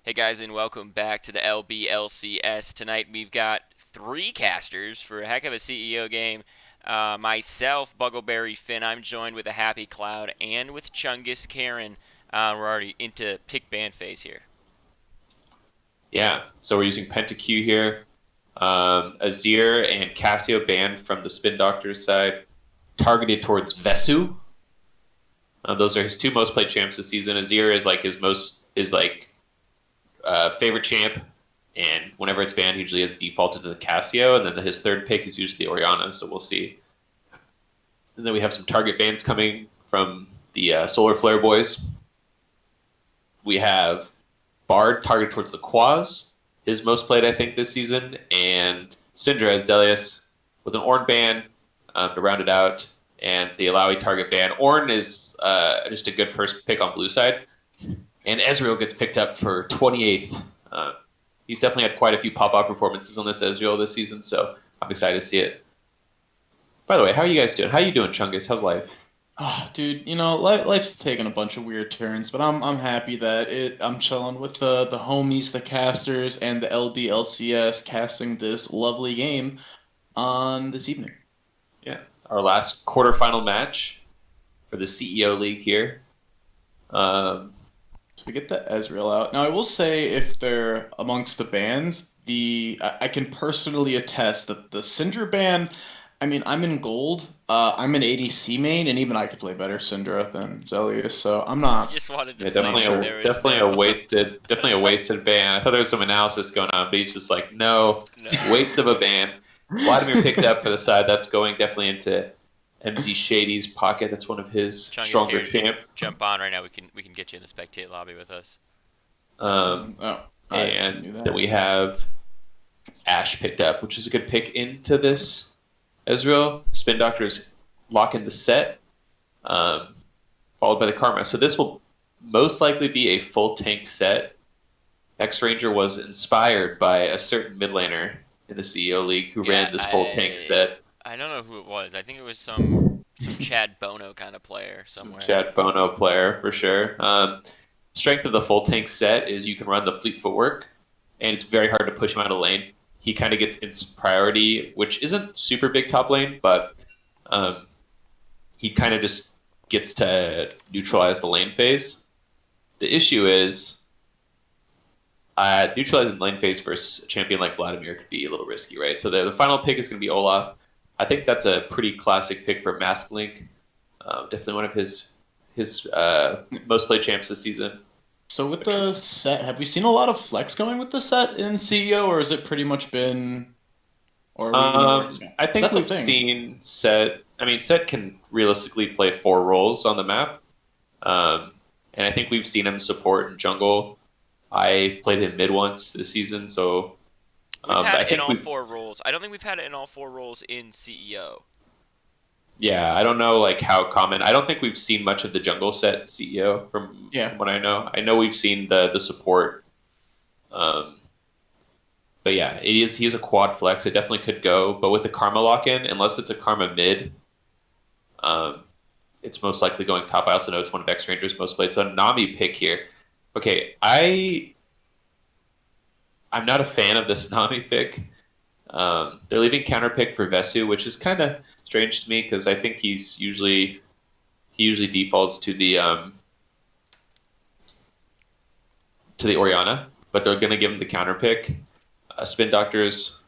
Hey guys, and welcome back to the LBLCS. Tonight we've got three casters for a heck of a CEO game. Myself, Buggleberry Finn. I'm joined with a Happy Cloud and with Chungus Karen. We're already into pick band phase here. Yeah, so we're using PentaQ here. Azir and Cassio banned from the Spin Doctor's side, targeted towards Vesu. Those are his two most played champs this season. Azir is like his favorite champ, and whenever it's banned, usually has defaulted to the Cassio, and then his third pick is usually the Orianna. So we'll see. And then we have some target bans coming from the Solar Flare boys. We have Bard targeted towards the Quaz, his most played, I think, this season, and Syndra Zelius with an Ornn ban to round it out, and the Alawi target ban. Ornn is just a good first pick on blue side, and Ezreal gets picked up for 28th. He's definitely had quite a few pop-up performances on this Ezreal this season, so I'm excited to see it. By the way, how are you guys doing? How you doing, Chungus? How's life? Oh, dude, life's taken a bunch of weird turns, but I'm happy that I'm chilling with the homies, the casters, and the LBLCS casting this lovely game on this evening. Yeah, our last quarterfinal match for the CEO League here. Um, So we get the Ezreal out. Now I will say if they're amongst the bans, I can personally attest that the Syndra ban, I mean I'm in gold. I'm an ADC main, and even I could play better Syndra than Zelius, so I'm You not just wanted to Yeah, flex not definitely that sure. there was definitely a no, wasted ban. I thought there was some analysis going on, but he's just like, no, no. waste of a ban. Vladimir picked up for the side that's going definitely into MZ Shady's pocket. That's one of his Chungus stronger Karen, if you can champs. jump on right now, we can get you in the spectate lobby with us. Oh, I And knew then that. we have Ash picked up, which is a good pick into this Ezreal. Spin Doctors lock in the set, um, followed by the Karma. So this will most likely be a full tank set. X Ranger was inspired by a certain mid laner in the CEO League who Yeah, ran this full tank I set. I don't know who it was. I think it was some Chad Bono kind of player Some somewhere. Chad Bono player for sure. Strength of the full tank set is you can run the fleet footwork, and it's very hard to push him out of lane. He kind of gets instant priority, which isn't super big top lane, but um, he kind of just gets to neutralize the lane phase. The issue is neutralizing lane phase versus a champion like Vladimir could be a little risky, right? So the final pick is going to be Olaf. I think that's a pretty classic pick for Mask Link. Definitely one of his most played champs this season. So with the set, have we seen a lot of flex going with the set in CEO, or has it pretty much been, or we know where it's going? I So think that's a we've thing. seen Set. I mean, Set can realistically play four roles on the map, um, and I think we've seen him support in jungle. I played him mid once this season, so We've had I it in think all we've. four roles. I don't think we've had it in all four roles in CEO. Yeah, I don't know like how common. I don't think we've seen much of the jungle set in CEO from Yeah. what I know. I know we've seen the support, um, but yeah, it is he's a quad flex. It definitely could go, but with the Karma lock in, unless it's a Karma mid, um, it's most likely going top. I also know it's one of X Ranger's most played. So a Nami pick here. Okay, I'm not a fan of this Nami pick. They're leaving counter pick for Vesu, which is kind of strange to me because I think he usually defaults to the Orianna, but they're going to give him the counter pick. Spin Doctors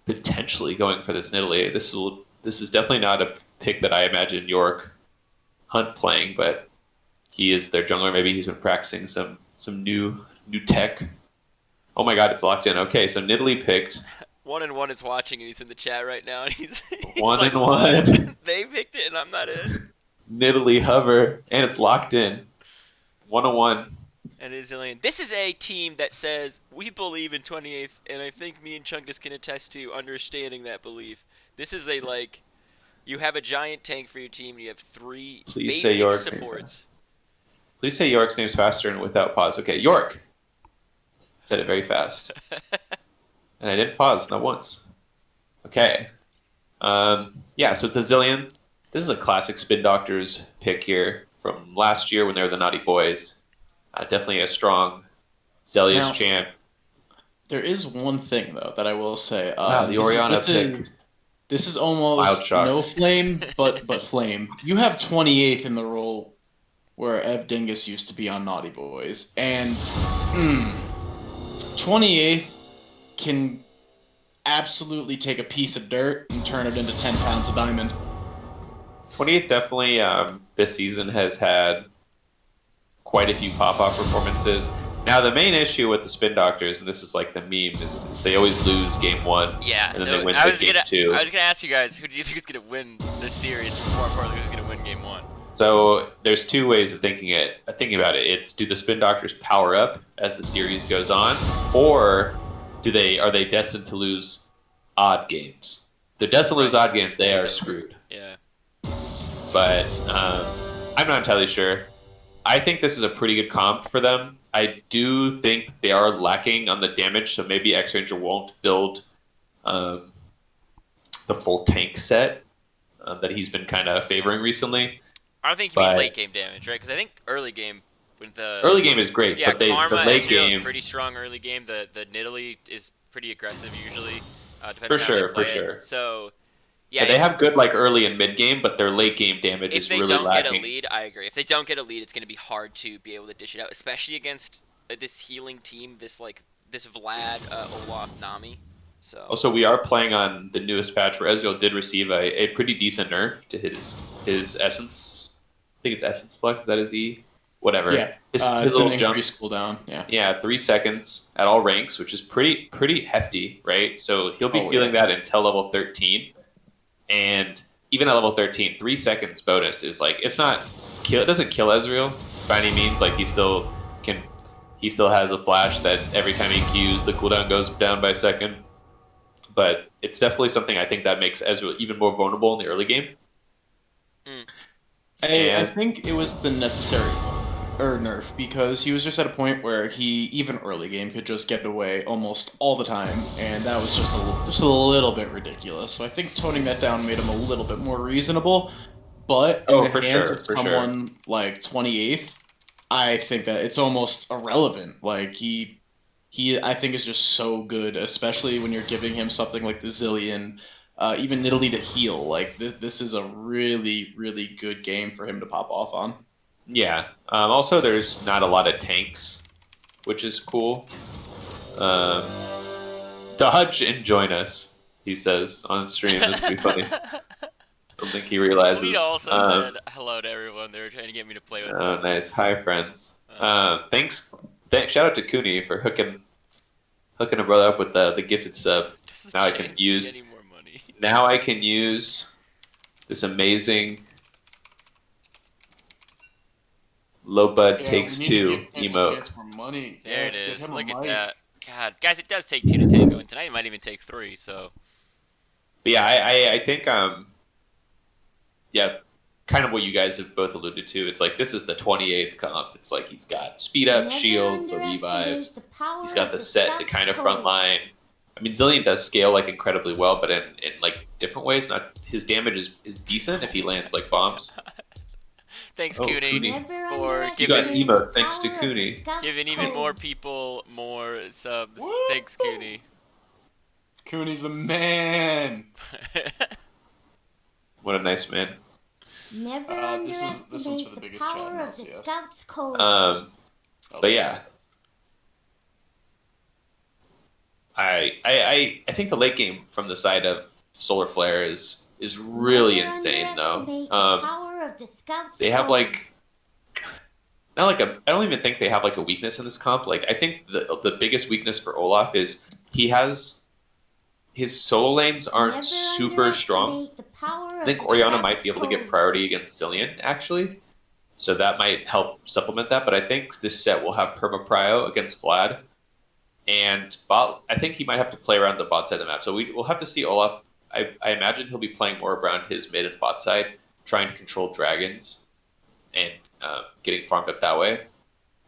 potentially going for this Nidalee. This is definitely not a pick that I imagine York Hunt playing, but he is their jungler. Maybe he's been practicing some new tech. Oh my god, it's locked in. Okay, so Nidalee picked 1 and 1 is watching and he's in the chat right now and he's one like, and "What? one. They picked it and I'm not in." Nidalee hover, and it's locked in. 101. And it is Ilian. This is a team that says we believe in 28th, and I think me and Chunkus can attest to understanding that belief. This is a like you have a giant tank for your team and you have three Please say basic York. supports. Please say York's name's faster and without pause. Okay, York. Said it very fast. And I didn't pause, not once. Okay. Yeah, so the Zillion. This is a classic Spin Doctors pick here from last year when they were the Naughty Boys. Definitely a strong Zelius Now, champ. there is one thing though that I will say. Wow, the This is Oriana this pick. is this is Wild almost shock. no flame, but flame. You have 28th in the role where Ev Dingus used to be on Naughty Boys, and 28th can absolutely take a piece of dirt and turn it into 10 pounds of diamond. 28th definitely this season has had quite a few pop-off performances. Now the main issue with the Spin Doctors, and this is like the meme, is they always lose game one, Yeah, and then so they win I the was game gonna two. ask you guys, who do you think is gonna win this series? More importantly, who's gonna win game one? So there's two ways of thinking about it. It's, do the Spin Doctors power up as the series goes on, or are they destined to lose odd games? If they're destined to lose Right. odd games, they are Exactly. screwed. Yeah. But I'm not entirely sure. I think this is a pretty good comp for them. I do think they are lacking on the damage, so maybe X Ranger won't build um, the full tank set that he's been kind of favoring recently. I don't think you mean late But game damage, right? Because I think early game when the early game is great, but the Karma late Ezreal is game pretty strong early game. The Nidalee is pretty aggressive usually, for depending on how they sure, play for it. sure. So yeah, Yeah, they have good like early and mid game, but their late game damage if is they really don't get a lacking. lead, I agree. If they don't get a lead, it's going to be hard to be able to dish it out, especially against this healing team, this Vlad, Olaf, Nami. So Also, we are playing on the newest patch where Ezreal did receive a pretty decent nerf to his essence. I think it's essence flux. Is that his E? Whatever. Yeah, His it's an little jump. increased cooldown. Yeah. Yeah, 3 seconds at all ranks, which is pretty hefty, right? So he'll be Oh, feeling yeah. that until level 13, and even at level 13, 3 seconds bonus is like it's not kill. It doesn't kill Ezreal by any means. Like he still has a flash that every time he Qs, the cooldown goes down by a second. But it's definitely something I think that makes Ezreal even more vulnerable in the early game. mm, I And think it was the necessary nerf because he was just at a point where he even early game could just get away almost all the time, and that was just a little bit ridiculous. So I think toning that down made him a little bit more reasonable. But in the for hands of sure, for sure. someone like 28th, I think that it's almost irrelevant. Like he I think is just so good, especially when you're giving him something like the Zillion, even Nidalee to heal. Like this is a really good game for him to pop off on. Yeah. Also, there's not a lot of tanks, which is cool. Um, Dodge and join us, he says on stream. This would be funny. I don't think he realizes. Fleet also said hello to everyone. They were trying to get me to play with Oh, them. nice. Hi, friends. Thanks. Shout out to Cooney for hooking a brother up with the gifted sub. Just the Now I can chance to use. get any more money. Now I can use this amazing low bud takes two emote. For money. There it is. Look at that. God, guys, it does take two to tango, and tonight it might even take three. So But yeah, I think yeah, kind of what you guys have both alluded to. It's like this is the 28th comp. It's like he's got speed up, shields, the revives. He's got the set to kind of frontline. I mean, Zillion does scale like incredibly well, but in like different ways. Not his damage is decent if he lands like bombs. thanks, Oh, Cooney, Cooney. for You got giving emote thanks to Cooney. even more people more subs. Thanks, Cooney. Cooney's the man. What a nice man. Never This one's for underestimate the the biggest chat power now, of the CS. Scout's Code. But yeah, I think the late game from the side of Solar Flare is really Never insane though. underestimate the power of the Scout's They have Code. like not like a. I don't even think they have like a weakness in this comp. Like I think the biggest weakness for Olaf is he has his solo lanes aren't Never super strong. underestimate the power I of think the Oriana Scout's might be able to get Code. priority against Cillian actually, so that might help supplement that. But I think this set will have perma prio against Vlad, and bot. I think he might have to play around the bot side of the map. So we'll have to see Olaf. I imagine he'll be playing more around his mid and bot side, trying to control dragons and getting farmed up that way.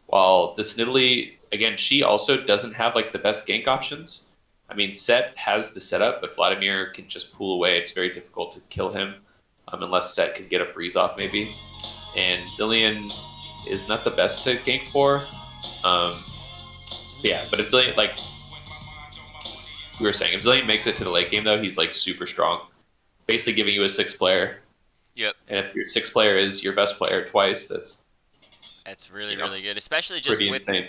While this Nidalee, again, she also doesn't have like the best gank options. I mean, Set has the setup, but Vladimir can just pull away. It's very difficult to kill him unless Set can get a freeze off maybe. And Zillion is not the best to gank for. Yeah, but if Zillion, like we were saying, if Zillion makes it to the late game, though, he's like super strong. Basically giving you a 6 player. Yep. And if your 6 player is your best player twice, that's really, you know, really good. Especially just pretty with. insane.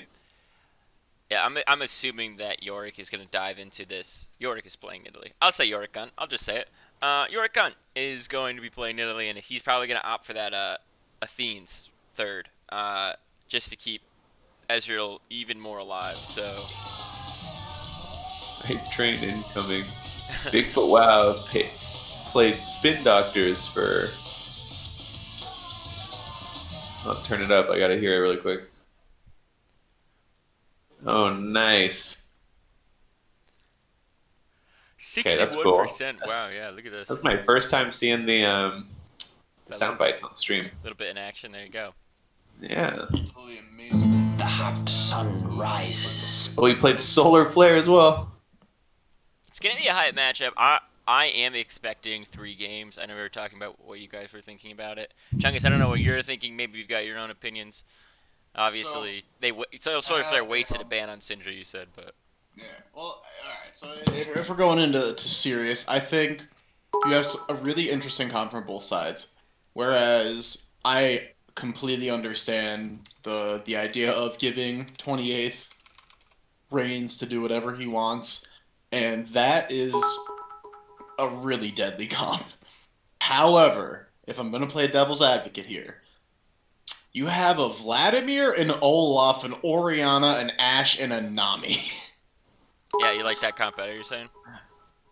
Yeah, I'm assuming that Yorick is going to dive into this. Yorick is playing Italy. I'll say Yorick Gun. I'll just say it. Yorick Gun is going to be playing Italy, and he's probably going to opt for that Athene's third, just to keep Ezreal even more alive. So. Hype train incoming. Bigfoot WoW played Spin Doctors for. I'll turn it up. I gotta hear it really quick. Oh, nice. 61%. That's cool. Wow, yeah, look at this. That's my first time seeing the sound bites on stream. A little bit in action. There you go. Yeah. Totally amazing. The hot sun rises. Oh, we played Solar Flare as well. It's going to be a hype matchup. I am expecting 3 games. I know we were talking about what you guys were thinking about it. Chungus, I don't know what you're thinking. Maybe you've got your own opinions. Obviously, Solar Flare wasted a ban on Syndra, you said, but... Yeah. Well, all right. So if we're going into serious, I think you have a really interesting comp from both sides. Whereas I completely understand the idea of giving 28th reigns to do whatever he wants, and that is a really deadly comp. However, if I'm gonna play devil's advocate here, you have a Vladimir, an Olaf, an Orianna, an Ashe, and a Nami. Yeah, you like that comp better, you're saying?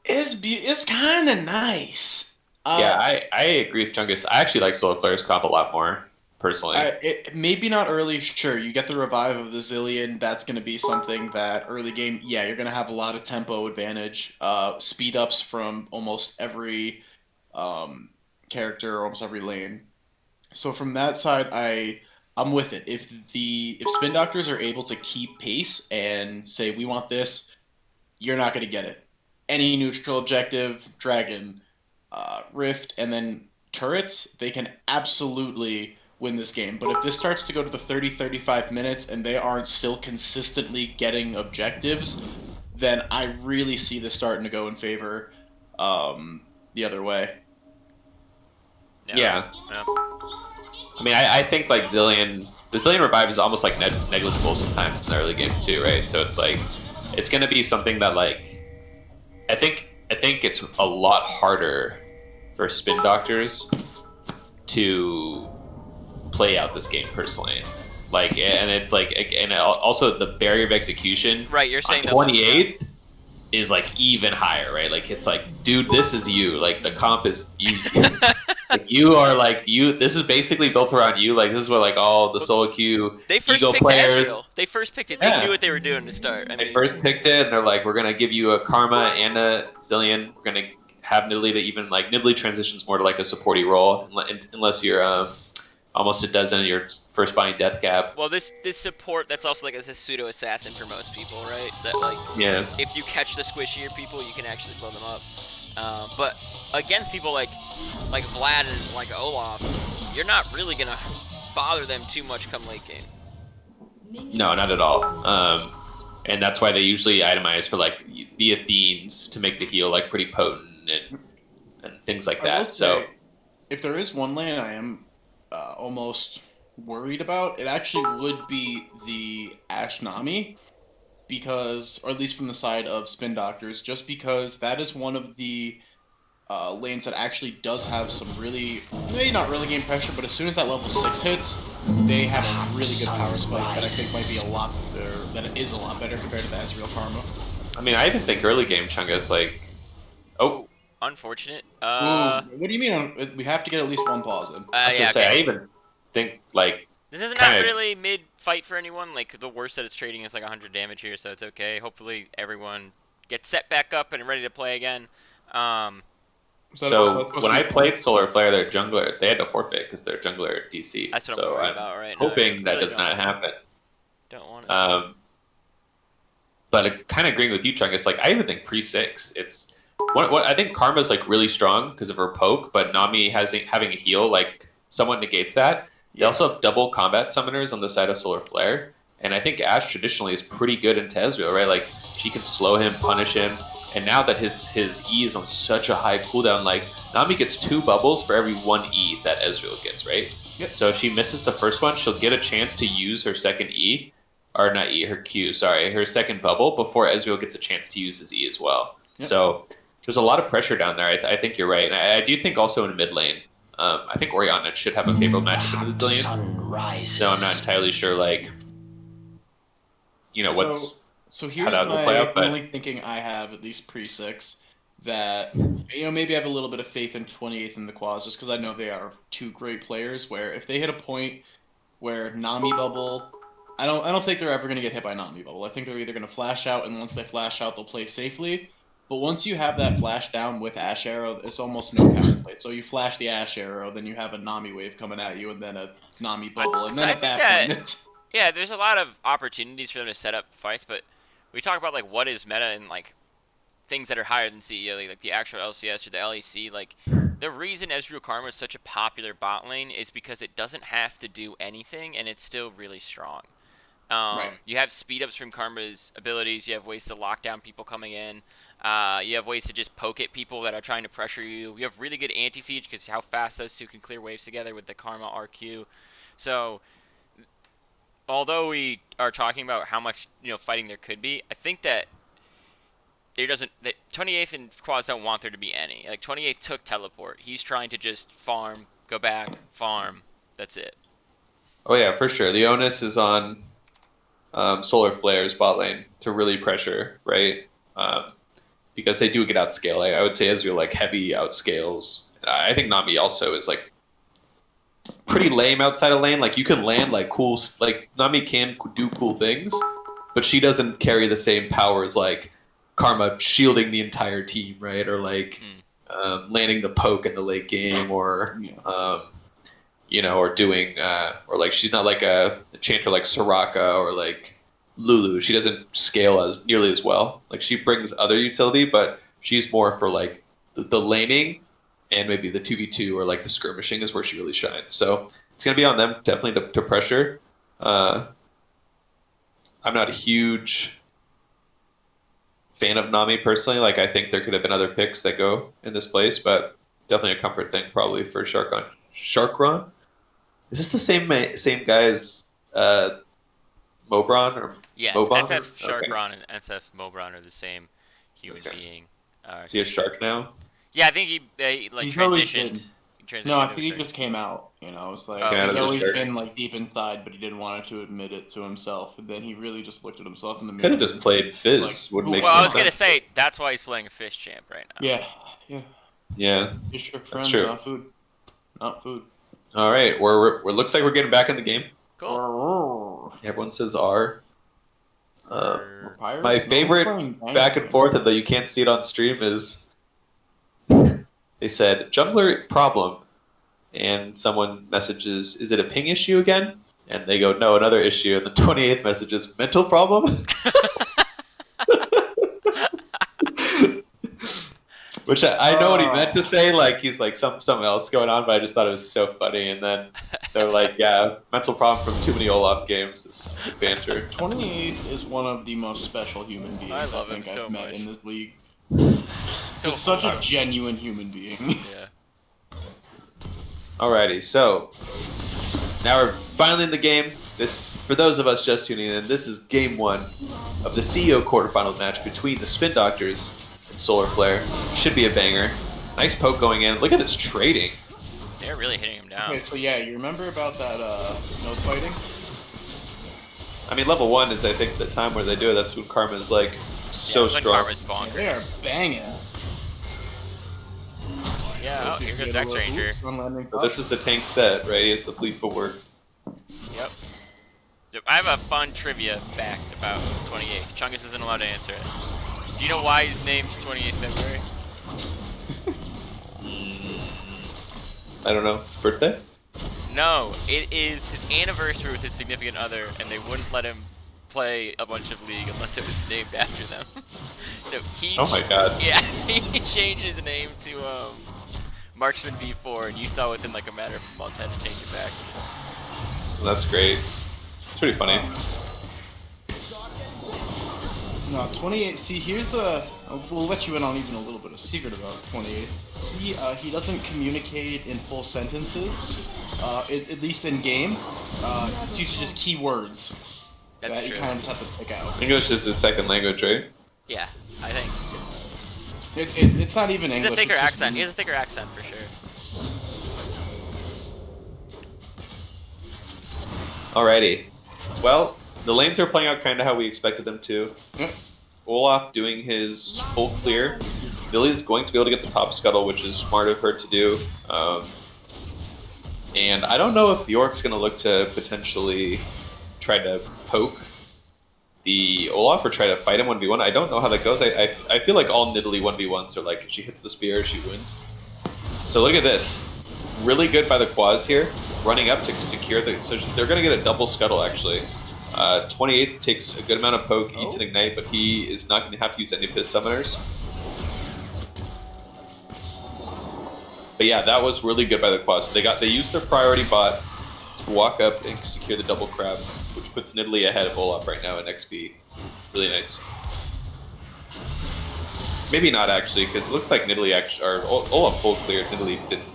It's kind of nice. Yeah, I agree with Chungus. I actually like Solar Flare's comp a lot more, personally. Maybe not early, sure. You get the revive of the Zillion. That's going to be something that early game, yeah, you're going to have a lot of tempo advantage. Speed ups from almost every character, almost every lane. So from that side, I'm with it. If Spin Doctors are able to keep pace and say, we want this, you're not going to get it. Any neutral objective, Dragon, Rift, and then turrets, they can absolutely win this game. But if this starts to go to the 30-35 minutes and they aren't still consistently getting objectives, then I really see this starting to go in favor the other way. Yeah. I mean, I think like the Zillion revive is almost like negligible sometimes in the early game too, right? So it's like it's going to be something that like I think it's a lot harder for Spin Doctors to play out this game personally. Like, and it's like, and also the barrier of execution. Right, you're saying 28th is like even higher, right? Like it's like, dude, this is you. Like the comp is you. Like, you are like you. This is basically built around you. Like this is what like all the solo queue ego players. They first picked it. They knew what they were doing to start. They first picked it, and they're like, we're gonna give you a Karma and a Zillion. We're gonna have Nidalee to even like Nidalee transitions more to like a supporty role, unless you're almost a dozen. You're first buying Death Cap. Well, this support that's also like as a pseudo assassin for most people, right? That like if you catch the squishier people, you can actually blow them up. But against people like Vlad and like Olaf, you're not really gonna bother them too much come late game. No, not at all. And that's why they usually itemize for like the Athenes to make the heal like pretty potent and things like that. So if there is one lane I am almost worried about, it actually would be the Ashe Nami, because, or at least from the side of Spin Doctors, just because that is one of the lanes that actually does have some really, maybe not early game pressure, but as soon as that level 6 hits, they have a really good power spike that I think might be a lot better, that it is a lot better compared to the Ezreal Karma. I mean, I even think early game Chungus like, unfortunate. What do you mean? We have to get at least one pause in. I even think like this is not really mid fight for anyone. Like the worst that it's trading is like 100 damage here, so it's okay. Hopefully everyone gets set back up and ready to play again. So when I played Solar Flare, their jungler, they had to forfeit because their jungler DC. That's what I'm worried about right now. Hoping that does not happen. Don't want it. But kind of agreeing with you, Chungus. Like I even think pre-6, it's what I think Karma's like really strong because of her poke, but Nami having a heal like somewhat negates that. They also have double combat summoners on the side of Solar Flare, And I think Ash traditionally is pretty good into Ezreal, right? Like she can slow him, punish him. And now that his E is on such a high cooldown, like Nami gets 2 bubbles for every 1 E that Ezreal gets, right? Yep. So if she misses the first one, she'll get a chance to use her second E, or not E, her Q, sorry, her second bubble before Ezreal gets a chance to use his E as well. Yep. So there's a lot of pressure down there. I think you're right. And I do think also in mid lane, I think Orianna should have a favorable matchup in the Zillion. Sun rises. So I'm not entirely sure, like, what's So here's that will my play out, but- only thinking I have, at least pre-6, that, maybe I have a little bit of faith in 28th and the Quads, just because I know they are 2 great players, where if they hit a point where Nami bubble, I don't think they're ever going to get hit by Nami bubble. I think they're either going to flash out, and once they flash out, they'll play safely. But once you have that flash down with Ash Arrow, it's almost no counterplay. So you flash the Ash Arrow, then you have a Nami wave coming at you, and then a Nami bubble, and so then I at think that point, that- it's... Yeah, there's a lot of opportunities for them to set up fights, but we talk about like what is meta and like things that are higher than CEO, like the actual LCS or the LEC. Like the reason Ezreal Karma is such a popular bot lane is because it doesn't have to do anything, and it's still really strong. Right. You have speed ups from Karma's abilities. You have ways to lock down people coming in. You have ways to just poke at people that are trying to pressure you. You have really good anti-siege because how fast those two can clear waves together with the Karma RQ. So although we are talking about how much fighting there could be, I think that that 28th and Quads don't want there to be any. Like 28th took teleport. He's trying to just farm, go back, farm. That's it. Oh yeah, for sure. The onus is on Solar Flare's bot lane to really pressure, right? Because they do get outscaled. I would say Ezreal like heavy outscales. I think Nami also is like pretty lame outside of lane. Like you can land like cool, like Nami can do cool things, but she doesn't carry the same power as like Karma shielding the entire team, right? Or like landing the poke in the late game, or or doing or like she's not like a chanter like Soraka or like Lulu. She doesn't scale as nearly as well. Like she brings other utility, but she's more for like the laning and maybe the 2v2 or like the skirmishing is where she really shines. So it's gonna be on them definitely to pressure. I'm not a huge fan of Nami personally. Like I think there could have been other picks that go in this place, but definitely a comfort thing probably for Sharkron. Sharkron? Is this the same guy as Mobron or Yes, Mobon? SF Okay. Sharkron and SF Mobron are the same human Okay. being. Is he a shark now? Yeah, I think he like He's always transitioned. been. He transitioned No, I to a think he shark. just came out. It's like Oh, he's okay. always Sure. been like deep inside, but he didn't want to admit it to himself. And then he really just looked at himself in the mirror. Could have just played Fizz. Like, Wouldn't make Well, I more was gonna sense. say that's why he's playing a fish champ right now. Yeah. Yeah. Fish for friends, true. not food. Not food. All right. We're looks like we're getting back in the game. Cool. Everyone says R. Or- Pirates? My No, favorite we're playing Bang back and Bang. forth, although you can't see it on stream, is they said jungler problem, and someone messages, "Is it a ping issue again?" And they go, "No, another issue." And the 28th message is mental problem. Which I know what he meant to say, like he's like something else going on, but I just thought it was so funny. And then they're like, "Yeah, mental problem from too many Olaf games." This banter. 28th is one of the most special human beings I love think him so I've met much. in this league. So Just such a hard. genuine human being. Yeah. Alrighty, so now we're finally in the game. This, for those of us just tuning in, this is game 1 of the CEO quarterfinal match between the Spin Doctors and Solar Flare. Should be a banger. Nice poke going in. Look at this trading. They're really hitting him down. Okay, so yeah, you remember about that no fighting? I mean, level 1 is, I think, the time where they do it. That's when Karma's like so yeah, when strong. Karma's bonkers. They are banging. Yeah, oh, Let's see here if goes we get a X little Ranger. oops on landing So this is the tank set, right? He has the fleet footwork. Yep. I have a fun trivia fact about 28th. Chungus isn't allowed to answer it. Do you know why he's named 28th February? I don't know. His birthday? No, it is his anniversary with his significant other, and they wouldn't let him play a bunch of League unless it was named after them. So he. Oh my god. Yeah, he changed his name to Marksman V4, and you saw within like a matter of a month had to change it back. That's great. It's pretty funny. No, 28. See, here's the. We'll let you in on even a little bit of secret about 28. He doesn't communicate in full sentences. At least in game, it's usually just keywords That's that you true. kind of just have to pick out. English is his second language, right? Yeah, I think. It's not even He's English. a thicker it's just- accent. He has a thicker accent for sure. Alrighty. Well, the lanes are playing out kind of how we expected them to. Yep. Olaf doing his full clear. Lily's going to be able to get the top scuttle, which is smart of her to do. And I don't know if Bjork's going to look to potentially try to poke the Olaf or try to fight him 1v1. I don't know how that goes. I feel like all Nidalee 1v1s are like, if she hits the spear, she wins. So look at this. Really good by the Quaz here. Running up to secure the... So they're going to get a double scuttle, actually. 28th takes a good amount of poke, eats an ignite, but he is not going to have to use any of his summoners. But yeah, that was really good by the Quaz. So they used their priority bot to walk up and secure the double crab, which puts Nidalee ahead of Olaf right now in XP. Really nice. Maybe not actually, because it looks like Nidalee actually, or Olaf full cleared, Nidalee didn't.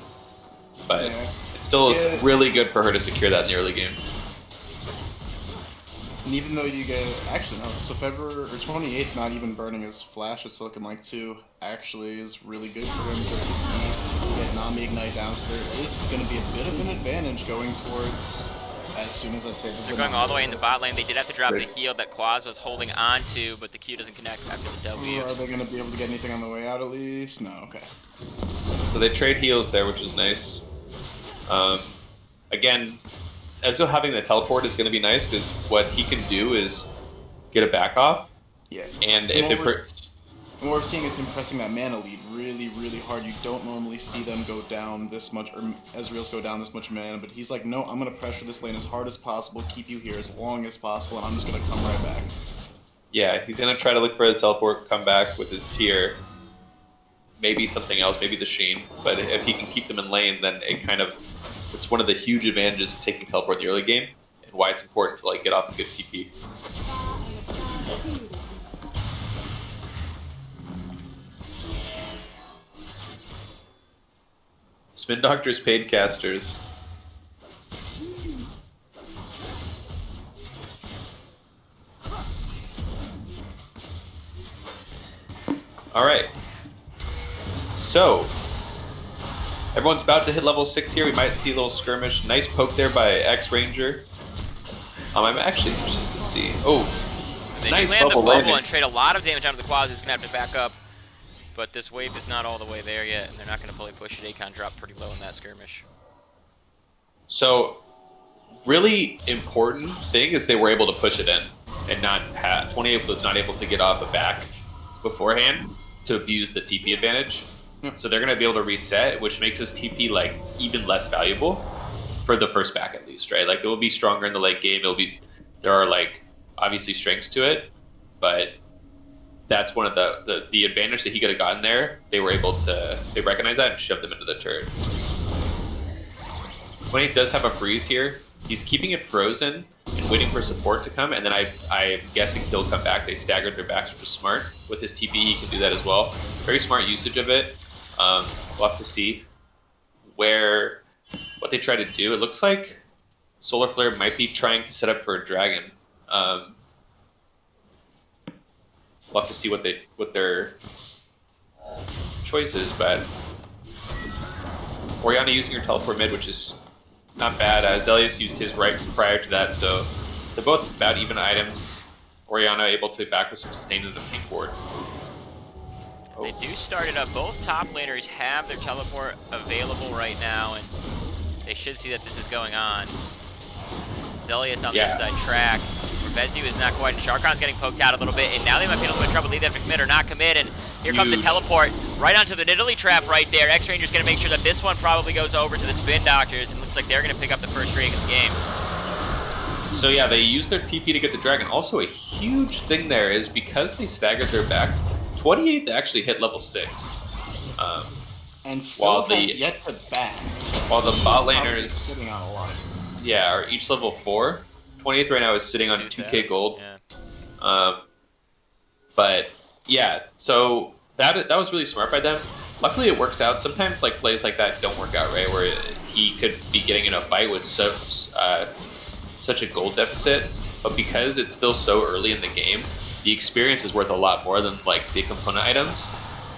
But Yeah. it still is really good for her to secure that in the early game. And even though you get actually no, so February or 28th not even burning his flash, it's looking like 2 actually is really good for him because he's gonna get Nami ignite down. So there is going to be a bit of an advantage going towards as soon as I say They're going all the way in the bot lane. They did have to drop the heal that Quaz was holding on to, but the Q doesn't connect after the W. Are they going to be able to get anything on the way out at least? No, okay. So they trade heals there, which is nice. Again, Ezreal having the teleport is going to be nice because what he can do is get a back off. Yeah. And if it and what we're seeing is him pressing that mana lead really, really hard. You don't normally see them go down this much, or Ezreal's go down this much mana, but he's like, no, I'm going to pressure this lane as hard as possible, keep you here as long as possible, and I'm just going to come right back. Yeah, he's going to try to look for the teleport, come back with his tier. Maybe something else, maybe the Sheen. But if he can keep them in lane, then it's one of the huge advantages of taking teleport in the early game, and why it's important to like get off a good TP. Spin Doctors paid casters. Alright. So, everyone's about to hit level 6 here. We might see a little skirmish. Nice poke there by X-Ranger. I'm actually interested to see. Oh, They nice do land the bubble bubble landing. and trade a lot of damage onto the Quaz. He's going to have to back up. But this wave is not all the way there yet, and they're not going to fully push it. Akon dropped pretty low in that skirmish. So, really important thing is they were able to push it in and not have 28 was not able to get off a back beforehand to abuse the TP advantage. So they're going to be able to reset, which makes this TP like even less valuable for the first back at least, right? Like it will be stronger in the late game. There are like obviously strengths to it, but that's one of the advantage that he could have gotten there. They recognize that and shoved them into the turret. 28 does have a freeze here. He's keeping it frozen and waiting for support to come, and then I'm guessing he'll come back. They staggered their backs, which is smart. With his TP, he can do that as well. Very smart usage of it. We'll have to see what they try to do. It looks like Solar Flare might be trying to set up for a dragon. We'll have to see what their choice is, but Orianna using her teleport mid, which is not bad. Zelius used his right prior to that, so they're both about even items. Orianna able to back with some sustain in the pink ward. They do start it up. Both top laners have their teleport available right now, and they should see that this is going on. Zelius on the inside track. Vezu is not quite, and Sharkon's getting poked out a little bit, and now they might be in a little bit of trouble. They either have to commit or not commit, and here comes the teleport right onto the Nidalee trap right there. X-Ranger's going to make sure that this one probably goes over to the Spin Doctors, and looks like they're going to pick up the first drag of the game. So yeah, they used their TP to get the dragon. Also, a huge thing there is because they staggered their backs, 28th actually hit level 6. And still while yet to back. So while the bot laners sitting on a lot of are each level 4. 28th right now is sitting on 2k gold. Yeah. But yeah, so that was really smart by them. Luckily, it works out. Sometimes like plays like that don't work out, right? Where he could be getting in a fight with such a gold deficit, but because it's still so early in the game, the experience is worth a lot more than like the component items.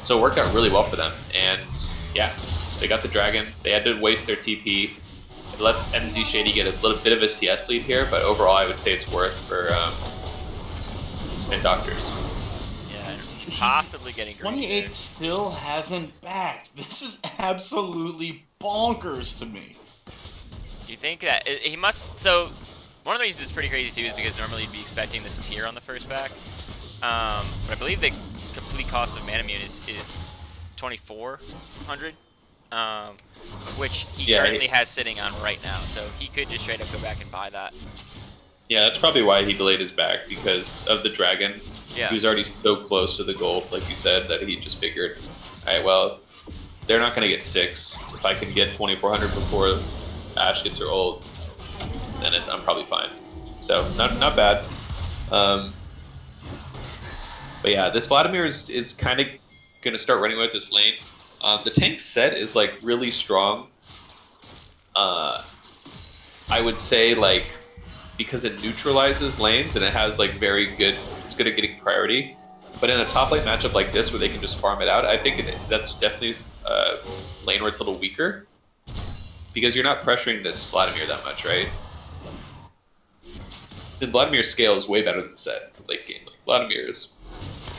So it worked out really well for them. And yeah, they got the dragon. They had to waste their TP. It let MZ Shady get a little bit of a CS lead here, but overall, I would say it's worth for Spin Doctors. Yeah, possibly getting greedy 28 there. still hasn't backed. This is absolutely bonkers to me. Do you think that he must? So one of the reasons it's pretty crazy too is because normally you'd be expecting this tier on the first back, but I believe the complete cost of Manamune is 2,400, which he currently has sitting on right now. So he could just straight up go back and buy that. Yeah, that's probably why he delayed his back, because of the dragon. Yeah. He was already so close to the goal, like you said, that he just figured, all right, well, they're not going to get 6. If I can get 2,400 before Ash gets her ult, then I'm probably fine. So, not bad. But yeah, this Vladimir is kind of going to start running with this lane. The tank set is like really strong. I would say like, because it neutralizes lanes and it has like it's good at getting priority. But in a top lane matchup like this where they can just farm it out, I think that's definitely a lane where it's a little weaker. Because you're not pressuring this Vladimir that much, right? And Vladimir's scale is way better than Set to late game. Vladimir is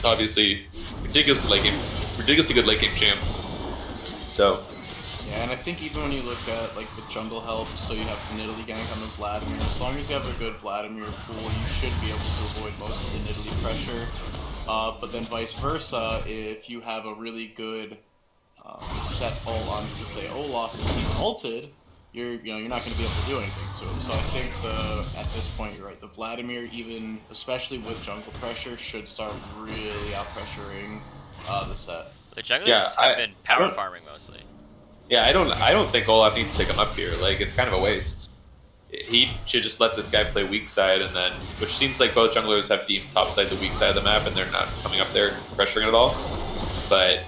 obviously ridiculously good late game champ. So Yeah, and I think even when you look at like the jungle help, so you have Nidalee gank on the Vladimir, as long as you have a good Vladimir pool, you should be able to avoid most of the Nidalee pressure. But then vice versa, if you have a really good set ult on, to say Olaf, and he's ulted, you're not going to be able to do anything to him. So I think at this point you're right. The Vladimir, even especially with jungle pressure, should start really out pressuring the set. The junglers have been power farming mostly. yeah, I don't think Olaf needs to take him up here. Like, it's kind of a waste. He should just let this guy play weak side, and then, which seems like both junglers have deemed top side the weak side of the map, and they're not coming up there pressuring at all. But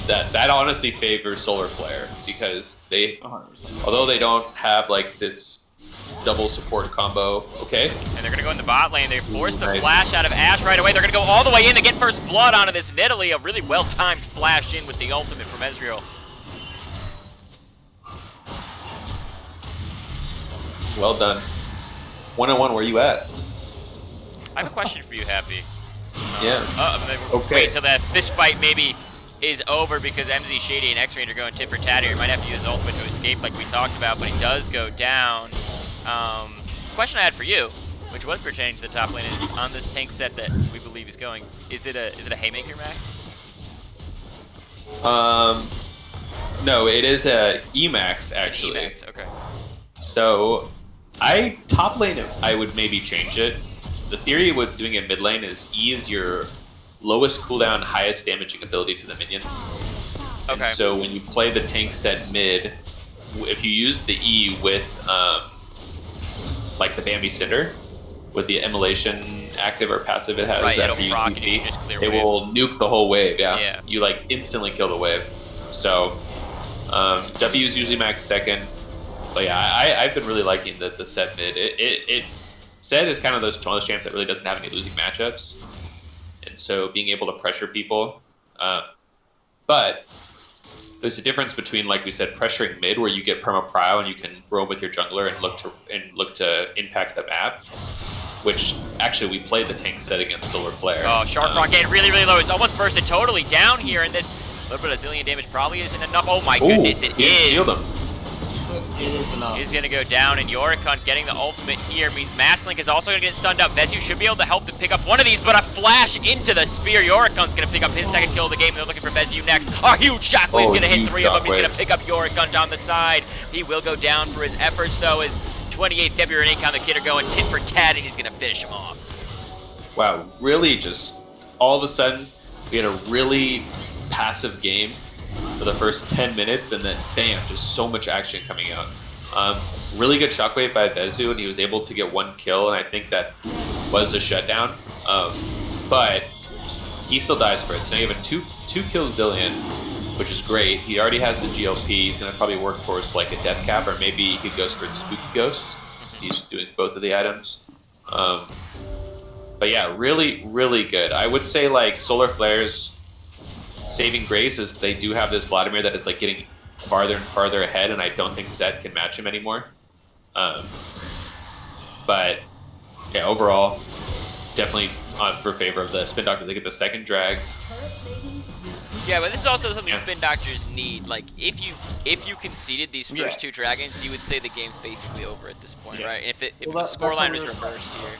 that honestly favors Solar Flare, because they, 100%. although they don't have like this double support combo, okay? And they're gonna go in the bot lane. They force the Nice. flash out of Ash right away. They're gonna go all the way in to get first blood onto this Nidalee. A really well-timed flash in with the ultimate from Ezreal. Well done. 1-on-1, where you at? I have a question for you, Happy. Yeah. Okay. Wait till that fist fight maybe is over, because MZ Shady and X-Range are going tit for tat here. He might have to use ultimate to escape like we talked about, but he does go down. Question I had for you, which was pertaining to the top lane, is on this tank set that we believe is going, is it a Haymaker Max? No, it is a Emax actually. Emax, okay. So, top lane, I would maybe change it. The theory with doing it mid lane is E is your lowest cooldown, highest damaging ability to the minions. Okay. And so when you play the tank set mid, if you use the E with like the Bambi Cinder, with the immolation active or passive it has, Right, after it'll you proc use and you E, can just clear it waves. will nuke the whole wave. Yeah. You like instantly kill the wave. So W is usually max second. But yeah, I've been really liking the set mid. Set is kind of one of those champs that really doesn't have any losing matchups, and so being able to pressure people. But there's a difference between, like we said, pressuring mid, where you get perma prio and you can roam with your jungler and look to impact the map. Which actually we played the tank set against Solar Flare. Oh, Shark Rock getting really, really low. It's almost bursted totally down here, and this little bit of zillion damage probably isn't enough. Oh my goodness, it he didn't shield is. him. It is enough. Is gonna go down, and Yorikon getting the ultimate here means Masslink is also gonna get stunned up. Vezu should be able to help to pick up one of these, but a flash into the spear. Yorikon's gonna pick up his second kill of the game. They're looking for Vezu next. A huge shockwave's gonna hit 3 of them. He's gonna pick up Yorikon down the side. He will go down for his efforts, though, as 28 February and Akon the Kid are going tit for tat, and he's gonna finish him off. Wow, really just all of a sudden we had a really passive game for the first 10 minutes, and then bam, just so much action coming out. Really good shockwave by Vezu, and he was able to get 1 kill, and I think that was a shutdown. But he still dies for it. So now you have a two kill Zillion, which is great. He already has the GLP. He's gonna probably work towards like a death cap, or maybe he goes for the Spooky Ghosts. He's doing both of the items. But yeah, really, really good. I would say like Solar Flare's saving grace is they do have this Vladimir that is like getting farther and farther ahead, and I don't think Set can match him anymore. But yeah, overall, definitely for favor of the Spin Doctor. They get the second drag. Yeah, but this is also something Spin Doctors need. Like, if you conceded these first two dragons, you would say the game's basically over at this point, right? If the scoreline was reversed here.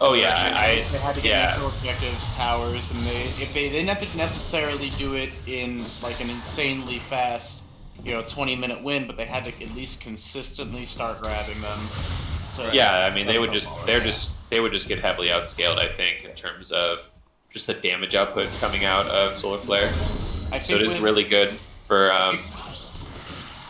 Oh yeah, they had to get neutral objectives, towers, and they didn't have to necessarily do it in like an insanely fast, 20-minute win, but they had to at least consistently start grabbing them. So yeah, I mean they would just get heavily outscaled, I think, in terms of just the damage output coming out of Solar Flare. So it is really good for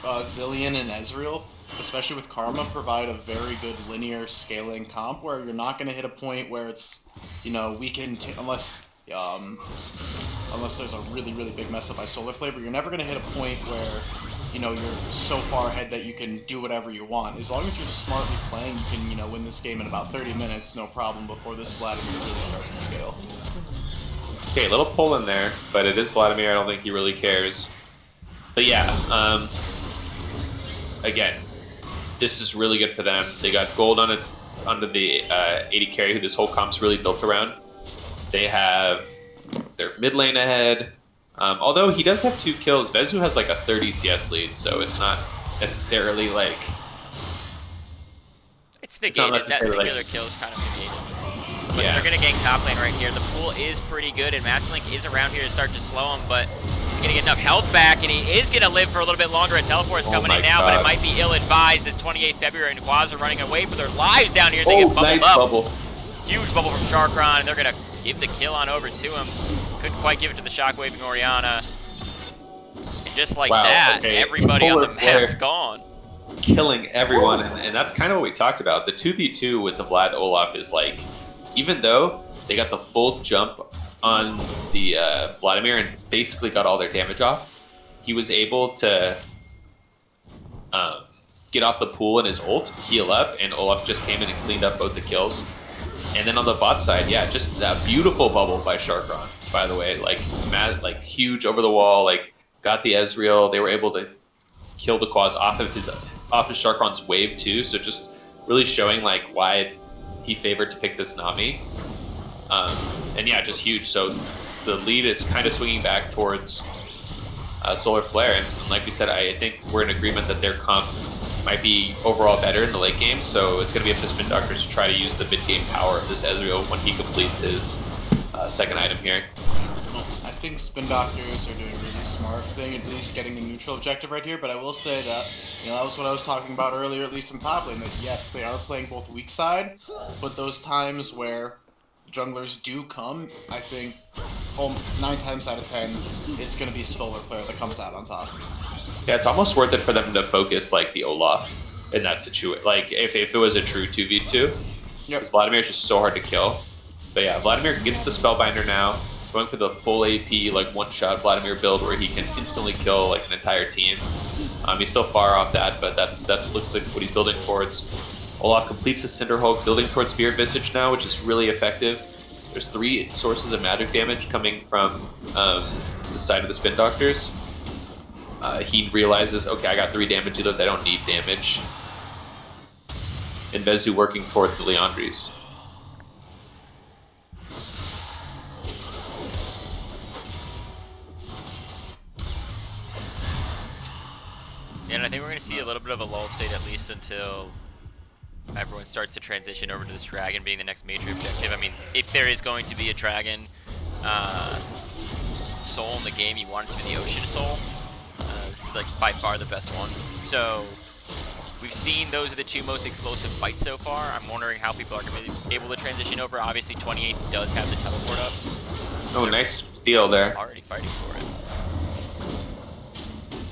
Zillion and Ezreal, especially with Karma, provide a very good linear scaling comp where you're not going to hit a point where it's, weakened unless there's a really, really big mess up by Solar Flare, but you're never going to hit a point where, you're so far ahead that you can do whatever you want. As long as you're smartly playing, you can, win this game in about 30 minutes, no problem, before this Vladimir really starts to scale. Okay, a little pull in there, but it is Vladimir. I don't think he really cares. But yeah, again, this is really good for them. They got gold on it under the 80 carry, who this whole comp's really built around. They have their mid lane ahead. Although he does have 2 kills, Vezu has like a 30 CS lead, so it's not necessarily like... It's negated. That singular kill is kind of negated. But they're going to gank top lane right here. The pool is pretty good, and Masslink is around here to start to slow him, but he's going to get enough health back, and he is going to live for a little bit longer. A teleport's coming in now, but it might be ill-advised. It's 28th February, and Quaz are running away for their lives down here. They get bubbled up. Bubble. Huge bubble from Sharkron, and they're going to give the kill on over to him. Couldn't quite give it to the shockwaving Orianna. And just like that, everybody on the map's gone. Killing everyone, and that's kind of what we talked about. The 2v2 with the Vlad Olaf is like, even though they got the full jump on the Vladimir and basically got all their damage off, he was able to get off the pool in his ult, heal up, and Olaf just came in and cleaned up both the kills. And then on the bot side, yeah, just that beautiful bubble by Sharkron, by the way. Like, huge over the wall, like, got the Ezreal. They were able to kill the Quaz off of Sharkron's wave, too. So just really showing, like, why he favored to pick this Nami. And yeah, just huge. So the lead is kind of swinging back towards Solar Flare. And like we said, I think we're in agreement that their comp might be overall better in the late game, so it's going to be up to Spin Doctors to try to use the mid-game power of this Ezreal when he completes his second item here. I think Spin Doctors are doing a really smart thing, at least getting a neutral objective right here, but I will say that, that was what I was talking about earlier, at least in top lane, that yes, they are playing both weak side, but those times where junglers do come, I think 9 times out of 10, it's going to be Solar Flare that comes out on top. Yeah, it's almost worth it for them to focus like the Olaf in that situation. Like if it was a true 2v2, because Vladimir is just so hard to kill. But yeah, Vladimir gets the Spellbinder now, going for the full AP like one-shot Vladimir build where he can instantly kill like an entire team. He's still far off that, but that's looks like what he's building towards. Olaf completes his Cinder Hulk, building towards Spirit Visage now, which is really effective. There's 3 sources of magic damage coming from the side of the Spin Doctors. He realizes, okay, I got 3 damage to those, I don't need damage. And Vezu working towards the Leandries. Yeah, and I think we're going to see a little bit of a lull state at least until everyone starts to transition over to this dragon being the next major objective. I mean, if there is going to be a dragon soul in the game, you want it to be the Ocean Soul. This is like by far the best one. So we've seen those are the 2 most explosive fights so far. I'm wondering how people are going to be able to transition over. Obviously, 28 does have the teleport up. Oh, nice steal there. Already fighting for it.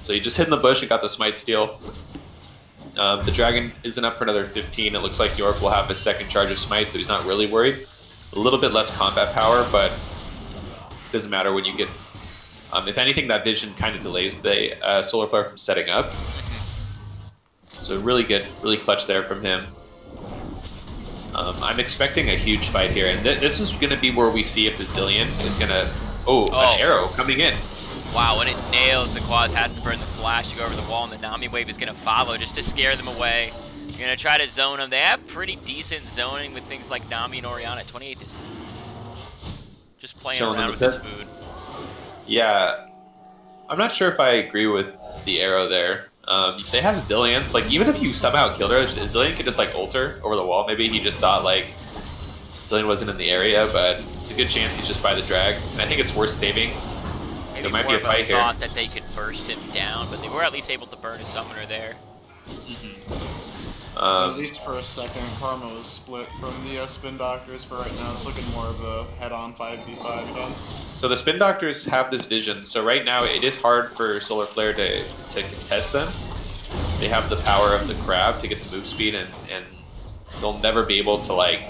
So he just hid in the bush and got the smite steal. The dragon isn't up for another 15. It looks like York will have his second charge of smite, so he's not really worried. A little bit less combat power, but doesn't matter when you get. If anything, that vision kind of delays the Solar Flare from setting up. So really good, really clutch there from him. I'm expecting a huge fight here, and this is going to be where we see if the Zillion is going to... Oh, an arrow coming in. Wow, when it nails, the Quaz has to burn the flash to go over the wall, and the Nami wave is going to follow just to scare them away. You're going to try to zone them. They have pretty decent zoning with things like Nami and Oriana. 28th is just playing Chilling around in with the this pit. food. Yeah, I'm not sure if I agree with the arrow there. They have Zillions. Like, even if you somehow killed her, Zillion could just, like, ult her over the wall. Maybe he just thought, like, Zillion wasn't in the area, but it's a good chance he's just by the drag. And I think it's worth saving. Maybe There might more be a of fight here. thought that they could burst him down, but they were at least able to burn a summoner there. At least for a second, Karma was split from the Spin Doctors, but right now it's looking more of a head-on 5v5 again. So the Spin Doctors have this vision. So right now it is hard for Solar Flare to contest them. They have the power of the crab to get the move speed, and they'll never be able to, like,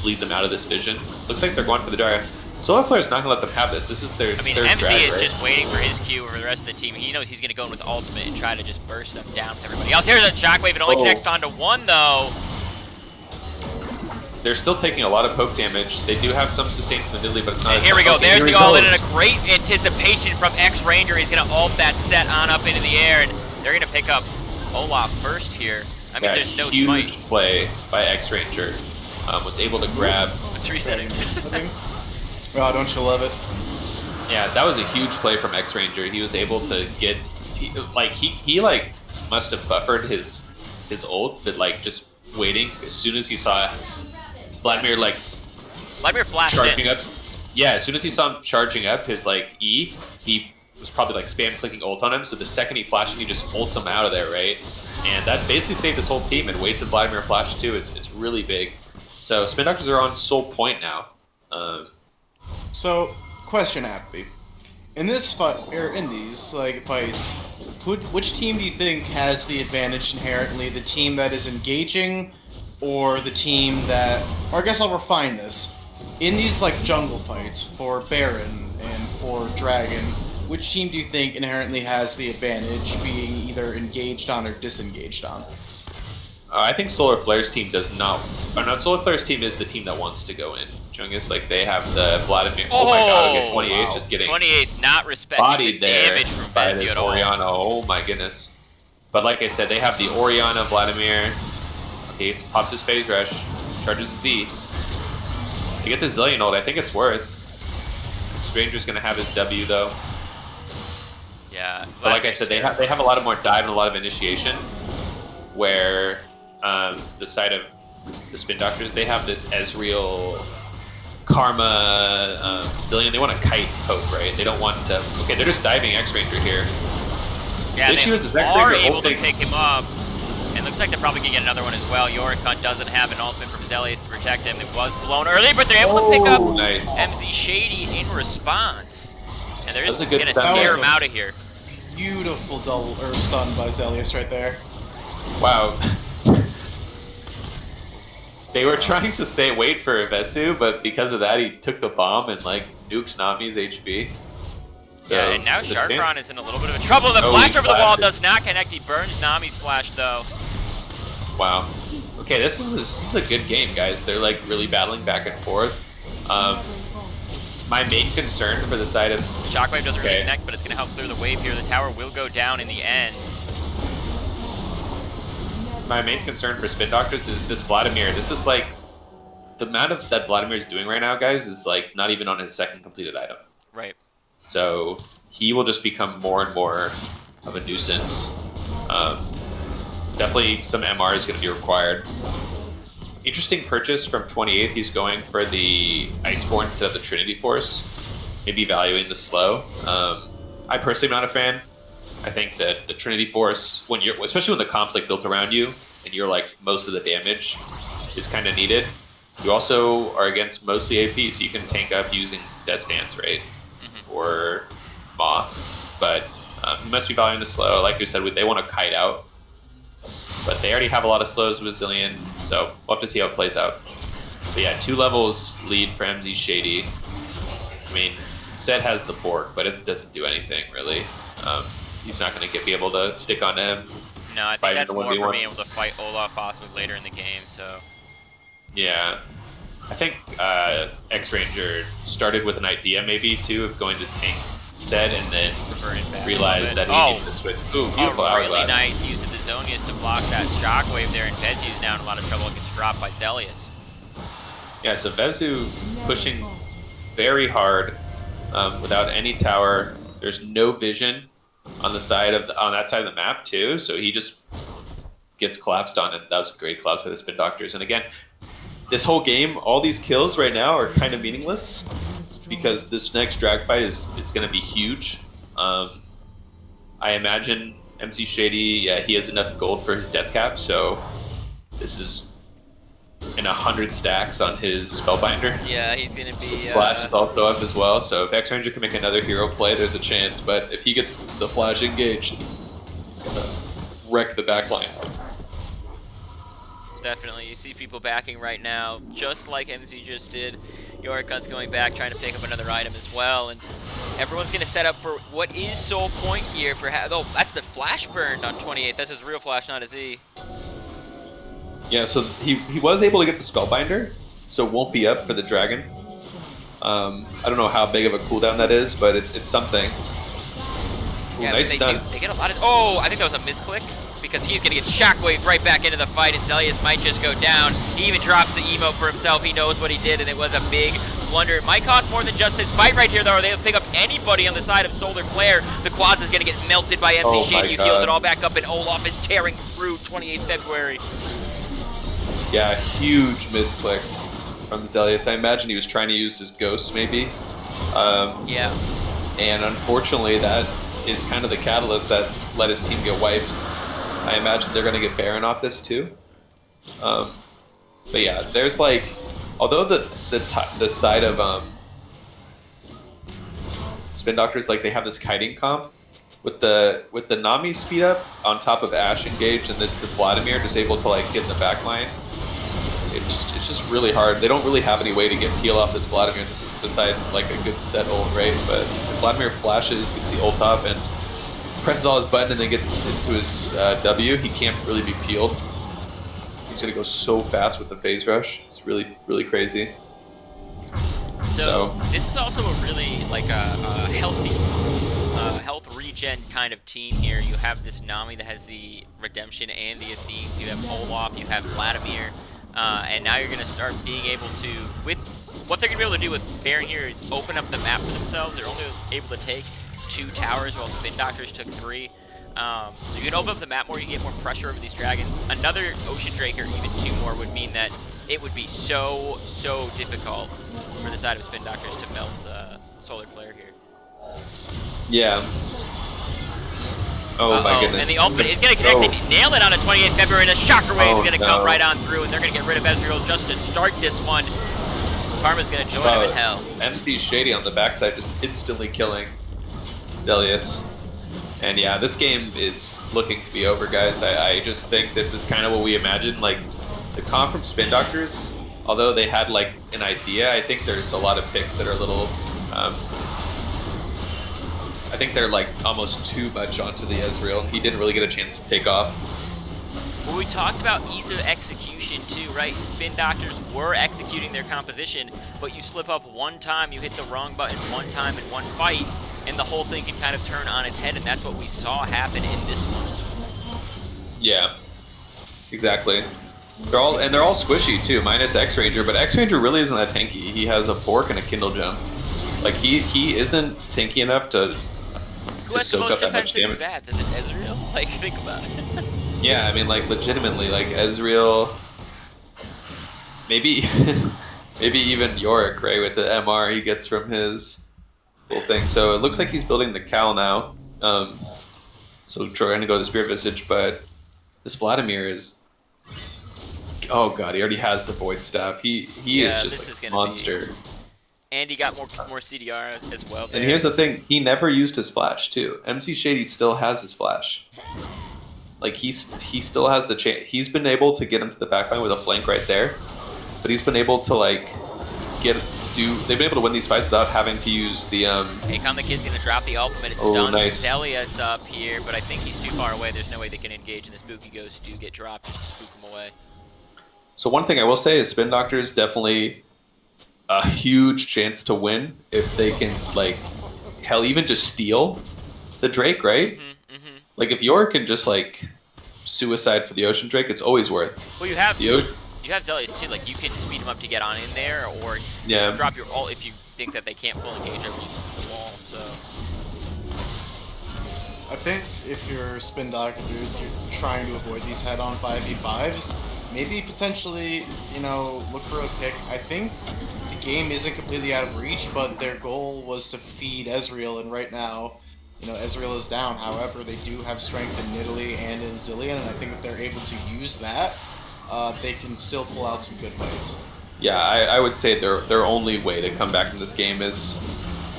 lead them out of this vision. Looks like they're going for the dragon. Solar Flare is not going to let them have this. This is their I mean, third MZ drag, is right? just waiting for his cue over the rest of the team. He knows he's going to go in with ultimate and try to just burst them down with everybody else. Here's a shockwave. It only connects onto one, though. They're still taking a lot of poke damage. They do have some sustained from the Nidalee, but it's not. And here we go. Okay, There's here the he all-in goes. and a great anticipation from X-Ranger. He's going to ult that set on up into the air, and they're going to pick up Olaf first here. I mean, Yeah, there's no huge smite. play by X-Ranger. Was able to grab. It's resetting. Oh, don't you love it? Yeah, that was a huge play from X-Ranger. He was able to get, he must have buffered his ult, but like just waiting as soon as he saw Vladimir like Vladimir flashed charging in. up. Yeah, as soon as he saw him charging up his like E, he was probably like spam clicking ult on him. So the second he flashed, he just ults him out of there, right? And that basically saved his whole team and wasted Vladimir flash too. It's really big. So Spin Doctors are on Soul Point now. So, question, Appy. In this fight, or in these like fights, which team do you think has the advantage inherently? The team that is engaging, or the team that? Or I guess I'll refine this. In these like jungle fights for Baron and for Dragon, which team do you think inherently has the advantage, being either engaged on or disengaged on? I think Solar Flare's team does not. Or no, Solar Flare's team is the team that wants to go in. Chungus, like they have the Vladimir. Oh my god, okay, 28 wow. just getting 28th not respecting the bodied there damage from by Vezio this at all. Oriana. Oh my goodness. But like I said, they have the Oriana, Vladimir. Okay, he pops his phase rush, charges a Z. They get the Zillion ult. I think it's worth. Stranger's gonna have his W though. Yeah. But like I said, they have a lot of more dive and a lot of initiation. Where the side of the Spin Doctors, they have this Ezreal, Karma, Zillion. They want to kite poke, right? They don't want to. Okay, they're just diving X-Ranger here. Yeah, The they issue is are X-Ranger able to ulting. pick him up. And looks like they're probably going to get another one as well. Yorikon doesn't have an ultimate from Zelius to protect him. It was blown early, but they're able to pick up Nice. MZ Shady in response. And they're That was just a good going to stun scare there. him out of here. Beautiful double or stun by Zelius right there. Wow. They were trying to say wait for Vesu, but because of that, he took the bomb and like nukes Nami's HP. So, Yeah, and now the Sharkron is in a little bit of trouble. The Oh, flash he over the wall flashed it. does not connect. He burns Nami's flash, though. Wow. Okay, this is a good game, guys. They're like really battling back and forth. My main concern for the side of Shockwave doesn't really Okay. connect, but it's going to help clear the wave here. The tower will go down in the end. my main concern for Spin Doctors is this Vladimir. This is like the amount of that Vladimir is doing right now, guys, is like not even on his second completed item. Right. So he will just become more and more of a nuisance. Definitely some MR is going to be required. Interesting purchase from 28th. He's going for the Iceborne instead of the Trinity Force. Maybe valuing the slow. I personally am not a fan. I think that the Trinity Force, when you're, especially when the comp's like built around you and you're like most of the damage is kind of needed. You also are against mostly AP, so you can tank up using Death Dance, right? Or Maw. But you must be valuing the slow. Like we said, they want to kite out. But they already have a lot of slows with Zillion, so we'll have to see how it plays out. But yeah, 2 levels lead for MZ Shady. I mean, Set has the Bork, but it doesn't do anything really. He's not going to be able to stick onto him. No, I think Fight that's in a more for 1v1. being able to fight Olaf possibly later in the game. So Yeah. I think X-Ranger started with an idea maybe too of going to tank Set and then reverting back. realized that he Oh, needed to switch. Ooh, beautiful a really hourglass. nice use of the Zonius to block that shockwave there, and Vezu's now in a lot of trouble. It gets dropped by Zelius. Yeah, so Vezu pushing very hard without any tower. There's no vision on the side of on that side of the map too, so he just gets collapsed on it. That was a great collapse for the Spin Doctors. And again, this whole game, all these kills right now are kind of meaningless because this next drag fight is going to be huge. I imagine MC Shady, yeah, he has enough gold for his death cap, so this is in 100 stacks on his Spellbinder. Yeah, he's gonna be. Flash is also up as well, so if X-Ranger can make another hero play, there's a chance, but if he gets the Flash engaged, he's going to wreck the backline. Definitely, you see people backing right now, just like MZ just did. Yorikut's going back, trying to pick up another item as well, and everyone's going to set up for what is Soul Point here for. Oh, that's the Flash burned on 28. That's his real Flash, not his E. Yeah, so he was able to get the Spellbinder, so it won't be up for the Dragon. I don't know how big of a cooldown that is, but it's something. Ooh, Yeah, nice they stun. They get a lot of. Oh, I think that was a misclick because he's going to get shockwave right back into the fight, and Zelius might just go down. He even drops the emote for himself. He knows what he did, and it was a big blunder. It might cost more than just his fight right here, though, or they'll pick up anybody on the side of Solar Flare. The Quads is going to get melted by MC Oh Shady, my who heals God. it all back up, and Olaf is tearing through 28th February. Yeah, huge misclick from Zelius. I imagine he was trying to use his ghosts, maybe. Yeah. And unfortunately, that is kind of the catalyst that let his team get wiped. I imagine they're going to get Baron off this too. But yeah, there's like, although the side of Spin Doctors, like they have this kiting comp with the Nami speed up on top of Ash engaged and the Vladimir just able to like get in the back line. It's just really hard. They don't really have any way to get peel off this Vladimir besides like a good set ult, right? But if Vladimir flashes, gets the ult up, and presses all his button and then gets into his W, he can't really be peeled. He's gonna go so fast with the phase rush. It's really, really crazy. So this is also a really like a healthy health regen kind of team here. You have this Nami that has the Redemption and the Athenes. You have Olaf, you have Vladimir, and now you're going to start being able to, with what they're going to be able to do with Baron here is open up the map for themselves. They're only able to take 2 towers while Spin Doctors took 3. So you can open up the map more, you can get more pressure over these dragons. Another Ocean Drake or even 2 more would mean that it would be so difficult for the side of Spin Doctors to melt Solar Flare here. Yeah. Oh my goodness. And the ultimate is going to connect and nail it on a 28th February, and a shocker wave is going to come right on through, and they're going to get rid of Ezreal just to start this one. Karma's going to join him in hell. MC Shady on the backside just instantly killing Zelius. And yeah, this game is looking to be over, guys. I just think this is kind of what we imagined. Like, the comp from Spin Doctors, although they had like an idea, I think there's a lot of picks that are a little... I think they're like almost too much onto the Ezreal. He didn't really get a chance to take off. Well, we talked about ease of execution too, right? Spin Doctors were executing their composition, but you slip up one time, you hit the wrong button one time in one fight, and the whole thing can kind of turn on its head, and that's what we saw happen in this one. Yeah, exactly. They're all squishy too, minus X-Ranger, but X-Ranger really isn't that tanky. He has a Bork and a Kindle Gem. Like he isn't tanky enough to Who has the soak most up that much defensive damage. stats? Is it Ezreal? Like, think about it. Yeah, I mean, like, legitimately, like, Ezreal, maybe maybe even Yorick, right, with the MR he gets from his whole thing. So it looks like he's building the Cal now. So trying to go to the Spirit Visage, but this Vladimir is... Oh god, he already has the Void Staff. He is just like a monster. And he got more CDR as well there. And here's the thing, he never used his Flash, too. MC Shady still has his Flash. Like, he still has the chance. He's been able to get him to the backline with a flank right there, but he's been able to, like, get they've been able to win these fights without having to use the Akon the Kid's gonna drop the ultimate. It Oh, stuns nice. Zelius up here, but I think he's too far away. There's no way they can engage, and the Spooky Ghosts do get dropped just to spook him away. So one thing I will say is Spin Doctors definitely a huge chance to win if they can, like, hell, even just steal the Drake, right? Like, if York can just, like, suicide for the Ocean Drake, it's always worth. Well, you have The O- Zelius too. Like, you can speed him up to get on in there, or Yeah. drop your ult if you think that they can't full engage over the wall. So I think if you're Spin Doctors, you're trying to avoid these head-on 5v5s. Maybe potentially, look for a pick. I think the game isn't completely out of reach, but their goal was to feed Ezreal, and right now, Ezreal is down. However, they do have strength in Nidalee and in Zillion, and I think if they're able to use that, they can still pull out some good fights. Yeah, I would say their only way to come back from this game is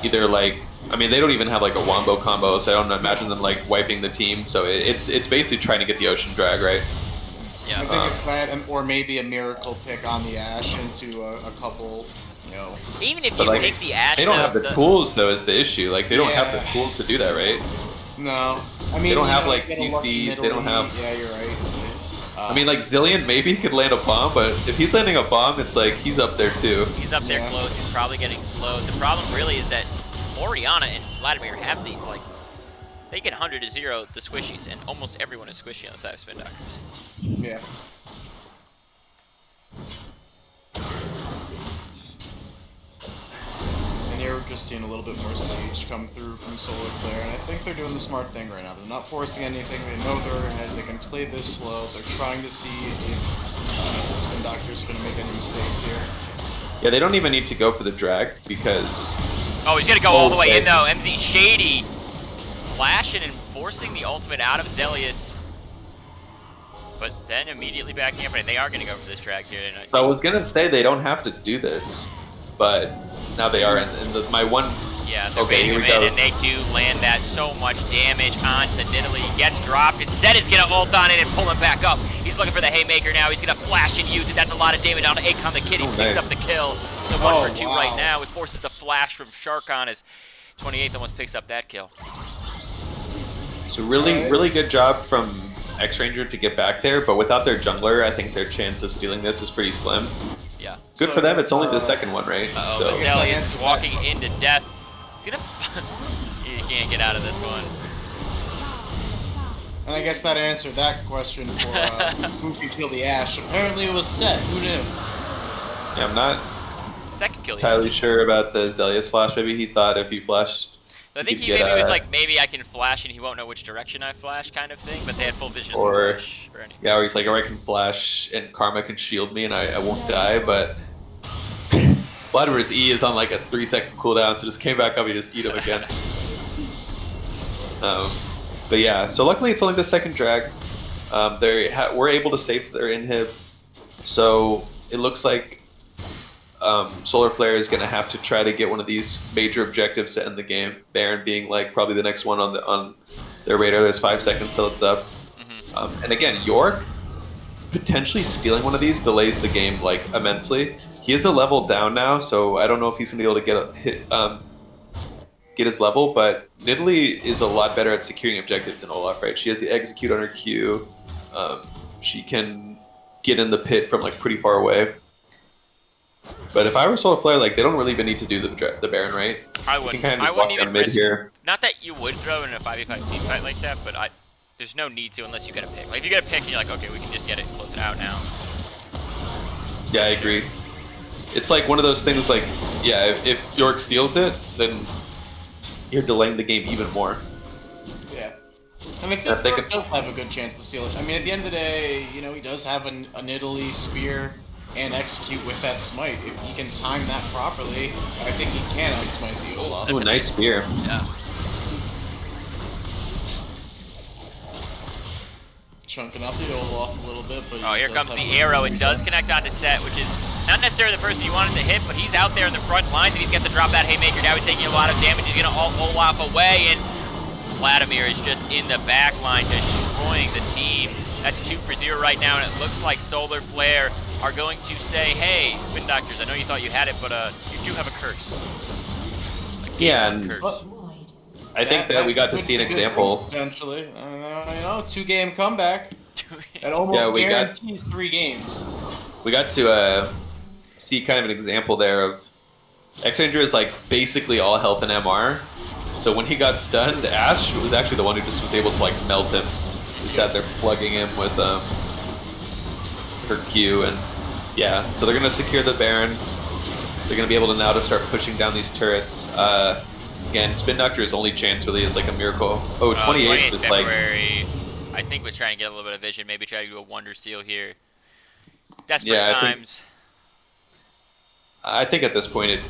either, like, I mean, they don't even have, like, a wombo combo, so I don't imagine them, like, wiping the team. So it's basically trying to get the Ocean Drag, right? yeah, I think it's that, or maybe a miracle pick on the Ashe into a couple, even if But, you like, take the Ashe, They don't though, have the tools, though, is the issue. Like, they don't have the Yeah. tools to do that, right? No. I mean, They don't have, like, get a lucky CC, they don't Nidalee. have- Yeah, you're right. I mean, like, Zillion maybe could land a bomb, but if he's landing a bomb, it's like he's up there, too. He's up there Yeah. close. He's probably getting slowed. The problem really is that Oriana and Vladimir have these, like, they get 100 to 0 the squishies, and almost everyone is squishy on the side of Spin Doctors. Yeah. And here we're just seeing a little bit more siege come through from Solar Flare, and I think they're doing the smart thing right now. They're not forcing anything. They know they're ahead. They can play this slow. They're trying to see if Spin Doctors are going to make any mistakes here. Yeah, they don't even need to go for the drag because Oh, he's gonna go all the way in Okay. though. MZ Shady flashing and forcing the ultimate out of Zelius. But then immediately backing up, and they are gonna go for this drag here tonight. So I was gonna say they don't have to do this, but now they are. And my one, Yeah, they're Okay, baiting here him we in, go. and they do land that so much damage onto Nidalee. He gets dropped, and Zed is gonna ult on it and pull him back up. He's looking for the Haymaker now. He's gonna flash and use it. That's a lot of damage onto Akon the Kid. He Oh, picks nice. up the kill. So 1 for 2 wow. right now. It forces the flash from Sharkon as 28th almost picks up that kill. so really, Alright. really good job from X Ranger to get back there. But without their jungler, I think their chance of stealing this is pretty slim. Yeah. Good So, for them. It's only the second one, right? Uh-oh, So but guess that Zelius answers that. walking into death. He's gonna... he can't get out of this one. And I guess that answered that question for who could kill the Ashe. Apparently it was Set. Who knew? yeah, I'm not Second kill. entirely sure about the Zelius flash. Maybe he thought if he flashed, I think could he get, maybe was uh, like, maybe I can flash and he won't know which direction I flash kind of thing, but they had full vision Or- of the bush or anything. yeah, or he's like, or I can flash and Karma can shield me and I won't die. But Vladimir's E is on like a 3-second cooldown, so just came back up, he just eat him again. But yeah, so luckily it's only the second drag. We're able to save their inhib, so it looks like Solar Flare is going to have to try to get one of these major objectives to end the game. Baron being like probably the next one on their radar. There's 5 seconds till it's up. And again, York potentially stealing one of these delays the game like immensely. He is a level down now, so I don't know if he's gonna be able to get his level. But Nidalee is a lot better at securing objectives than Olaf, right? She has the execute on her Q. She can get in the pit from like pretty far away. But if I were Solar Flare, like they don't really even need to do the Baron, right? I You wouldn't. can kind of I just walk wouldn't down even mid risk. here. Not that you would throw in a 5v5 team fight like that, but there's no need to unless you get a pick. Like if you get a pick, and you're like, okay, we can just get it and close it out now. Yeah, I agree. It's like one of those things like, yeah, if York steals it, then you're delaying the game even more. Yeah. And I think I think York does have a good chance to steal it. I mean, at the end of the day, he does have a Nidalee spear and execute with that smite. If he can time that properly, I think he can outsmite the Olaf. Ooh, nice spear. Yeah. Chunking out the Olaf a little bit, but Oh, he here does comes have the a- arrow. It does connect onto Set, which is not necessarily the person you wanted to hit, but he's out there in the front lines, and he's got to drop that Haymaker. Now he's taking a lot of damage. He's going to ult Olaf away, and Vladimir is just in the back line, destroying the team. That's 2 for 0 right now, and it looks like Solar Flare are going to say, "Hey, Spin Doctors, I know you thought you had it, but you do have a curse." Yeah, Game and curse. I think that we got to could see an be good example. things potentially. 2-game comeback. That almost Yeah, we got- guarantees 3 games. We got to see kind of an example there of X-Ranger is like basically all health and MR. So when he got stunned, Ash was actually the one who just was able to like melt him. He sat there plugging him with her Q, and yeah, so they're gonna secure the Baron. They're gonna be able to now to start pushing down these turrets. Again, Spin Doctor's only chance really is like a miracle. Oh, 28th is like February. I think was trying to get a little bit of vision. Maybe try to do a Wonder Seal here. Desperate Yeah, times. I think at this point,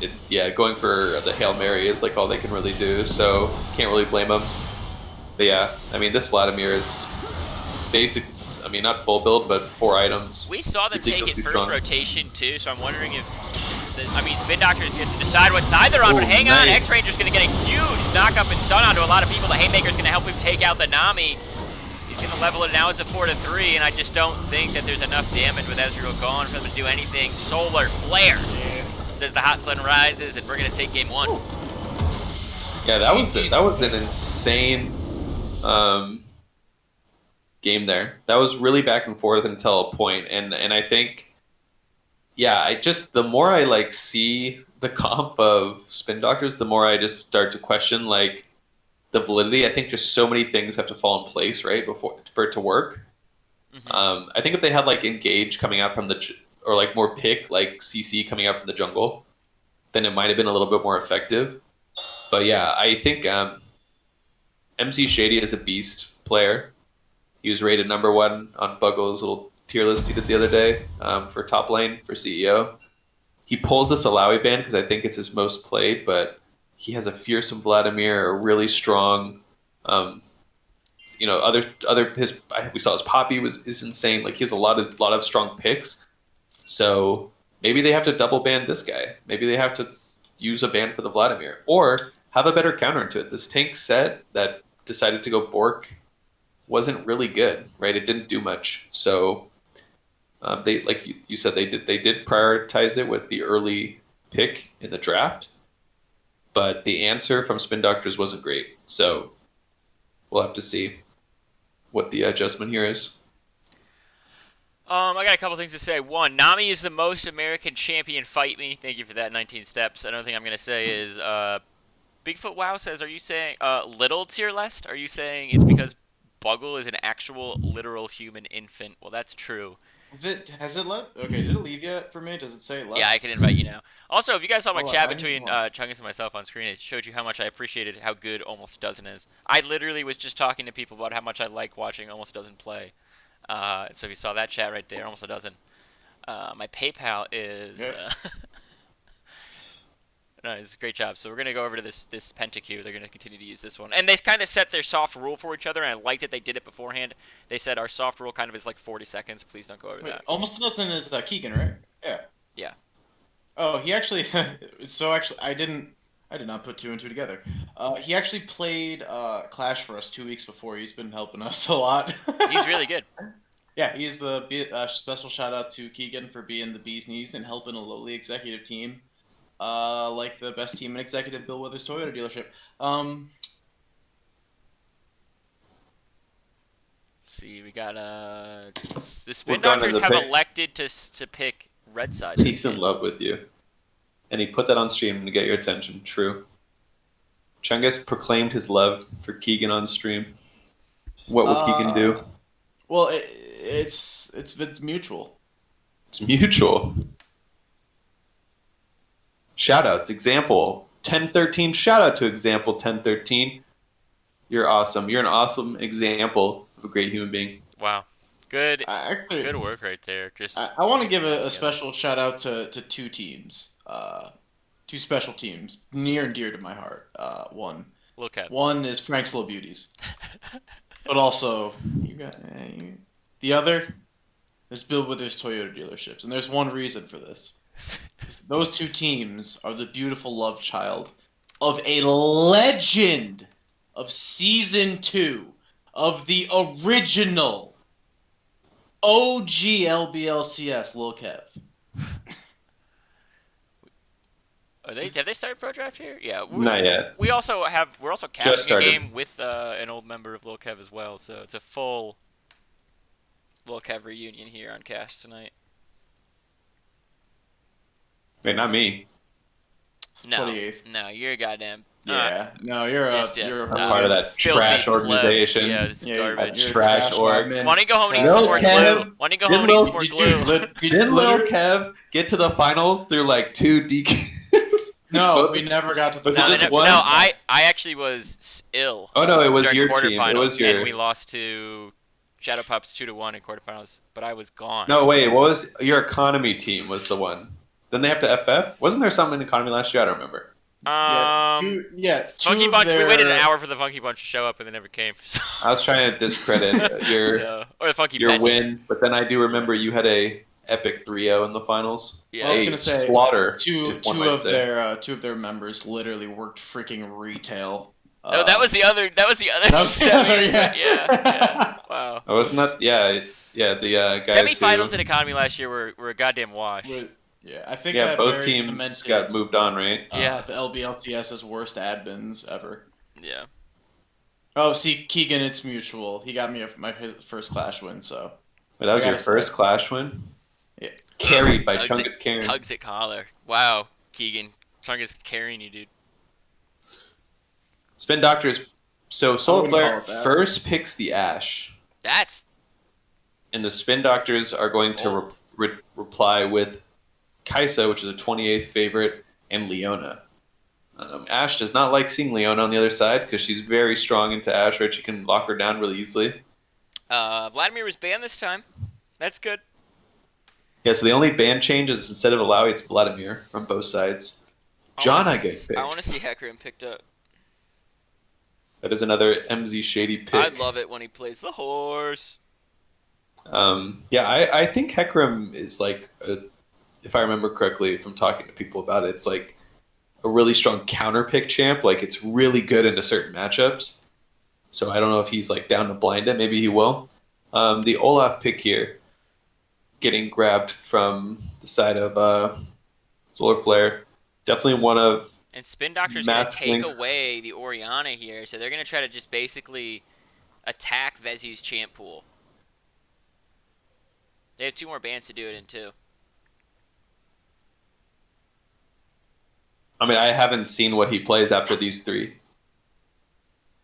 going for the Hail Mary is like all they can really do, so can't really blame them. But yeah, I mean, this Vladimir is basic. I mean, not full build, but 4 items. We saw them take it Ridiculously first strong. rotation too, so I'm wondering if. Spin Doctor is going to decide what side they're on, but Ooh, hang on, nice. X-Ranger's going to get a huge knock-up and stun onto a lot of people. The Haymaker's going to help him take out the Nami. He's going to level it now. It's a 4-3, and I just don't think that there's enough damage with Ezreal gone for them to do anything. Solar Flare says the hot sun rises, and we're going to take game 1. Yeah, that was an insane game there. That was really back and forth until a point, and I think, yeah, the more I like see the comp of Spin Doctors, the more I just start to question like the validity. I think just so many things have to fall in place, right, for it to work. Mm-hmm. I think if they had like Engage coming out from or like more pick like CC coming out from the jungle, then it might have been a little bit more effective. But yeah, I think MC Shady is a beast player. He was rated #1 on Buggle's little tier list he did the other day for top lane for CEO. He pulls this Alawi ban because I think it's his most played, but he has a fearsome Vladimir, a really strong. We saw his Poppy is insane. Like he has a lot of strong picks. So maybe they have to double ban this guy. Maybe they have to use a ban for the Vladimir, or have a better counter to it. This tank set that decided to go Bork wasn't really good, right? It didn't do much. So they, like you said, they did prioritize it with the early pick in the draft, but the answer from Spin Doctors wasn't great. So we'll have to see what the adjustment here is. I got a couple things to say. One, Nami is the most American champion. Fight me. Thank you for that. 19 steps. Another thing I'm going to say is Bigfoot Wow says, are you saying little tier list? Are you saying it's because Buggle is an actual literal human infant? Well, that's true. Has it left? Okay, did it leave yet for me? Does it say it left? Yeah, I can invite you now. Also, if you guys saw my Oh, chat I need between more. Chungus and myself on screen, it showed you how much I appreciated how good Almost a Dozen is. I literally was just talking to people about how much I like watching Almost a Dozen play. So if you saw that chat right there, Almost a Dozen. My PayPal is... No, it's a great job. So we're going to go over to this Pentaque. They're going to continue to use this one. And they kind of set their soft rule for each other, and I liked that they did it beforehand. They said our soft rule kind of is like 40 seconds. Please don't go over that. Almost a Dozen is Keegan, right? Yeah. Yeah. Oh, he actually... so actually, I did not put 2 and 2 together. He actually played Clash for us 2 weeks before. He's been helping us a lot. He's really good. Yeah, he's the special shout out to Keegan for being the bee's knees and helping a lowly executive team, like the best team in executive Bill Withers Toyota dealership. See, we got the Spin We're done in Doctors the have pick. elected to pick red side. Peace and love with you. And he put that on stream to get your attention. True. Chungus proclaimed his love for Keegan on stream. What will Keegan do? Well, it's mutual. It's mutual. Shoutouts. Example 1013. Shout out to Example 1013. You're awesome. You're an awesome example of a great human being. Wow, good Actually, good work right there. Just I want to give a special shout out to 2 teams, 2 special teams near and dear to my heart. look at One is Frank's Little Beauties, but also the other is Bill Withers Toyota dealerships, and there's one reason for this. Those 2 teams are the beautiful love child of a legend of Season 2 of the original OG LBLCS, Lil Kev. Have they started pro draft here? Yeah. Not yet. We're also casting a started. game with an old member of Lil Kev as well, so it's a full Lil Kev reunion here on cast tonight. Wait, not me. No, 28th. no, you're a goddamn. Yeah. No, you're Just, you're I'm part of that filthy trash pleb. organization. Yeah, it's garbage. You're a Trash org. admin. Why don't you go home and eat No, some more Kev. glue? Why don't you go home and eat some more glue? Didn't Lil Kev get to the finals through like 2 DQs? No, we never got to the But No, just finals. one? I actually was ill. Oh no, it was during your team. It quarterfinals, was your. and we lost to Shadow Pups 2-1 in quarterfinals. But I was gone. No, wait. What was your economy team? Was the one? Then they have to FF. Wasn't there something in economy last year? I don't remember. Two Funky of Bunch. their... We waited an hour for the Funky Bunch to show up, and they never came. I was trying to discredit your or the Funky your Bench. win, but then I do remember you had a epic 3-0 in the finals. Yeah. I was A gonna say slaughter. two one might of say. their members literally worked freaking retail. Oh, that was the other. That was the other. That was the other, yeah. yeah. Wow. Oh, wasn't that? Yeah. The guys. Semifinals who, in economy last year were a goddamn wash. Yeah, I think Yeah, that both very teams cemented, got moved on, right? Yeah. the LBLTS's worst admins ever. Yeah. Oh, see, Keegan, it's mutual. He got me my first Clash win, so. Wait, that was I your gotta first say- Clash win? Yeah. Carried by Tugs Chungus at, Karen. Tugs at collar. Wow, Keegan. Chungus carrying you, dude. Spin Doctors. So Solar wouldn't call Flare it that. first picks the Ashe, That's and the Spin Doctors are going to bold. reply with Kaisa, which is a 28th favorite, and Leona. Ashe does not like seeing Leona on the other side because she's very strong into Ashe, right? She can lock her down really easily. Vladimir was banned this time. That's good. Yeah, so the only ban change is instead of Alawi, it's Vladimir from both sides. Jana getting picked. I want to see Hecarim picked up. That is another MZ Shady pick. I love it when he plays the horse. Yeah, I think Hecarim is like, if I remember correctly from talking to people about it, it's like a really strong counter pick champ. Like it's really good into certain matchups. So I don't know if he's like down to blind it. Maybe he will. The Olaf pick here, getting grabbed from the side of Solar Flare, definitely one of. And Spin Doctor's going to Math take links. away the Oriana here, so they're going to try to just basically attack Vezi's champ pool. They have 2 more bans to do it in, too. I mean, I haven't seen what he plays after these 3.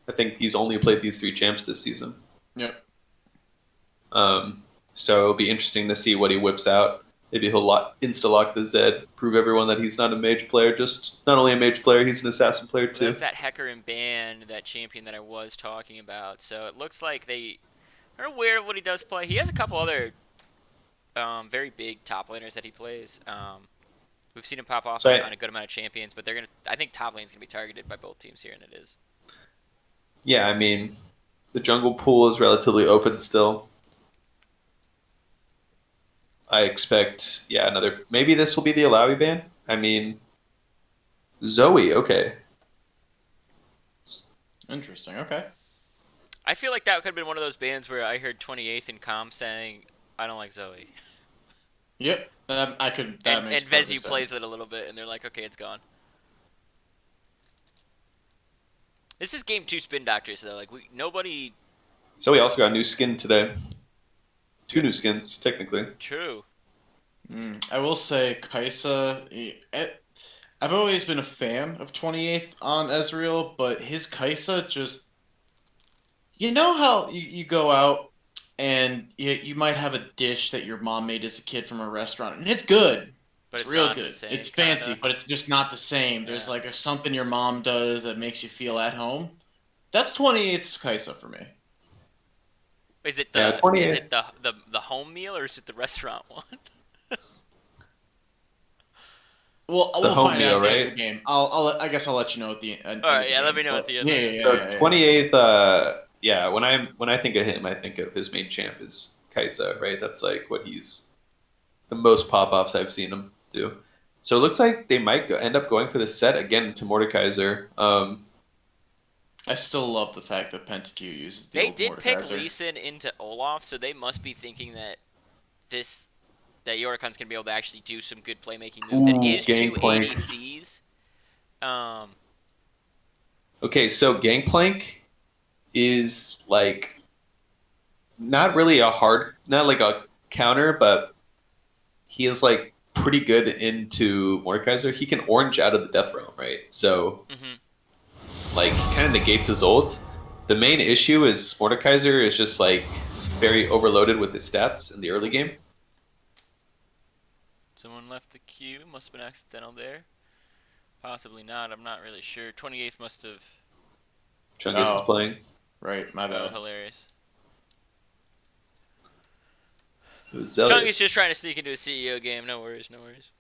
I think he's only played these 3 champs this season. Yep. So it'll be interesting to see what he whips out. Maybe he'll insta-lock the Zed, prove everyone that he's not a mage player, just not only a mage player, he's an assassin player So too. that's that Hecarim ban, that champion that I was talking about. So it looks like they are aware of what he does play. He has a couple other very big top laners that he plays. We've seen him pop off So on a good amount of champions, but I think top lane's gonna be targeted by both teams here, and it is. Yeah, I mean, the jungle pool is relatively open still. I expect, maybe this will be the Alawi ban. I mean, Zoe, okay. Interesting. Okay. I feel like that could have been one of those bans where I heard 28th in comm saying, "I don't like Zoe," Yep. I could. That and makes Vezi perfect sense. plays it a little bit, and they're like, "Okay, it's gone." This is game 2 Spin Doctors though. Like nobody. Zoe also got a new skin today. 2 new skins, technically. True. I will say, Kaisa. I've always been a fan of 28th on Ezreal, but his Kaisa just. You know how you go out and you might have a dish that your mom made as a kid from a restaurant, and it's good. But It's real not the good. same, It's fancy, kinda. but it's just not the same. There's Yeah. there's something your mom does that makes you feel at home. That's 28th's Kaisa for me. Is it Yeah, the 28. is it the home meal or is it the restaurant one? Well, the we'll home find meal, out at the end of right? the game. I guess I'll let you know at the end. All right, yeah, let me know at the end. Yeah. So yeah. 28th, when I think of him, I think of his main champ is Kaisa, right? That's like what he's the most pop-offs I've seen him do. So it looks like they might end up going for the set again to Mordekaiser. I still love the fact that PentaQ uses the They old did pick Mordekaiser. Lee Sin into Olaf, so they must be thinking that that Yorkon's gonna be able to actually do some good playmaking moves. That is two Gangplank. ADCs. Okay, so Gangplank is like not really not like a counter, but he is like pretty good into Mordekaiser. He can orange out of the Death Realm, right? So like kind of negates his ult. The main issue is Mordekaiser is just like very overloaded with his stats in the early game. Someone left the queue. Must have been accidental there. Possibly not. I'm not really sure. 28th must have. Chungus is playing. Right, my Oh, bad. hilarious. Zealous. Chungus just trying to sneak into a CEO game. No worries, no worries.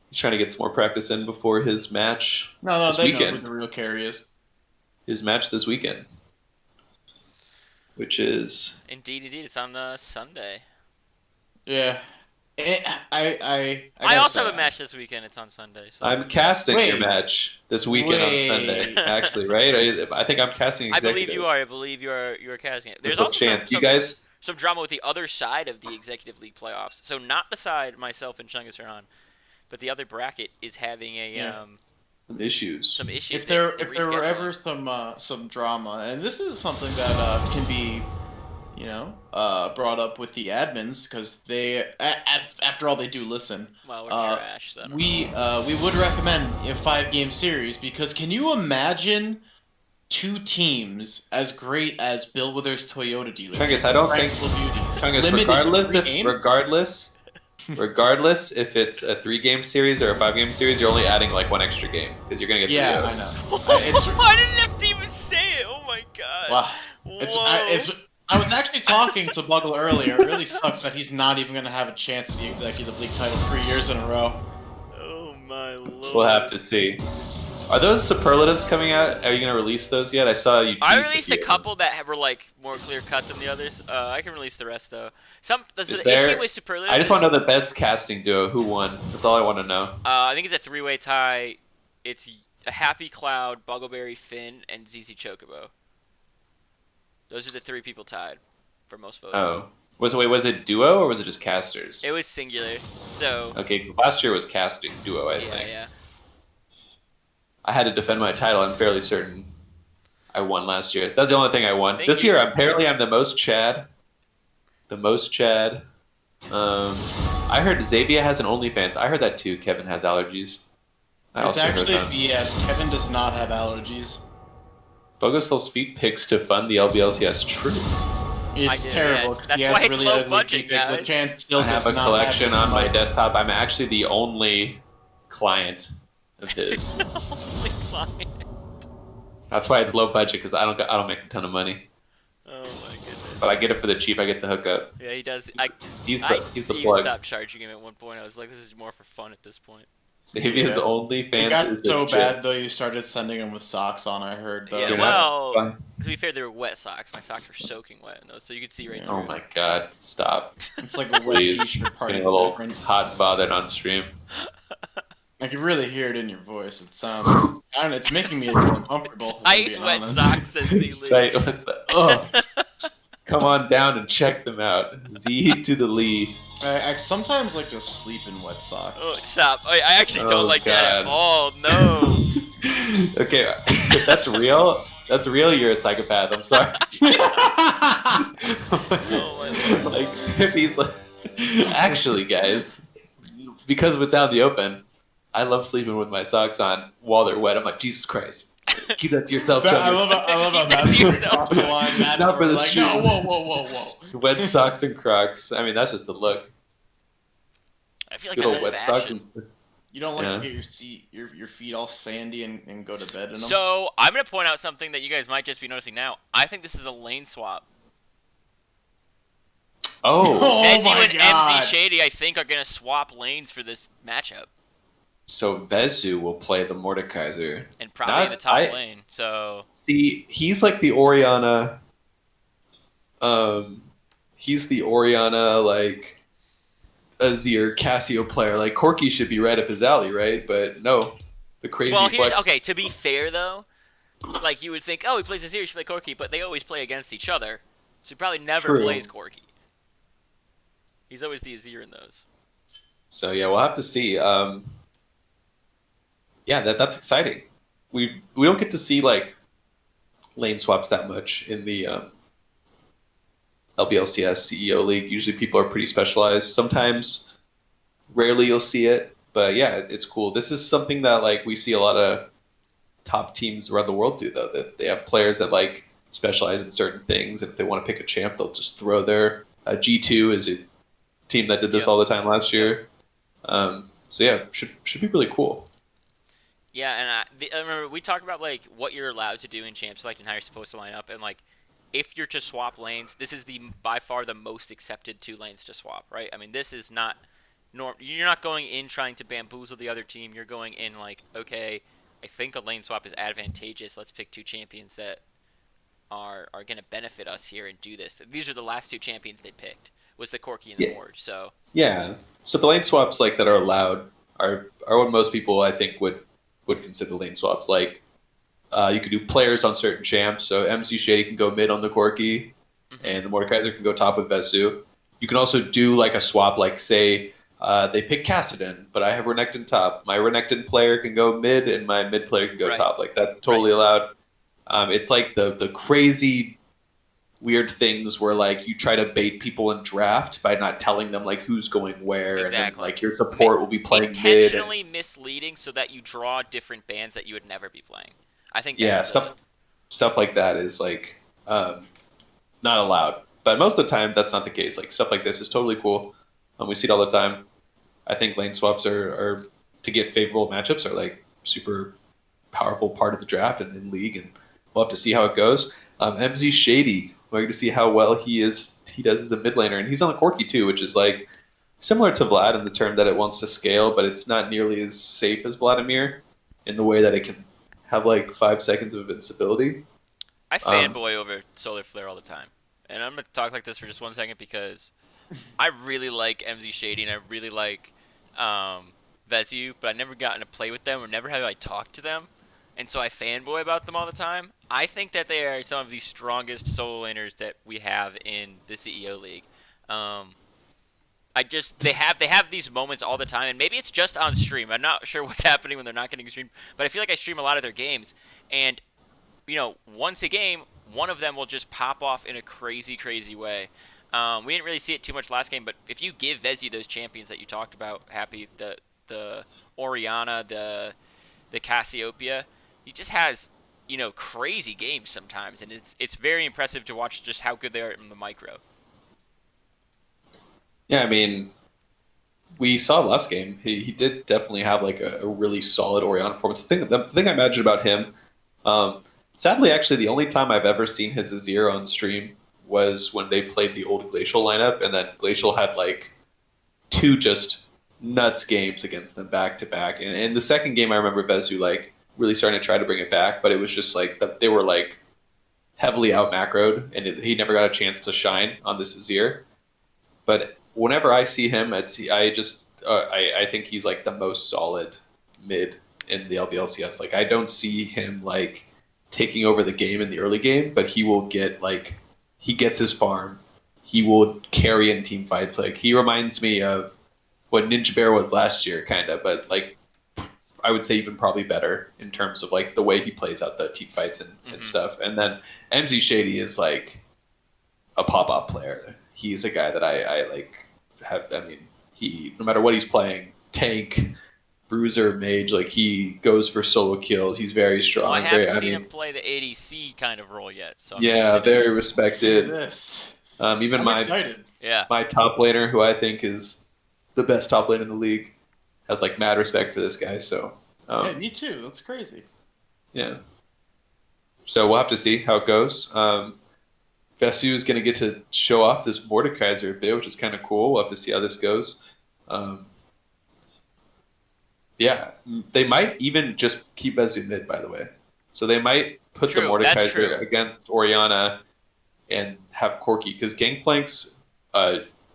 He's trying to get some more practice in before his match No, this they know weekend. who the real carry is. His match this weekend, which is Indeed. It's on Sunday. Yeah. I also have a match this weekend. It's on Sunday. So. I'm casting your Wait. match this weekend on Sunday. Actually, right? I think I'm casting. I Executive. believe you are. I believe you are casting it. There's There's also chance. You guys. some drama with the other side of the Executive League playoffs. So not the side myself and Chungus are on, but the other bracket is having Some issues. some issues. if there rescheduling. were ever some drama, and this is something that can be, brought up with the admins because they, after all, they do listen. Well, we're trash. So I don't know. We would recommend a 5-game series because can you imagine 2 teams as great as Bill Withers Toyota dealers? Chungus, I don't think. Practical beauties. Chungus, Limited to 3 games? regardless if it's a 3-game series or a 5-game series, you're only adding like 1 extra game because you're gonna get. Yeah, the I know. I didn't have to even say it. Oh my god. Wow. Whoa. I was actually talking to Buggle earlier. It really sucks that he's not even going to have a chance at the Executive League title 3 years in a row. Oh my lord. We'll have to see. Are those superlatives coming out? Are you gonna release those yet? I saw you. I tease released a a few. couple that were like more clear cut than the others. I can release the rest though. The there- issue with superlatives. I just want to know the best casting duo. Who won? That's all I want to know. I think it's a 3-way tie. It's a Happy Cloud, Buggleberry, Finn, and ZZ Chocobo. Those are the 3 people tied for most votes. Oh, was it duo or was it just casters? It was singular. So. Okay, last year was casting duo. I Yeah, think. yeah. I had to defend my title. I'm fairly certain I won last year. That's the only thing I won. Thank This you. year, apparently, I'm the most Chad. The most Chad. I heard Xavier has an OnlyFans. I heard that too. Kevin has allergies. I It's also heard actually that. BS. Kevin does not have allergies. Bogo sells feet pics to fund the LBLCS. True. It's do, yeah, terrible. it's- that's He has why it's really low ugly budget, feet pics. The guys. chance still I have does a not collection have on my money. desktop. I'm actually the only client of his. Only client. That's why it's low budget because I don't make a ton of money. Oh my goodness. But I get it for the cheap. I get the hookup. Yeah, he does. He's I the even plug. stopped charging him at one point. I was like, this is more for fun at this point. Xavier's Yeah. OnlyFans It got is so legit. bad though. You started sending them with socks on. I heard. Yeah, Yeah. well, Fine. to be fair, they were wet socks. My socks were soaking wet in those, so you could see right through. Oh my god, stop. It's like a wet Please. t-shirt part Getting of a little different. hot bothered on stream. I can really hear it in your voice. It sounds. It's making me a little uncomfortable. if I'm Tight being wet honest. socks, says Z-Lee. Say, what's that? Oh, come on down and check them out. Z to the Lee. I sometimes like to sleep in wet socks. Oh, stop. I actually don't Oh, like that at God. all. No. Okay, if that's real. That's real. You're a psychopath. I'm sorry. Oh my lord. Like if he's like, actually, guys, because of it's out in the open, I love sleeping with my socks on while they're wet. I'm like, Jesus Christ, keep that to yourself. I Chungus. love how Keep that that's to yourself. across the line. Matt, Not for we're the like, stream. no, whoa. Wet socks and Crocs. I mean, that's just the look. I feel like Good that's old a wet socks. fashion. You don't like Yeah. to get your feet all sandy and go to bed in them? So, I'm going to point out something that you guys might just be noticing now. I think this is a lane swap. Oh, Oh Vezi my and God. MZ Shady, I think, are going to swap lanes for this matchup. so Vezu will play the Mordekaiser. And probably in the top I- lane. So, See, he's like the Oriana. He's the Oriana like Azir Casio player. Like Corky should be right up his alley, right? But no, the crazy. well, here's flex. okay. To be fair, though, like you would think, oh, he plays Azir, he should play Corki, but they always play against each other, so he probably never True. plays Corki. He's always the Azir in those. So yeah, we'll have to see. Yeah, that's exciting. We don't get to see like lane swaps that much in the LBLCS CEO League. Usually people are pretty specialized. Sometimes, rarely you'll see it, but yeah, it's cool. This is something that like we see a lot of top teams around the world do though. That they have players that like specialize in certain things. If they want to pick a champ, they'll just throw their G2 is a team that did this Yep. all the time last Yep. year. So yeah, should be really cool. Yeah, and I remember we talked about like what you're allowed to do in champ select and how you're supposed to line up, and like if you're to swap lanes, this is the by far the most accepted 2 lanes to swap, right? I mean, this is not You're not going in trying to bamboozle the other team. You're going in like, okay, I think a lane swap is advantageous. Let's pick 2 champions that are going to benefit us here and do this. These are the last 2 champions they picked. Was the Corki and the Yeah, Ward. So yeah. So the lane swaps like that are allowed are what most people I think would consider lane swaps. Like you could do players on certain champs. So MC Shady can go mid on the Corki, and the Mordekaiser can go top with Vesu. You can also do like a swap, like say they pick Kassadin, but I have Renekton top. My Renekton player can go mid, and my mid player can go Right. top. Like that's totally allowed. It's like the crazy weird things where like you try to bait people in draft by not telling them like who's going where, and then exactly. like your support will be playing mid. And, Intentionally misleading so that you draw different bands that you would never be playing. I think yeah, that's stuff like that is like not allowed. But most of the time, that's not the case. Like stuff like this is totally cool. We see it all the time. I think lane swaps are to get favorable matchups are like super powerful part of the draft and in league, and we'll have to see how it goes. MZ Shady, we're going to see how well he does as a mid laner, and he's on the Corki too, which is like similar to Vlad in the term that it wants to scale, but it's not nearly as safe as Vladimir in the way that it can have like 5 seconds of invincibility. I fanboy over Solar Flare all the time. And I'm going to talk like this for just 1 second because I really like MZ Shady and I really like Vesu, but I've never gotten to play with them or never have I talked to them. And so I fanboy about them all the time. I think that they are some of the strongest solo laners that we have in the CEO League. They have these moments all the time, and maybe it's just on stream. I'm not sure what's happening when they're not getting streamed, but I feel like I stream a lot of their games, and once a game, one of them will just pop off in a crazy, crazy way. We didn't really see it too much last game, but if you give Vezi those champions that you talked about, Happy, the Oriana, the Cassiopeia, he just has crazy games sometimes, and it's very impressive to watch just how good they are in the micro. Yeah, I mean, we saw last game. He did definitely have like a really solid Oriana performance. The thing I imagine about him, sadly, actually, the only time I've ever seen his Azir on stream was when they played the old Glacial lineup, and then Glacial had like 2 just nuts games against them back to back. And in the second game, I remember Vesu like really starting to try to bring it back, but it was just like they were like heavily out macroed, and he never got a chance to shine on this Azir. But whenever I see him, I think he's like the most solid mid in the LBLCS. Like I don't see him like taking over the game in the early game, but he will get like he gets his farm. He will carry in team fights. Like he reminds me of what Ninja Bear was last year, kind of, but like I would say even probably better in terms of like the way he plays out the team fights and stuff. And then MZ Shady is like a pop off player. He's a guy that I like have. I mean, he no matter what he's playing, tank, bruiser, mage, like he goes for solo kills. He's very strong. Well, I haven't seen him play the ADC kind of role yet. So yeah, very respected. This. Even I'm excited. my top laner, who I think is the best top lane in the league, has like mad respect for this guy. So yeah, me too. That's crazy. Yeah. So we'll have to see how it goes. Vesu is going to get to show off this Mordekaiser a bit, which is kind of cool. We'll have to see how this goes. Yeah, they might even just keep Vesu mid, by the way. So they might put the Mordekaiser against Oriana and have Corki, because Gangplank's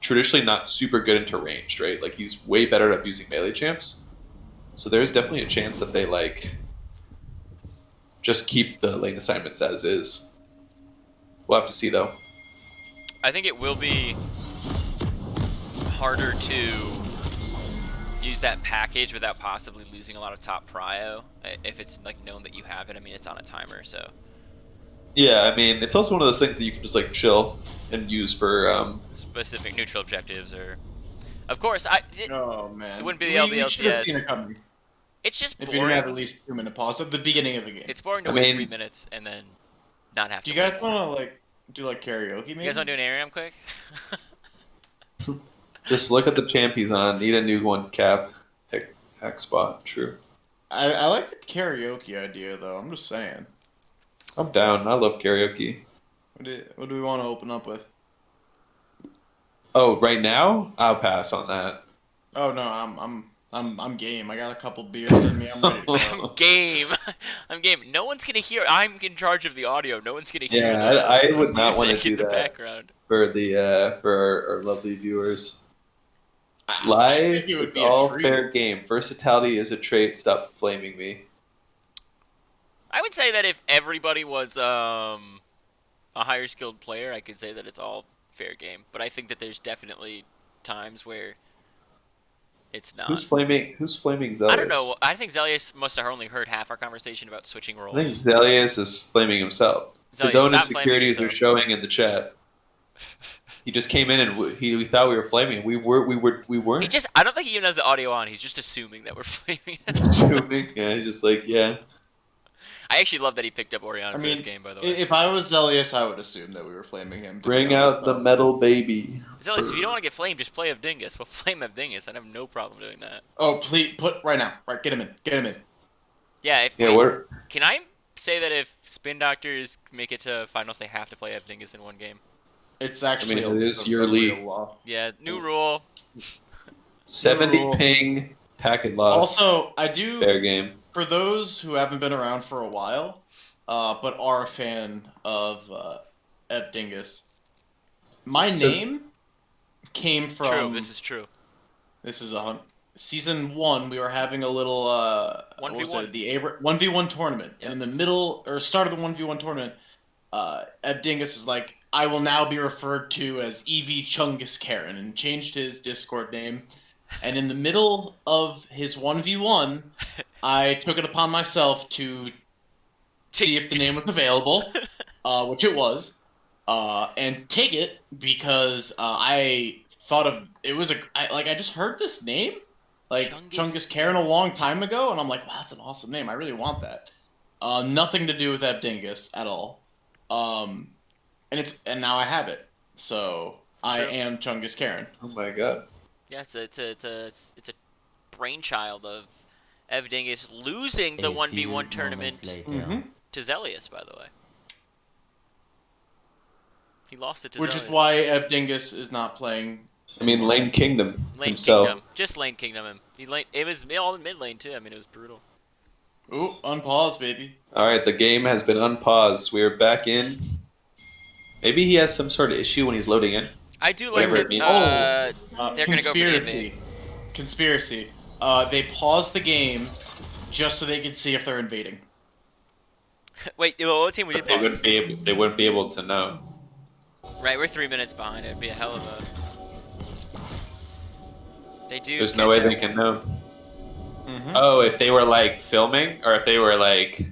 traditionally not super good into ranged, right? Like he's way better at abusing melee champs. So there's definitely a chance that they like just keep the lane assignments as is. We'll have to see, though. I think it will be. harder to use that package without possibly losing a lot of top prio if it's like known that you have it. I mean, it's on a timer, so. Yeah, I mean, it's also one of those things that you can just like chill and use for. Specific neutral objectives, or of course, Oh man, it wouldn't be the we should have seen LBLCS. it coming. It's just If you didn't have at boring. least 2-minute pause at the beginning of the game. It's boring to I wait mean- 3 minutes and then not have Do to. you guys wait. want to like do like karaoke? Maybe You guys want to do an Arium quick? Just look at the champ he's on. Need a new one cap. Hack spot. True. I like the karaoke idea though. I'm just saying. I'm down. I love karaoke. What do we want to open up with? Oh, right now? I'll pass on that. Oh no, I'm game. I got a couple beers in me. I'm ready to go. I'm game. I'm game. No one's gonna hear. I'm in charge of the audio. No one's gonna hear. Yeah, the I would not want to music do in the that background. for the for our lovely viewers. I Live, think it would it's be a all treat. fair game. Versatility is a trait. Stop flaming me. I would say that if everybody was a higher skilled player, I could say that it's all fair game. But I think that there's definitely times where it's not. Who's flaming Zelius? I don't know. I think Zelius must have only heard half our conversation about switching roles. I think Zelius is flaming himself. Zelius, His own stop flaming insecurities are yourself. showing in the chat. He just came in and we thought we were flaming. We weren't. He just, I don't think he even has the audio on. He's just assuming that we're flaming. Assuming, yeah, he's just like, yeah. I actually love that he picked up Oriana I for mean, this game, by the way. if I was Zelius, I would assume that we were flaming him. to be Bring honest. out the metal baby. Zelius, if you don't want to get flamed, just play Evdingus. We'll flame Evdingus. I'd have no problem doing that. Oh, please put right now. Right, get him in. Get him in. Yeah, Yeah, wait, we're can I say that if Spin Doctors make it to finals, they have to play Evdingus in one game? It's actually it is your real league. law. Yeah, new rule. 70 Rule. ping packet loss. Also, I do Fair game. for those who haven't been around for a while, but are a fan of Ed Dingus. My So- name came from. True, this is true. This is season 1. We were having a little 1v1. The 1v1 tournament, Yep. and in the middle or start of the 1v1 tournament, Ed Dingus is like, I will now be referred to as EV Chungus Karen, and changed his Discord name. And in the middle of his 1v1, I took it upon myself to see if the name was available, which it was, and take it because I thought of it was I just heard this name, like Chungus Karen, a long time ago, and I'm like, wow, that's an awesome name. I really want that. Nothing to do with that dingus at all. And now I have it. So I True. am Chungus Karen. Oh my god. Yeah, it's a brainchild of Evdingus losing the 1v1 tournament Mm-hmm. to Zelius, by the way. He lost it to Which is Zelius. why Ev Dingus is not playing. I mean, Lane Kingdom Lane himself. Kingdom. Just Lane Kingdom him. It was all in mid lane, too. I mean, it was brutal. Ooh, unpause, baby. All right, the game has been unpaused. We are back in. Maybe he has some sort of issue when he's loading in. I do like Whatever it that means. they're going to go for the conspiracy. invade. Conspiracy. They paused the game just so they could see if they're invading. Wait, what team we did They pause? wouldn't be able to know. Right, we're 3 minutes behind. It'd be a hell of a... They do. There's no way catch they up. can know. Mm-hmm. Oh, if they were like filming, or if they were like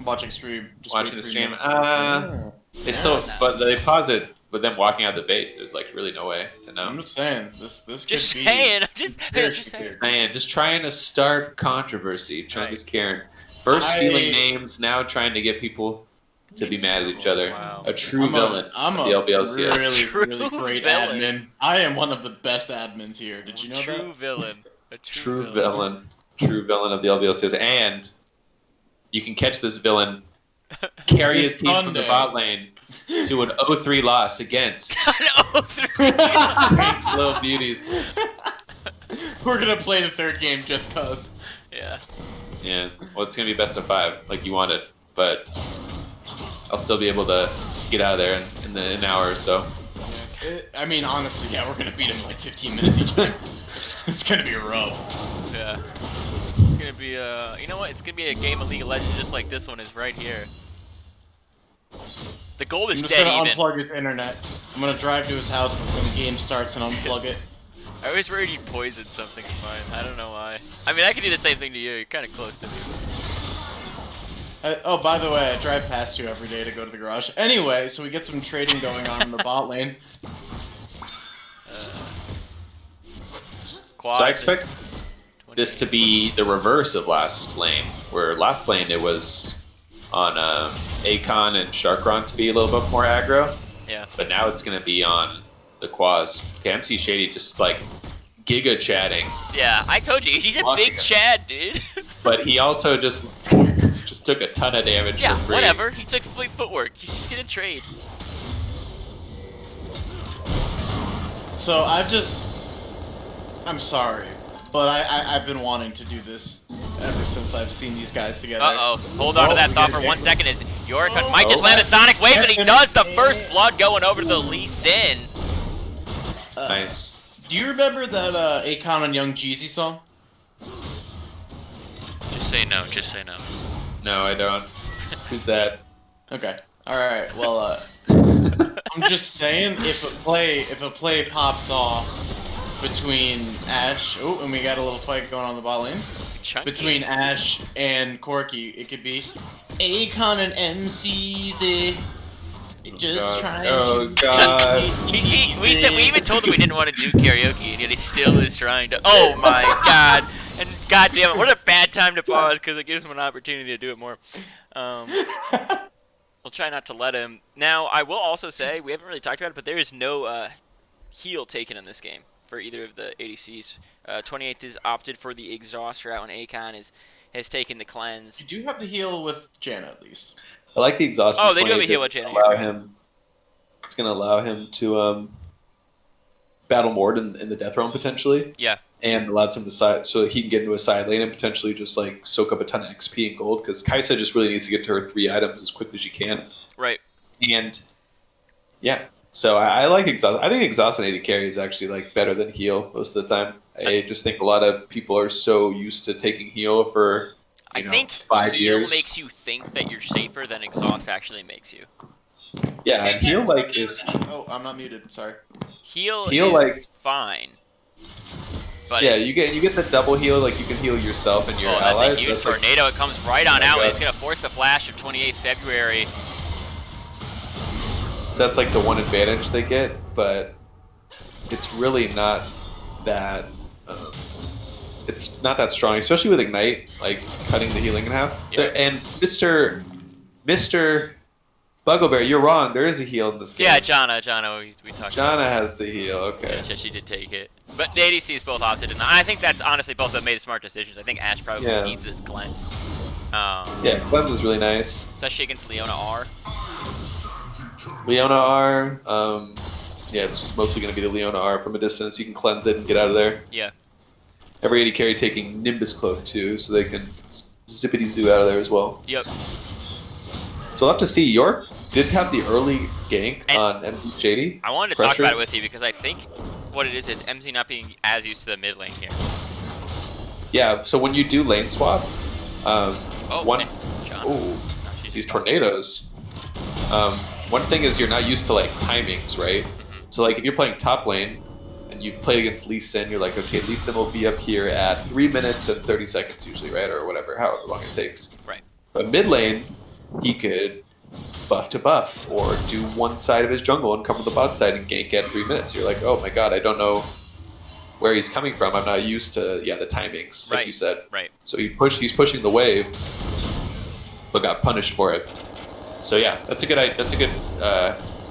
Watching stream. Just watching wait the 3 stream. minutes. They still, no. but they pause it. But then walking out the base, there's like really no way to know. I'm just saying this Just could be. saying. Just conspiracy saying. theory. Man, just trying to start controversy. Chungus Right. Karen. First I- stealing names, now trying to get people to be mad at each other. Wow. A true I'm villain. I'm of a the LBLCS. really, True really great villain. admin. I am one of the best admins here. Did you know True that? villain. A True villain. True villain of the LBLCS. And you can catch this villain carry This his team from the Sunday. bot lane to an 0-3 loss against Pink's Little Beauties. We're gonna play the third game just cause. Yeah. Yeah, well, it's going to be best of 5, like you wanted. But I'll still be able to get out of there in an hour or so. I mean, honestly, yeah, we're gonna beat him in like 15 minutes each time. It's gonna be rough. Yeah. It's gonna be you know what? It's gonna be a game of League of Legends just like this one is right here. The gold is I'm just dead gonna even. unplug his internet. I'm gonna drive to his house when the game starts and unplug it. I always worried you poisoned something of mine. I don't know why. I mean, I could do the same thing to you. You're kind of close to me. Oh, by the way, I drive past you every day to go to the garage. Anyway, so we get some trading going on in the bot lane. Quads So I expect this to be the reverse of last lane, where last lane it was on Akon and Sharkron to be a little bit more aggro, Yeah. but now it's going to be on the Quaz. Okay, MC Shady just like giga chatting, Yeah, I told you. He's a Walking big it. Chad, dude. but he also just took a ton of damage Yeah, for free. whatever. He took fleet footwork. He's just gonna trade. So I'm sorry, but I've been wanting to do this ever since I've seen these guys together. Uh-oh. Hold on to that we thought get for 1 hit. second as Yorikon might just land a Sonic Wave, and he does the first blood going over to the Lee Sin. Nice. Do you remember that Akon and Young Jeezy song? Just say no, just say no. No, I don't. Who's that? Okay. All right. Well, I'm just saying, if a play pops off between Ash, oh, and we got a little fight going on the bot lane Chunky. between Ash and Corky, it could be Akon and MCZ. Just trying Oh, to. God. We even told him we didn't want to do karaoke, and yet he still is trying to. Oh my god! And god damn it, what a bad time to pause because it gives him an opportunity to do it more. We'll try not to let him. Now, I will also say we haven't really talked about it, but there is no heal taken in this game for either of the ADCs. 28th is opted for the exhaust route, and Akon has taken the cleanse. You do have the heal with Janna at least. I like the exhaust. Oh, they do have a 28. heal with Jenny. It's going to allow him to battle Mord in the death realm potentially. Yeah. And allows him to side, so he can get into a side lane and potentially just like soak up a ton of XP and gold, because Kaisa just really needs to get to her 3 items as quickly as she can. Right. And yeah, so I like exhaust. I think exhaust and AD carry is actually like better than heal most of the time. I just think a lot of people are so used to taking heal for I think 5 heal years. makes you think that you're safer than exhaust actually makes you. Yeah, and heal like is Oh, I'm not muted. Sorry. Heal Heal, is like- fine. But yeah, it's- you get the double heal, like you can heal yourself and your Oh, allies. that's a huge That's, like, tornado. It comes right on Oh my out, and God. it's going to force the flash of 28th February. that's like the one advantage they get, but it's really not that. It's not that strong, especially with Ignite, like cutting the healing in half. Yeah. And Mr. Buggleberry, you're wrong. There is a heal in this game. Yeah, Janna, we talked about Jana has the heal. Okay. it. Yeah, she did take it. But the ADCs both opted in. I think that's honestly both have made smart decisions. I think Ash probably Yeah. needs this cleanse. Yeah, Cleanse is really nice. Especially against Leona R. Leona R. Yeah, it's just mostly going to be the Leona R from a distance. You can cleanse it and get out of there. Yeah. Every AD carry taking Nimbus Cloak too, so they can zippity zoo out of there as well. Yep. So we'll have to see. York did have the early gank And- on MP Shady. I wanted to talk Pressure. about it with you because I think what it is MZ not being as used to the mid lane here. Yeah, so when you do lane swap, Oh, one. and Janna. Oh, No, she's these just gone. tornadoes. One thing is you're not used to like timings, right? So like if you're playing top lane and you play against Lee Sin, you're like, okay, Lee Sin will be up here at 3 minutes and 30 seconds usually, right? Or whatever, however long it takes. Right. But mid lane, he could buff to buff or do one side of his jungle and cover the bot side and gank at 3 minutes. You're like, oh my god, I don't know where he's coming from. I'm not used to the timings, like Right. you said. Right. So he's pushing the wave, but got punished for it. So yeah, that's a good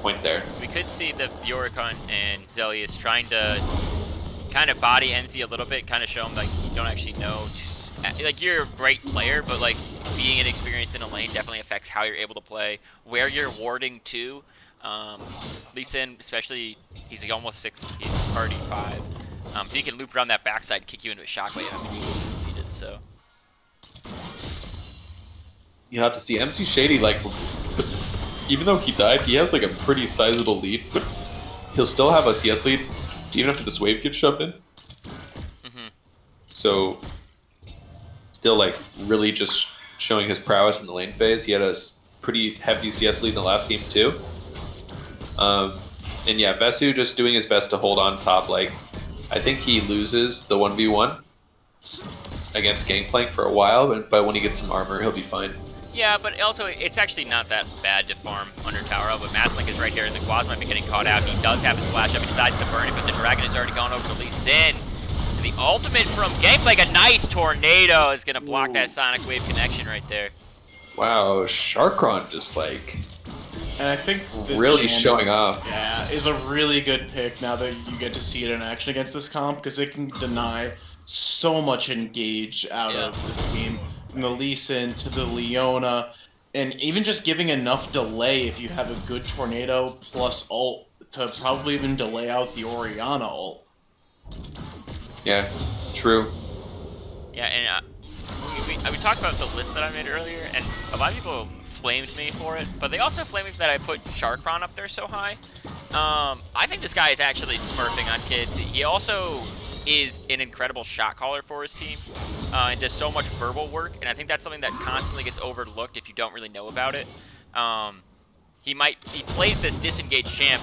point there. We could see the Yorikon and Zelius trying to kind of body MZ a little bit, kind of show him like you don't actually know. Like you're a great player, but like being inexperienced in a lane definitely affects how you're able to play, where you're warding to. Lee Sin, especially, he's almost 6, he's already 5. So he can loop around that backside, kick you into a shockwave if needed. So You have to see MC Shady, like, even though he died, he has like a pretty sizable lead, but he'll still have a CS lead even after this wave gets shoved in. So still like really just showing his prowess in the lane phase. He had a pretty hefty CS lead in the last game too. And yeah, Vesu just doing his best to hold on top, like I think he loses the 1v1 against Gangplank for a while, but when he gets some armor, he'll be fine. Yeah, but also it's actually not that bad to farm under Tower Up, but Masslink is right here, and the Quaz might be getting caught out. He does have his flash up, he decides to burn it, but the Dragon has already gone over to Lee Sin. And the ultimate from Gangplank, a nice tornado, is going to block that Sonic Wave connection right there. Wow, Sharkron just like And I think the really Jan- showing off. Yeah, is a really good pick now that you get to see it in action against this comp, because it can deny so much engage out of this team. From the Lee Sin to the Leona, and even just giving enough delay if you have a good Tornado plus ult to probably even delay out the Orianna ult. Yeah, true. Yeah, and we talked about the list that I made earlier, and a lot of people flamed me for it, but they also flamed me that I put Sharkron up there so high. I think this guy is actually smurfing on kids. He also is an incredible shot caller for his team, and does so much verbal work, and I think that's something that constantly gets overlooked if you don't really know about it. He plays this disengaged champ,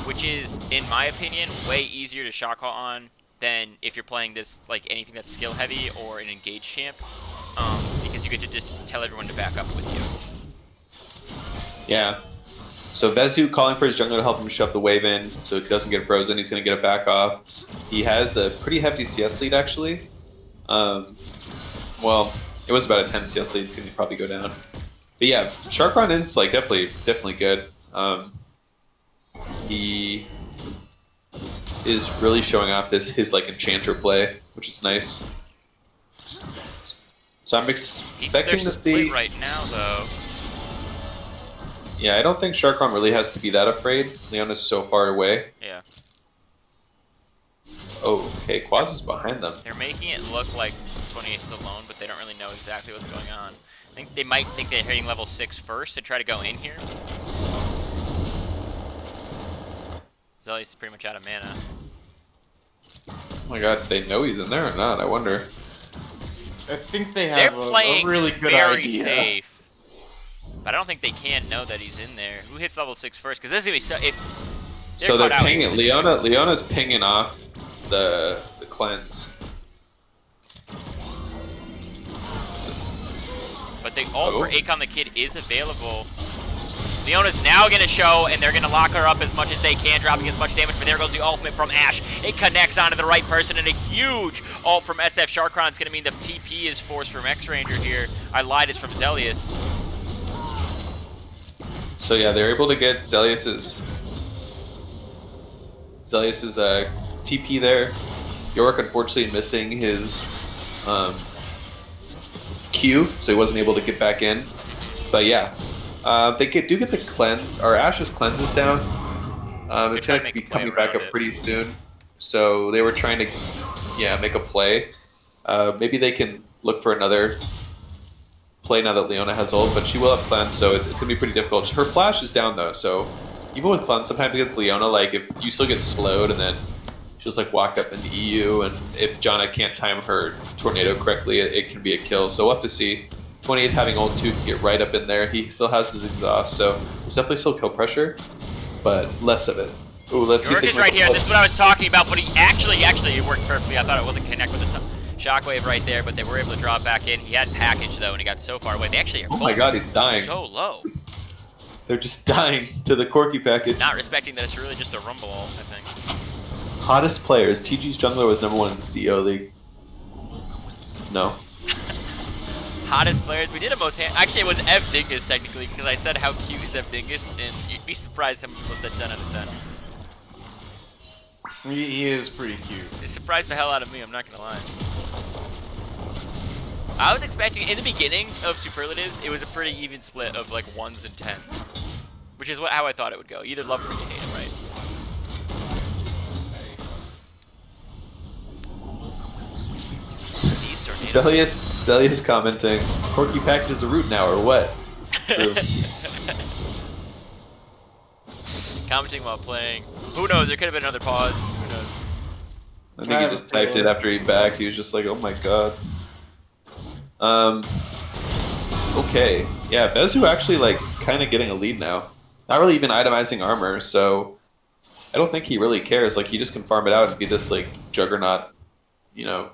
which is, in my opinion, way easier to shot call on than if you're playing this, like, anything that's skill heavy or an engaged champ, because you get to just tell everyone to back up with you. Yeah. So Vezu calling for his jungler to help him shove the wave in so it doesn't get frozen. He's going to get it back off. He has a pretty hefty CS lead, actually. Well, it was about a 10 CS lead. It's going to probably go down. But yeah, Sharkron is like definitely good. He is really showing off his like enchanter play, which is nice. So I'm expecting to split see. right now, though. Yeah, I don't think Sharkron really has to be that afraid. Leona's so far away. Yeah. Oh, okay, Quaz is behind them. They're making it look like 28 is alone, but they don't really know exactly what's going on. I think they might think they're hitting level 6 first to try to go in here. Zelius is pretty much out of mana. Oh my god, they know he's in there or not? I wonder. I think they They're have playing a really good very idea. safe. But I don't think they can know that he's in there. Who hits level 6 first? Because this is going to be so... So they're caught out pinging. Leona's pinging off the cleanse. But the ult for Akon the Kid is available. Leona's now going to show, and they're going to lock her up as much as they can, dropping as much damage, but there goes the ultimate from Ashe. It connects onto the right person, and a huge ult from SF Sharkron is going to mean the TP is forced from X-Ranger here. I lied, it's from Zelius. So yeah, they're able to get Zelius's TP there. York unfortunately missing his Q, so he wasn't able to get back in. But yeah, they do get the cleanse. Or Ashe's cleanse is down. It's going to be coming back up pretty soon. So they were trying to, make a play. Maybe they can look for another play now that Leona has ult, but she will have cleanse, so it's going to be pretty difficult. Her flash is down though, so even with cleanse, sometimes against Leona, like if you still get slowed and then she'll just like walk up into EU, and if Janna can't time her tornado correctly, it can be a kill. So we'll have to see. 28 having ult 2 can get right up in there. He still has his exhaust, so there's definitely still kill pressure, but less of it. Ooh, let's see. York is right here. This is what I was talking about, but he actually it worked perfectly. I thought it wasn't connect with the shockwave right there, but they were able to drop back in. He had package though, and he got so far away. They actually are oh my god, he's dying. so low. They're just dying to the Corky package. Not respecting that it's really just a rumble ult, I think. Hottest players. TG's jungler was #1 in the CEO league. No. Hottest players. We did a most actually it was F Dingus technically, because I said how cute is F Dingus, and you'd be surprised how many people said 10 out of 10. He is pretty cute. It surprised the hell out of me, I'm not gonna lie. I was expecting, in the beginning of Superlatives, it was a pretty even split of like 1s and 10s. Which is how I thought it would go. You either love him or you hate him, right? These tornadoes. Zelius commenting, Corky package is a root now, or what? True. Commenting while playing. Who knows, there could have been another pause. Who knows? I think he just typed it after he backed. He was just like, oh my god. Okay. Yeah, Vezu actually like kind of getting a lead now. Not really even itemizing armor, so I don't think he really cares. Like, he just can farm it out and be this, like, juggernaut, you know.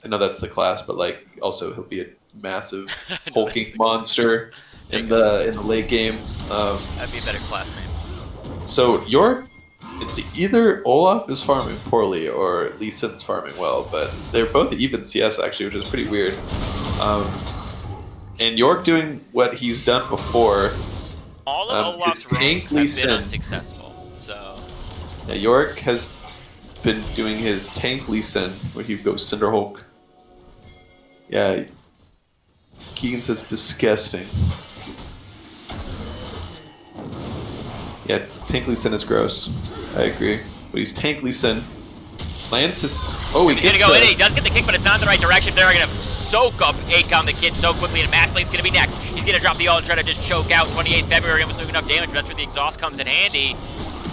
I know that's the class, but, like, also he'll be a massive hulking monster in the late game. That'd be a better class name. So it's either Olaf is farming poorly or Lee Sin's farming well, but they're both even CS actually, which is pretty weird. And York doing what he's done before. All of Olaf's roams have been unsuccessful, so... Yeah, York has been doing his tank Lee Sin, where he goes Cinderhulk. Yeah, Keegan says disgusting. Yeah, tank Lee Sin is gross. I agree. But he's tank Lee Sin. Lance is... Oh, he's gonna go in, he does get the kick, but it's not in the right direction. They're gonna soak up Akon the Kid so quickly, and Mastling's gonna be next. He's gonna drop the ult and try to just choke out 28th February, almost doing enough damage, but that's where the exhaust comes in handy.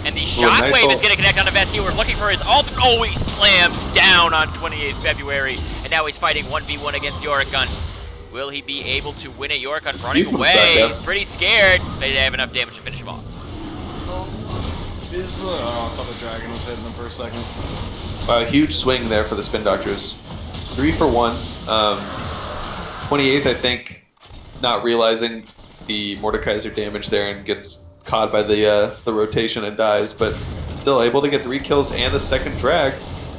And the shockwave is gonna connect on Vessi. We're looking for his ult. Oh, he slams down on 28th February, and now he's fighting 1v1 against Yorikon. Will he be able to win it? Yorikon running away. He's pretty scared. They have enough damage to finish him off. I thought the dragon was hitting him for a second. Huge swing there for the Spin Doctors. 3 for 1. 28th, I think, not realizing the Mordekaiser damage there and gets caught by the rotation and dies, but still able to get 3 kills and the second drag.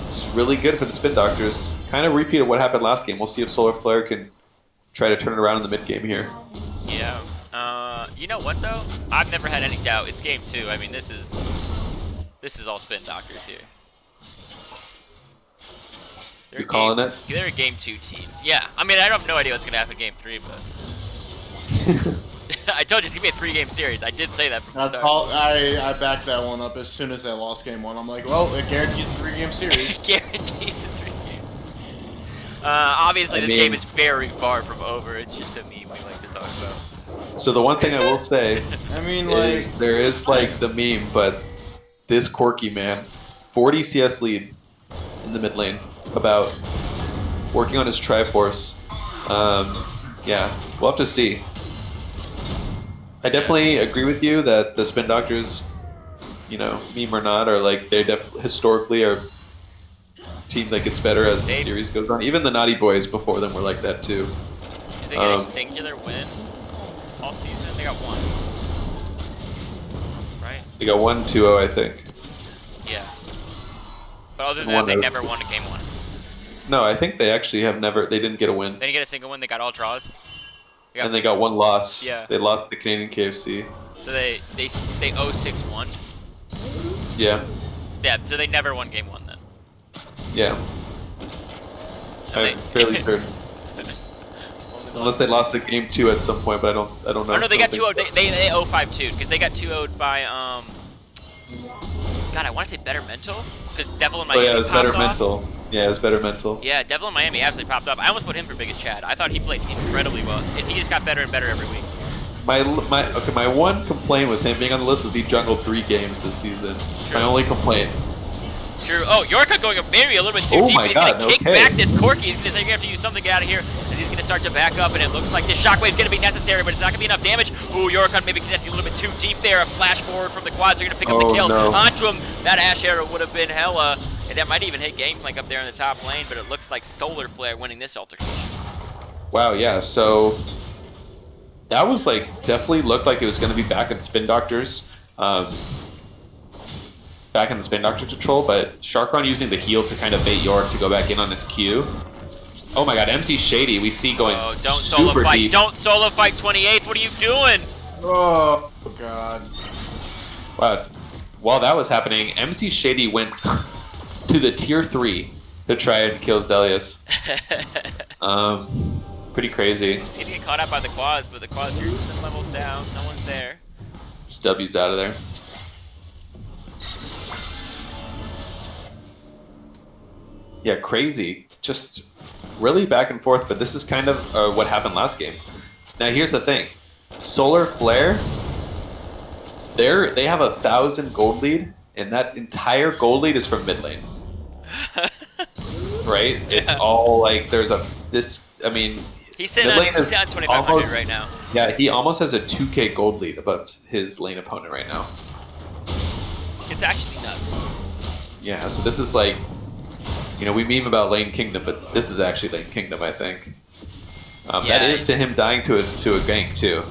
This is really good for the Spin Doctors. Kind of repeated what happened last game. We'll see if Solar Flare can try to turn it around in the mid game here. Yeah. You know what though? I've never had any doubt. It's game 2. I mean, this is all Spin Doctors here. You're calling it? They're a game 2 team. Yeah. I mean, I have no idea what's gonna happen in game 3, but I told you it's gonna be a 3-game series. I did say that from the start. I backed that one up as soon as they lost game 1. I'm like, well, it guarantees a 3-game series. Guarantees in 3 games. Obviously, this game is very far from over. It's just a meme we like to talk about. So the one thing I will say is there is like the meme, but this Corky man, 40 CS lead in the mid lane, about working on his Triforce. Yeah, we'll have to see. I definitely agree with you that the Spin Doctors, you know, meme or not, are like they historically are team that gets better as the series goes on. Even the Naughty Boys before them were like that too. Did they get a singular win all season? They got 1. Right? They got 1 2-0, I think. Yeah. But other than that, they never won a game 1. No, I think they actually have never. They didn't get a win. They didn't get a single win. They got all draws. And they got 1 loss. Yeah. They lost the Canadian KFC. So they 0-6-1. Yeah. Yeah. So they never won game 1 then. Yeah. So I'm fairly certain. Unless they lost the game 2 at some point, but I don't know. Oh no, they got 2-0. They 0-5-2 because they got 2-0'd by God, I want to say Better Mental because Devil in Miami. Oh yeah, it was popped Better off. Mental. Yeah, it was Better Mental. Yeah, Devil in Miami absolutely popped up. I almost put him for biggest Chad. I thought he played incredibly well, and he just got better and better every week. My one complaint with him being on the list is he jungled 3 games this season. It's my only complaint. True. Oh, Yorka going maybe a little bit too deep. My He's God, going to kick back this Corky. He's going to say, you're going to have to use something to get out of here. And he's going to start to back up, and it looks like this shockwave's going to be necessary, but it's not going to be enough damage. Ooh, Yorka maybe connecting a little bit too deep there. A flash forward from the quads. They're going to pick up the kill. No. Onto him. That Ash arrow would have been hella. And that might even hit Gangplank up there in the top lane, but it looks like Solar Flare winning this altercation. Wow, yeah, so that was like, definitely looked like it was going to be back in Spin Doctors. Back in the Spin Doctor control, but Sharkron using the heal to kind of bait York to go back in on his Q. Oh my god, MC Shady, we see going don't super solo fight. deep. Don't solo fight 28th. What are you doing? Oh god. Wow. While that was happening, MC Shady went to the tier 3 to try and kill Zelius. Pretty crazy. He's gonna get caught out by the quads, but the quads are 10 levels down. No one's there. Just W's out of there. Yeah, crazy. Just really back and forth, but this is kind of what happened last game. Now here's the thing. Solar Flare, they have 1,000 gold lead, and that entire gold lead is from mid lane. Right? It's all like there's I mean, he's sitting on 2,500 right now. Yeah, he almost has a 2k gold lead above his lane opponent right now. It's actually nuts. Yeah, so this is like, you know, we meme about Lane Kingdom, but this is actually Lane Kingdom, I think. That is to him dying to a gank too,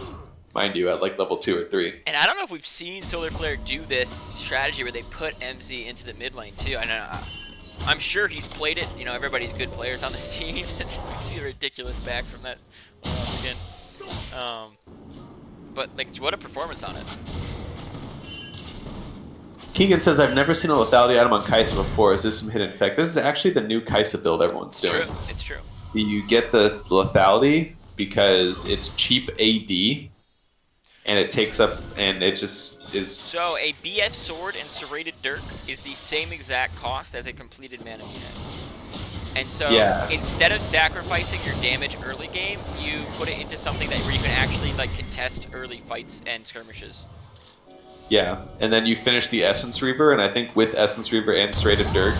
mind you, at like level 2 or 3. And I don't know if we've seen Solar Flare do this strategy where they put MZ into the mid lane too. I know, I'm sure he's played it. You know, everybody's good players on this team. We see the ridiculous back from that skin. But like, what a performance on it. Keegan says, I've never seen a lethality item on Kai'Sa before. Is this some hidden tech? This is actually the new Kai'Sa build everyone's doing. True, it's true. You get the lethality because it's cheap AD, and it takes up, and it just is... So a BF sword and serrated Dirk is the same exact cost as a completed mana unit. And so instead of sacrificing your damage early game, you put it into something where you can actually like contest early fights and skirmishes. Yeah, and then you finish the Essence Reaver, and I think with Essence Reaver and serrated Dirk,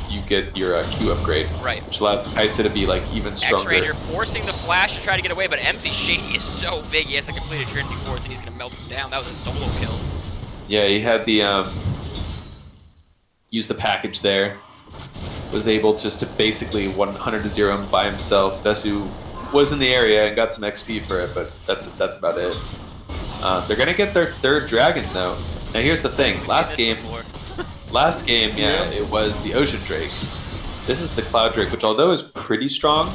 you get your Q upgrade. Right. Which allows Kai'Sa to be like even stronger. X-Ranger forcing the flash to try to get away, but MZ Shady is so big, he has to complete a Trinity Fourth and he's going to melt him down. That was a solo kill. Yeah, he had the, use the package there. Was able just to basically 100 to 0 him by himself. Vesu was in the area and got some XP for it, but that's about it. They're going to get their third dragon though. Now here's the thing, last game, yeah, it was the Ocean Drake. This is the Cloud Drake, which although is pretty strong,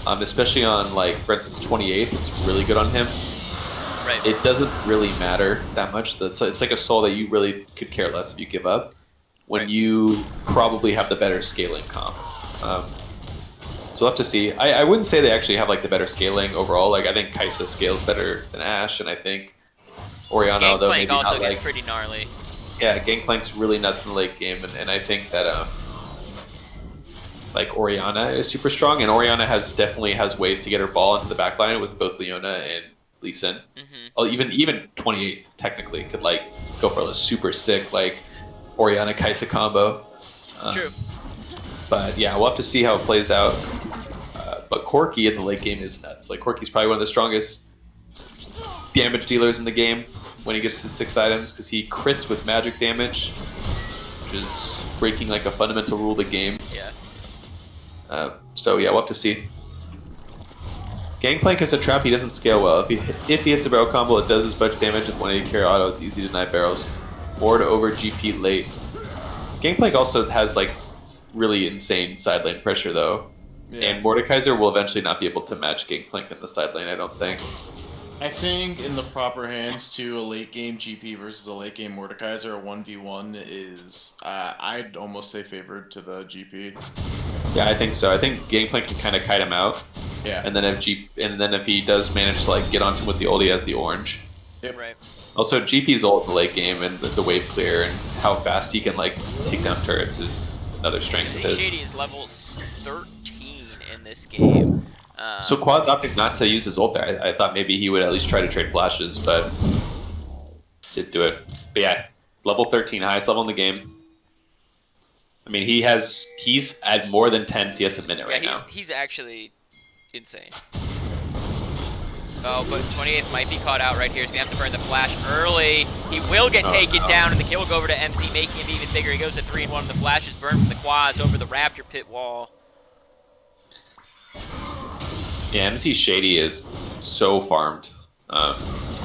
especially on like, for instance, 28th, it's really good on him. Right. It doesn't really matter that much. It's like a soul that you really could care less if you give up, when you probably have the better scaling comp. So we'll have to see. I wouldn't say they actually have like the better scaling overall. Like I think Kai'Sa scales better than Ashe, and I think Orianna, although maybe also not gets like... pretty gnarly. Yeah, Gangplank's really nuts in the late game, and I think that like Orianna is super strong, and Orianna definitely has ways to get her ball into the backline with both Leona and Lee Sin. Oh, even 28th technically could like go for a super sick like Orianna Kai'Sa combo. True. But yeah, we'll have to see how it plays out. But Corki in the late game is nuts. Like Corki's probably one of the strongest damage dealers in the game when he gets his 6 items, because he crits with magic damage, which is breaking like a fundamental rule of the game. Yeah. So yeah, we'll have to see. Gangplank is a trap he doesn't scale well. If he hits a barrel combo, it does as much damage with 180 carry auto. It's easy to deny barrels. Or to over GP late. Gangplank also has like really insane side lane pressure though. Yeah. And Mordekaiser will eventually not be able to match Gangplank in the side lane, I don't think. I think in the proper hands to a late game GP versus a late game Mordekaiser, a 1v1 is, I'd almost say favored to the GP. Yeah, I think so. I think Gangplank can kind of kite him out. Yeah. And then if he does manage to like get onto him with the ult, he has the orange. Yep. Right. Also, GP's ult in the late game and the wave clear and how fast he can like take down turrets is another strength of his. Shady is level 13 in this game. So Quad opted not to use his ult there. I thought maybe he would at least try to trade flashes, but didn't do it. But yeah, level 13, highest level in the game. I mean, he's at more than 10 CS a minute right now. He's actually insane. Oh, but 28th might be caught out right here. He's going to have to burn the flash early. He will get taken down, and the kill will go over to MZ, making him even bigger. He goes to 3-1. The flash is burned from the quads over the Raptor pit wall. Yeah, MC Shady is so farmed.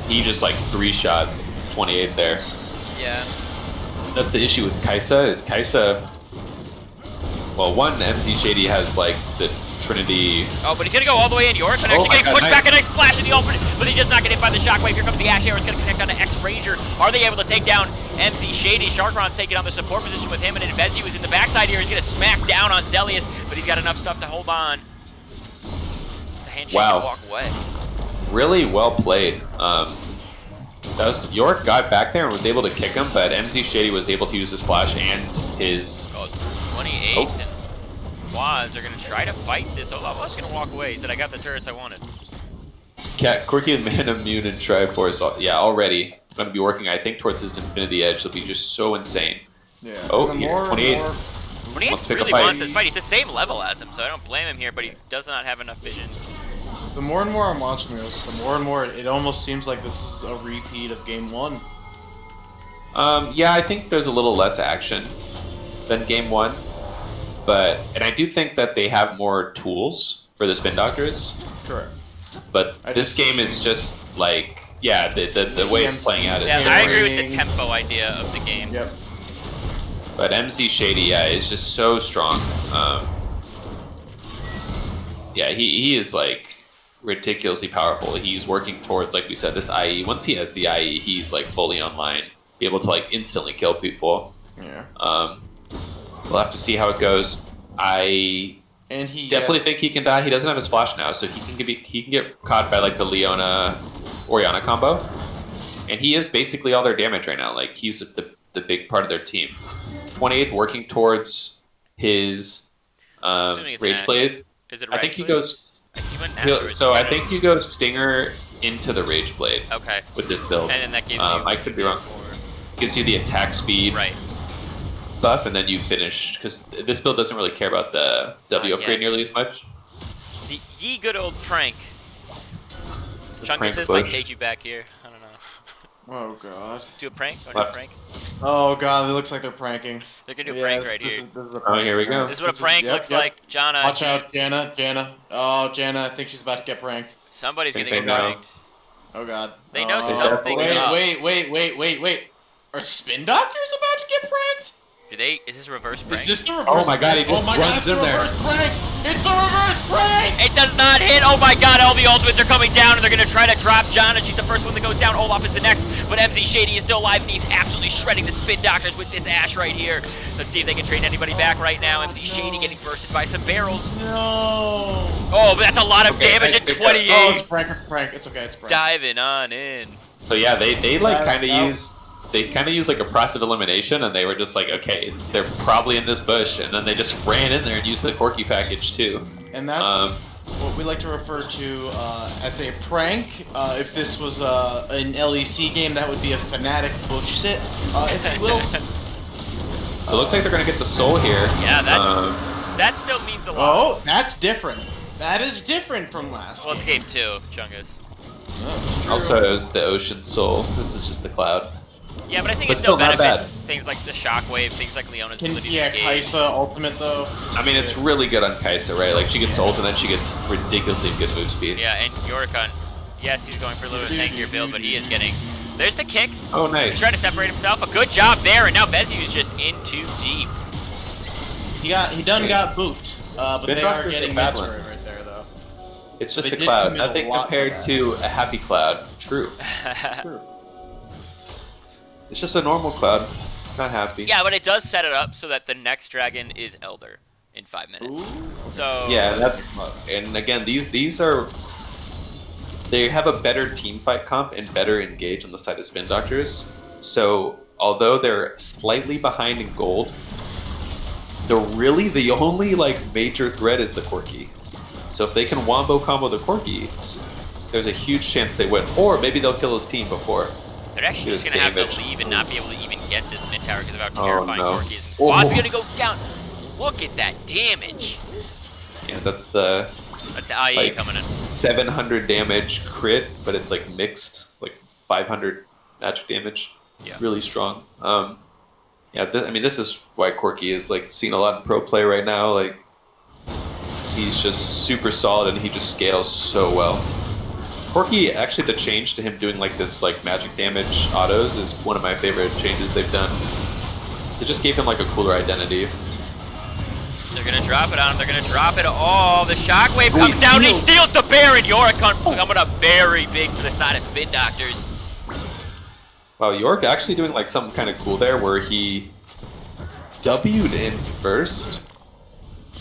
He just like 3-shot 28 there. Yeah. That's the issue with Kai'Sa, is Kai'Sa... Well, one, MC Shady has like the Trinity... Oh, but he's going to go all the way in. York's actually getting pushed back. A nice flash in the open, but he does not get hit by the shockwave. Here comes the Ash Arrow. It's going to connect on to X-Ranger. Are they able to take down MC Shady? Sharkron's taking on the support position with him, and Invezu is in the backside here. He's going to smack down on Zelius, but he's got enough stuff to hold on. It's a handshake and walk away. Really well played. York got back there and was able to kick him, but MC Shady was able to use his flash and his... 28th and Waz are going to try to fight this. Ola's going to walk away. He said, I got the turrets I wanted. Quirky and Man Immune and Triforce, yeah, already going to be working, I think, towards his Infinity Edge. It'll be just so insane. Yeah. Oh, here, 28. 28 really wants this fight. He's the same level as him, so I don't blame him here, but he does not have enough vision. The more and more I'm watching this, the more and more it almost seems like this is a repeat of Game 1. Yeah, I think there's a little less action than game one, and I do think that they have more tools for the spin doctors. Correct. But I this just game see- is just like, yeah, the way it's playing out is. Yeah, Yeah, I different. agree with the Rating. tempo idea of the game. Yep. But MZ Shady, yeah, is just so strong. Yeah, he is like ridiculously powerful. He's working towards, like we said, this IE. Once he has the IE, he's like fully online, be able to like instantly kill people. Yeah. We'll have to see how it goes. I And he definitely think he can die. He doesn't have his flash now, so he can get caught by like the Leona Oriana combo, and he is basically all their damage right now. Like he's the big part of their team. 28th working towards his Assuming it's an Rage Ash. Blade. Is it I think he Rage Blade? goes. He went afterwards. So I think you go Stinger into the Rage Blade Okay. with this build. And then that gives you. I could be wrong. Gives you the attack speed Right. buff, and then you finish because this build doesn't really care about the W upgrade yes. nearly as much. The ye good old prank. Chunkus, prank this might push. take you back here. I don't know. Oh god. Do a prank? Want to do a Left. prank? Oh god, it looks like they're pranking. They're gonna do a prank Yes, right this here. is- this is a Oh, here we prank. go. This is what a prank yep, looks yep. like. Jana, Watch out, Jana. Oh, Jana, I think she's about to get pranked. somebody's Think gonna they get know. pranked. Oh god. They know Oh, something's up. Wait. Are spin doctors about to get pranked? Do they? Is this a reverse prank? Is this the reverse Oh my god, he prank? just Oh my god, runs it's the in there. reverse prank! It's the reverse prank! It does not hit. Oh my god, all the ultimates are coming down and they're going to try to drop Jana. She's the first one that goes down. Olaf is the next. But MZ Shady is still alive and he's absolutely shredding the spin doctors with this Ash right here. Let's see if they can trade anybody back right now. MZ Shady getting bursted by some barrels. No! Oh, but that's a lot of Okay, damage nice at pick up. 28. Oh, it's a prank, it's a prank. It's okay, it's a prank. Diving on in. So yeah, they like That- kind of that- use like a process of elimination, and they were just like, okay, they're probably in this bush, and then they just ran in there and used the Corky package too. And that's what we like to refer to as a prank. If this was an LEC game, that would be a Fnatic bush sit, if you will. So it looks like they're gonna get the soul here. Yeah, that's Um, that still means a lot. Oh, that's different. That is different from last Well, it's game. game 2, Chungus. That's true. also, it was the ocean soul. This is just the cloud. Yeah, but I think But it still still not benefits bad. things like the shockwave, things like Leona's ability Yeah, to engage. Kaisa ultimate though. I mean, it's really good on Kaisa, right? Like she gets to ult, and then she gets ridiculously good move speed. Yeah, and Yorikon, yes, he's going for a little bit of tankier build, but he is getting... There's the kick. Oh, He's nice. trying to separate himself. A good job there, and now Bezu is just in too deep. He done got booped, but Spin they are Doctor's getting a bad mentored one. right there though. It's just They a did cloud. commit a Nothing lot to compared that. to a happy cloud. True. True. It's just a normal cloud. Not happy. Yeah, but it does set it up so that the next dragon is Elder in 5 minutes. So... Yeah, and again, these are they have a better team fight comp and better engage on the side of spin doctors. So although they're slightly behind in gold, the only like major threat is the Corky. So if they can wombo combo the Corky, there's a huge chance they win. Or maybe they'll kill his team before. They're actually just Just going to have damage. to leave and not be able to even get this mid tower because of how Oh, terrifying no. Corky is. Oh. Boss is going to go down. Look at that damage. Yeah, that's the That's the IE Like- coming in. 700 damage crit, but it's like mixed, like 500 magic damage. Yeah. Really strong. Yeah, I mean, this is why Corky is like seen a lot in pro play right now. Like, he's just super solid and he just scales so well. Corky, actually, the change to him doing like this like magic damage autos is one of my favorite changes they've done. So it just gave him like a cooler identity. They're going to drop it on him. They're going to drop it. Oh, the shockwave Oh, comes he down. He steals. steals the Baron. Yorikon coming up very big for the side of Spin Doctors. Wow, York actually doing like something kind of cool there where he W'd in first.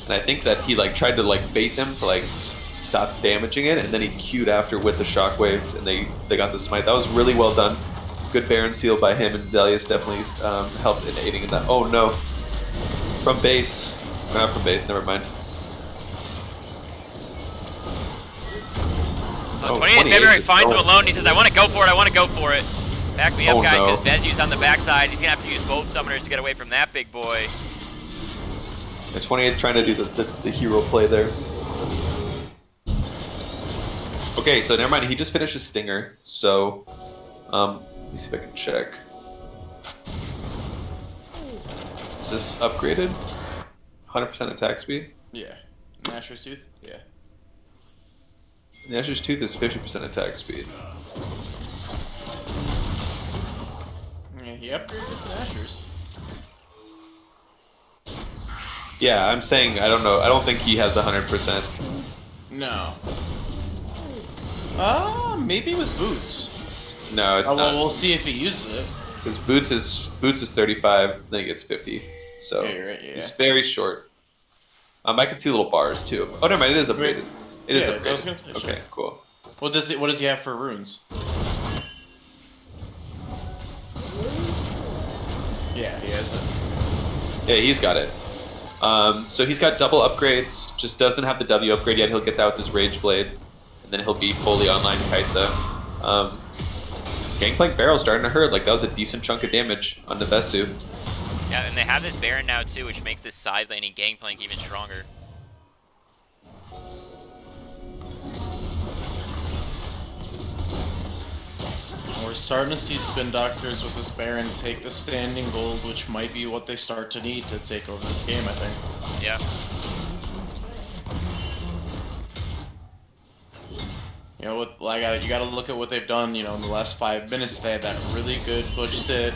And I think that he like tried to like bait them to like stop damaging it, and then he queued after with the shockwave, and they got the smite. That was really well done. Good Baron seal by him, and Zelius definitely helped in aiding in that. Oh no. From base. Not from base, never mind. So 28th February is finds him going. alone. He says, I want to go for it. I want to go for it. Back me up, Oh, guys, no. because Bezu's on the backside. He's going to have to use both summoners to get away from that big boy. And 28 trying to do the hero play there. Okay, so never mind. He just finished his stinger. So, let me see if I can check. Is this upgraded? 100% attack speed? Yeah. Nashor's Tooth? Yeah. Nashor's Tooth is 50% attack speed. Yeah, he upgraded to Nashor's. Yeah, I'm saying I don't know. I don't think he has 100%. No. Maybe with boots. No, it's Well, not. we'll see if he uses it. Because boots is 35, then he gets 50. So Yeah, you're right, yeah. he's very short. I can see little bars too. Oh, never mind. It is upgraded. It is Yeah, upgraded. I was gonna say, okay, sure. cool. What does he have for runes? Yeah, he has it. Yeah, he's got it. So he's got double upgrades. Just doesn't have the W upgrade yet. He'll get that with his Rage Blade, and then he'll be fully online Kaisa. Gangplank Barrel starting to hurt. Like that was a decent chunk of damage on the Vesu. Yeah, and they have this Baron now too, which makes this side laning Gangplank even stronger. We're starting to see Spin Doctors with this Baron take the standing gold, which might be what they start to need to take over this game, I think. Yeah. You know, you gotta look at what they've done. You know, in the last 5 minutes, they had that really good push sit.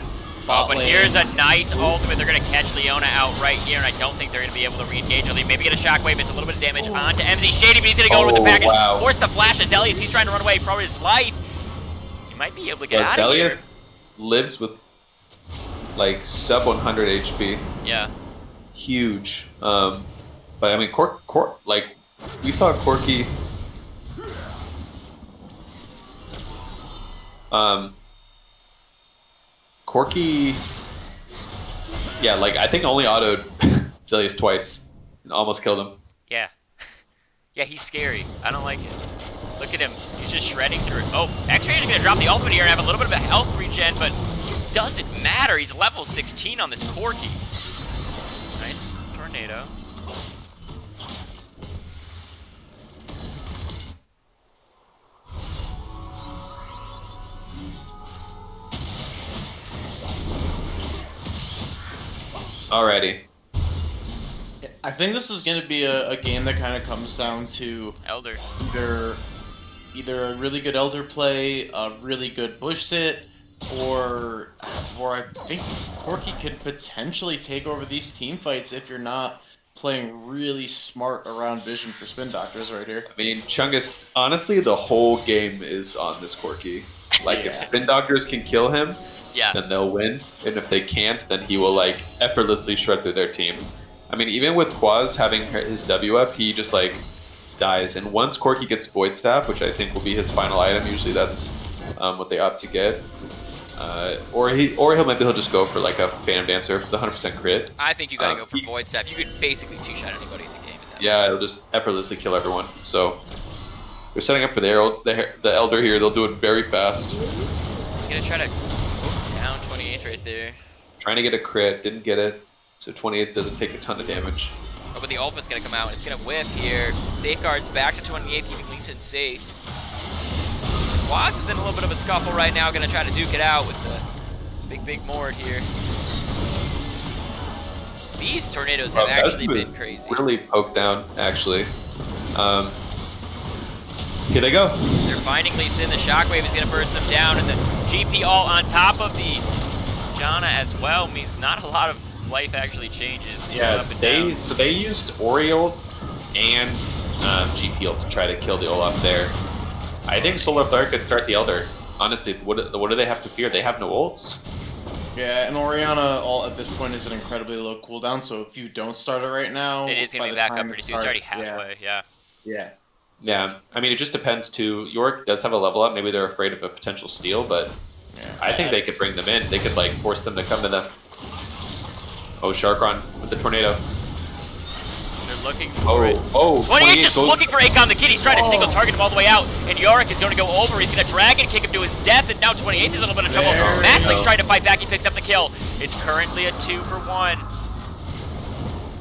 Oh, but here's a nice ultimate. They're going to catch Leona out right here, and I don't think they're going to be able to re-engage. Or they maybe get a shockwave. It's a little bit of damage onto MZ. Shady, but he's going to go with the package. Wow. Force the flash as Elias. He's trying to run away for his life. He might be able to get out of Zelia here. lives with like sub 100 HP. Yeah. Huge. But I mean, like we saw Corki. Corki, yeah, like I think only autoed Zelius twice and almost killed him. Yeah. Yeah, he's scary. I don't like it. Look at him. He's just shredding through it. Oh, X-Ray is going to drop the ultimate here and have a little bit of a health regen, but it just doesn't matter. He's level 16 on this Corki. Nice tornado. Alrighty. I think this is going to be a game that kind of comes down to Elder. either a really good Elder play, a really good bush sit, or I think Corki could potentially take over these team fights if you're not playing really smart around vision for Spin Doctors right here. I mean, Chungus, honestly, the whole game is on this Corki. Like, if Yeah. Spin Doctors can kill him, Yeah. then they'll win. And if they can't, then he will, like, effortlessly shred through their team. I mean, even with Quaz having his W up, he just, like, dies. And once Corki gets Void Staff, which I think will be his final item, usually that's what they opt to get. Or he'll just go for, like, a Phantom Dancer with the 100% crit. I think you got to go for Void Staff. You could basically two-shot anybody in the game. At that Yeah, it'll just effortlessly kill everyone. So they're setting up for the Elder here. They'll do it very fast. He's going to try to down 28th right there. Trying to get a crit, didn't get it. So 28th doesn't take a ton of damage. Oh, but the ultimate's going to come out. It's going to whiff here. Safeguards back to 28th, keeping Lee Sin safe. Quaz is in a little bit of a scuffle right now. Going to try to duke it out with the big Mord here. These tornadoes have actually been crazy. Really poked down, actually. Here they go. They're finding Lee Sin. The shockwave is going to burst them down, and the GP all on top of the Janna as well means not a lot of life actually changes. Yeah, up and down. they used Oriole and GP ult to try to kill the Olaf there. I think Solar Flare could start the Elder. Honestly, what do they have to fear? They have no ults. Yeah, and Orianna at this point is an incredibly low cooldown, so if you don't start it right now, It is going by to be the back time up it pretty soon. It's already starts- halfway, yeah. Yeah. Yeah, I mean, it just depends too. York does have a level up. Maybe they're afraid of a potential steal, but Yeah. I think they could bring them in. They could, like, force them to come to them. Oh, Sharkron with the tornado. They're looking for it. 28 just goes- looking for Akon the Kid. He's trying to single target him all the way out, and Yorick is going to go over. He's going to Dragon Kick him to his death, and now 28 is a little bit of trouble. There we Mastling's go. trying to fight back. He picks up the kill. It's currently a 2-for-1.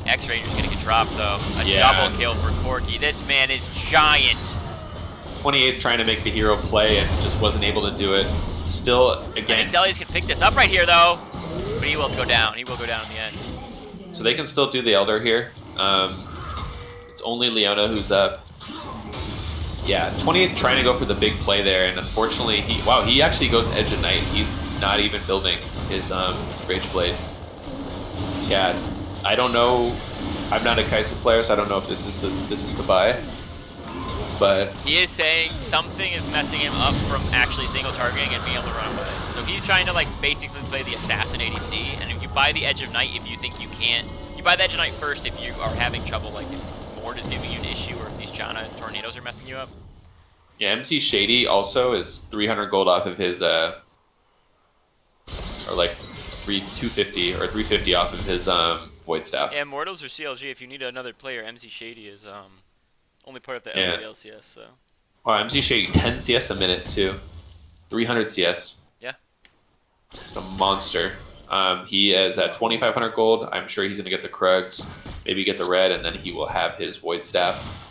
X-Ranger's going to get dropped, though. A Yeah. double kill for Corki. This man is giant. 28 trying to make the hero play and just wasn't able to do it. Still, I again, think Zelius can pick this up right here, though. But he will go down. He will go down in the end. So they can still do the Elder here. It's only Leona who's up. Yeah, 28th trying to go for the big play there, and unfortunately, he actually goes Edge of Night. He's not even building his Rage Blade. Yeah, I don't know. I'm not a Kai'Sa player, so I don't know if this is the buy. But he is saying something is messing him up from actually single targeting and being able to run away. So he's trying to like basically play the assassin ADC, and if you buy the Edge of Night if you think you can't. You buy the Edge of Night first if you are having trouble, like if Mord is giving you an issue or if these Janna tornadoes are messing you up. yeah, MC Shady also is 300 gold off of his or like 250 or 350 off of his Void Staff. Yeah, Mortals or CLG, if you need another player, MC Shady is only part of the Yeah. LCS, so. Wow, MC Shady 10 CS a minute too. 300 CS. Yeah. Just a monster. He is at 2,500 gold. I'm sure he's going to get the Krugs, maybe get the red, and then he will have his Void Staff.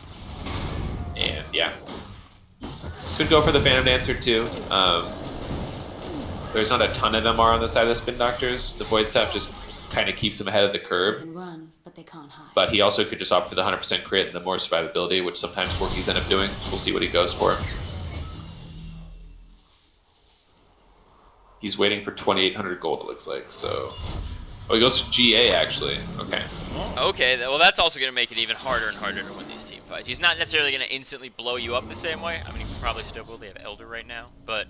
And yeah. Could go for the Phantom Dancer too. There's not a ton of them are on the side of the Spin Doctors. The Void Staff just kind of keeps him ahead of the curve. Can run, but they can't hide. But he also could just opt for the 100% crit and the more survivability, which sometimes Forkies end up doing. We'll see what he goes for. He's waiting for 2,800 gold, it looks like. So, oh, he goes for GA actually. Okay. Okay, well that's also going to make it even harder and harder to win these team fights. He's not necessarily going to instantly blow you up the same way. I mean, he probably still will. They have Elder right now, but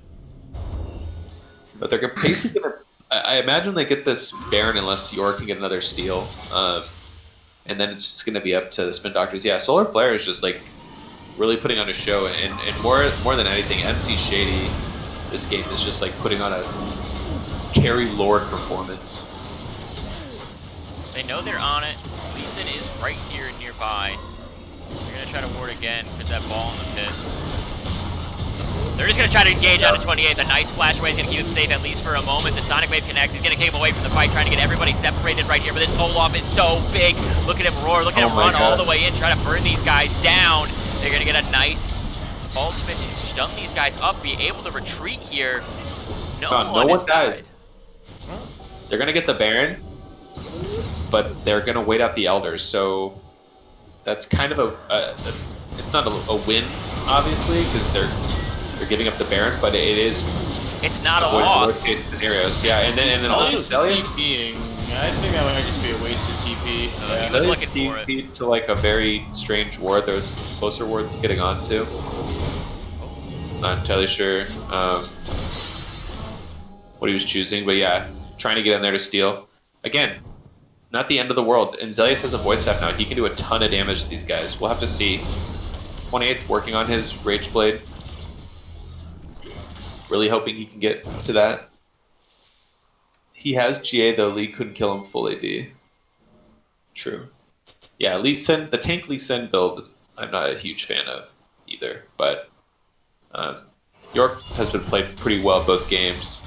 they're basically gonna. I imagine they get this Baron unless York can get another steal, and then it's just going to be up to the Spin Doctors. Yeah, Solar Flare is just like really putting on a show, and more than anything, MC Shady. This game is just like putting on a carry Lord performance. they know they're on it. Lee Sin is right here nearby. They're going to try to ward again, put that ball in the pit. They're just going to try to engage out of 28th. A nice flash away is going to keep him safe at least for a moment. The Sonic Wave connects. He's going to keep him away from the fight, trying to get everybody separated right here. But this Olaf is so big. Look at him roar. Look at him run all the way in, try to burn these guys down. They're going to get a nice ultimate and stun these guys up, be able to retreat here. No one died. They're going to get the Baron, but they're going to wait out the Elders. So that's kind of it's not a win, obviously, because they're giving up the Baron, but it's not a loss. Worst case scenarios, yeah, and then also Zellius TPing. I think that might just be a wasted TP. He was looking for it. TP'd to like a very strange ward. There was closer wards getting onto. Not entirely sure what he was choosing, but yeah, trying to get in there to steal. Again, not the end of the world. And Zellius has a Void Staff now. He can do a ton of damage to these guys. We'll have to see. 28th working on his Rage Blade. Really hoping he can get to that. He has GA though. Lee couldn't kill him full AD. True. Yeah, Lee Sin, the tank Lee Sin build, I'm not a huge fan of either. But York has been played pretty well both games.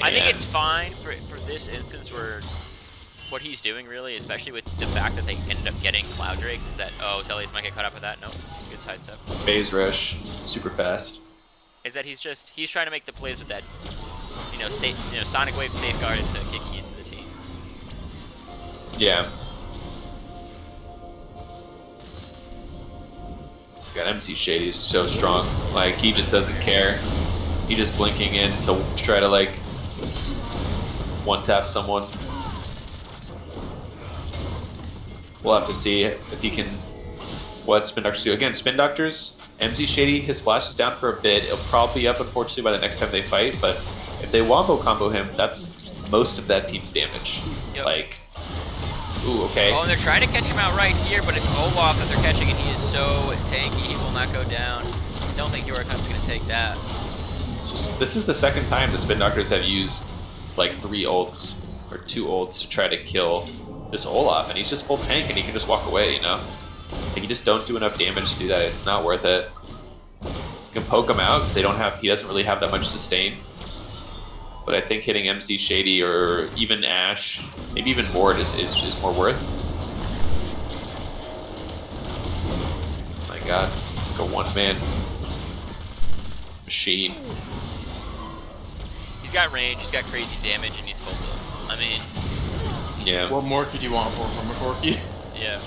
I think it's fine for this instance where what he's doing really, especially with the fact that they ended up getting Cloud Drakes, is that, oh, Zellius might get caught up with that. Nope, good sidestep. Phase Rush, super fast. Is that he's trying to make the plays with that, Sonic Wave safeguard into kicking into the team. Yeah. God, MC Shady is so strong. Like, he just doesn't care. He just blinking in to try to, like, one-tap someone. We'll have to see if he can... what Spin Doctors do. Again, Spin Doctors, MC Shady, his flash is down for a bit. It'll probably be up, unfortunately, by the next time they fight, but if they wombo combo him, that's most of that team's damage. Yep. Like, ooh, okay. Oh, and they're trying to catch him out right here, but it's Olaf that they're catching, and he is so tanky, he will not go down. I don't think Yorikhan's going to take that. This is the second time the Spin Doctors have used like 3 ults or 2 ults to try to kill this Olaf, and he's just full tank and he can just walk away, you know? Like, you just don't do enough damage to do that. It's not worth it. You can poke him out because he doesn't really have that much sustain. But I think hitting MC Shady or even Ashe, maybe even Mord is more worth. My god, it's like a one-man machine. He's got range, he's got crazy damage, and he's full. I mean, Yeah. What more could you want from a Corky? Yeah.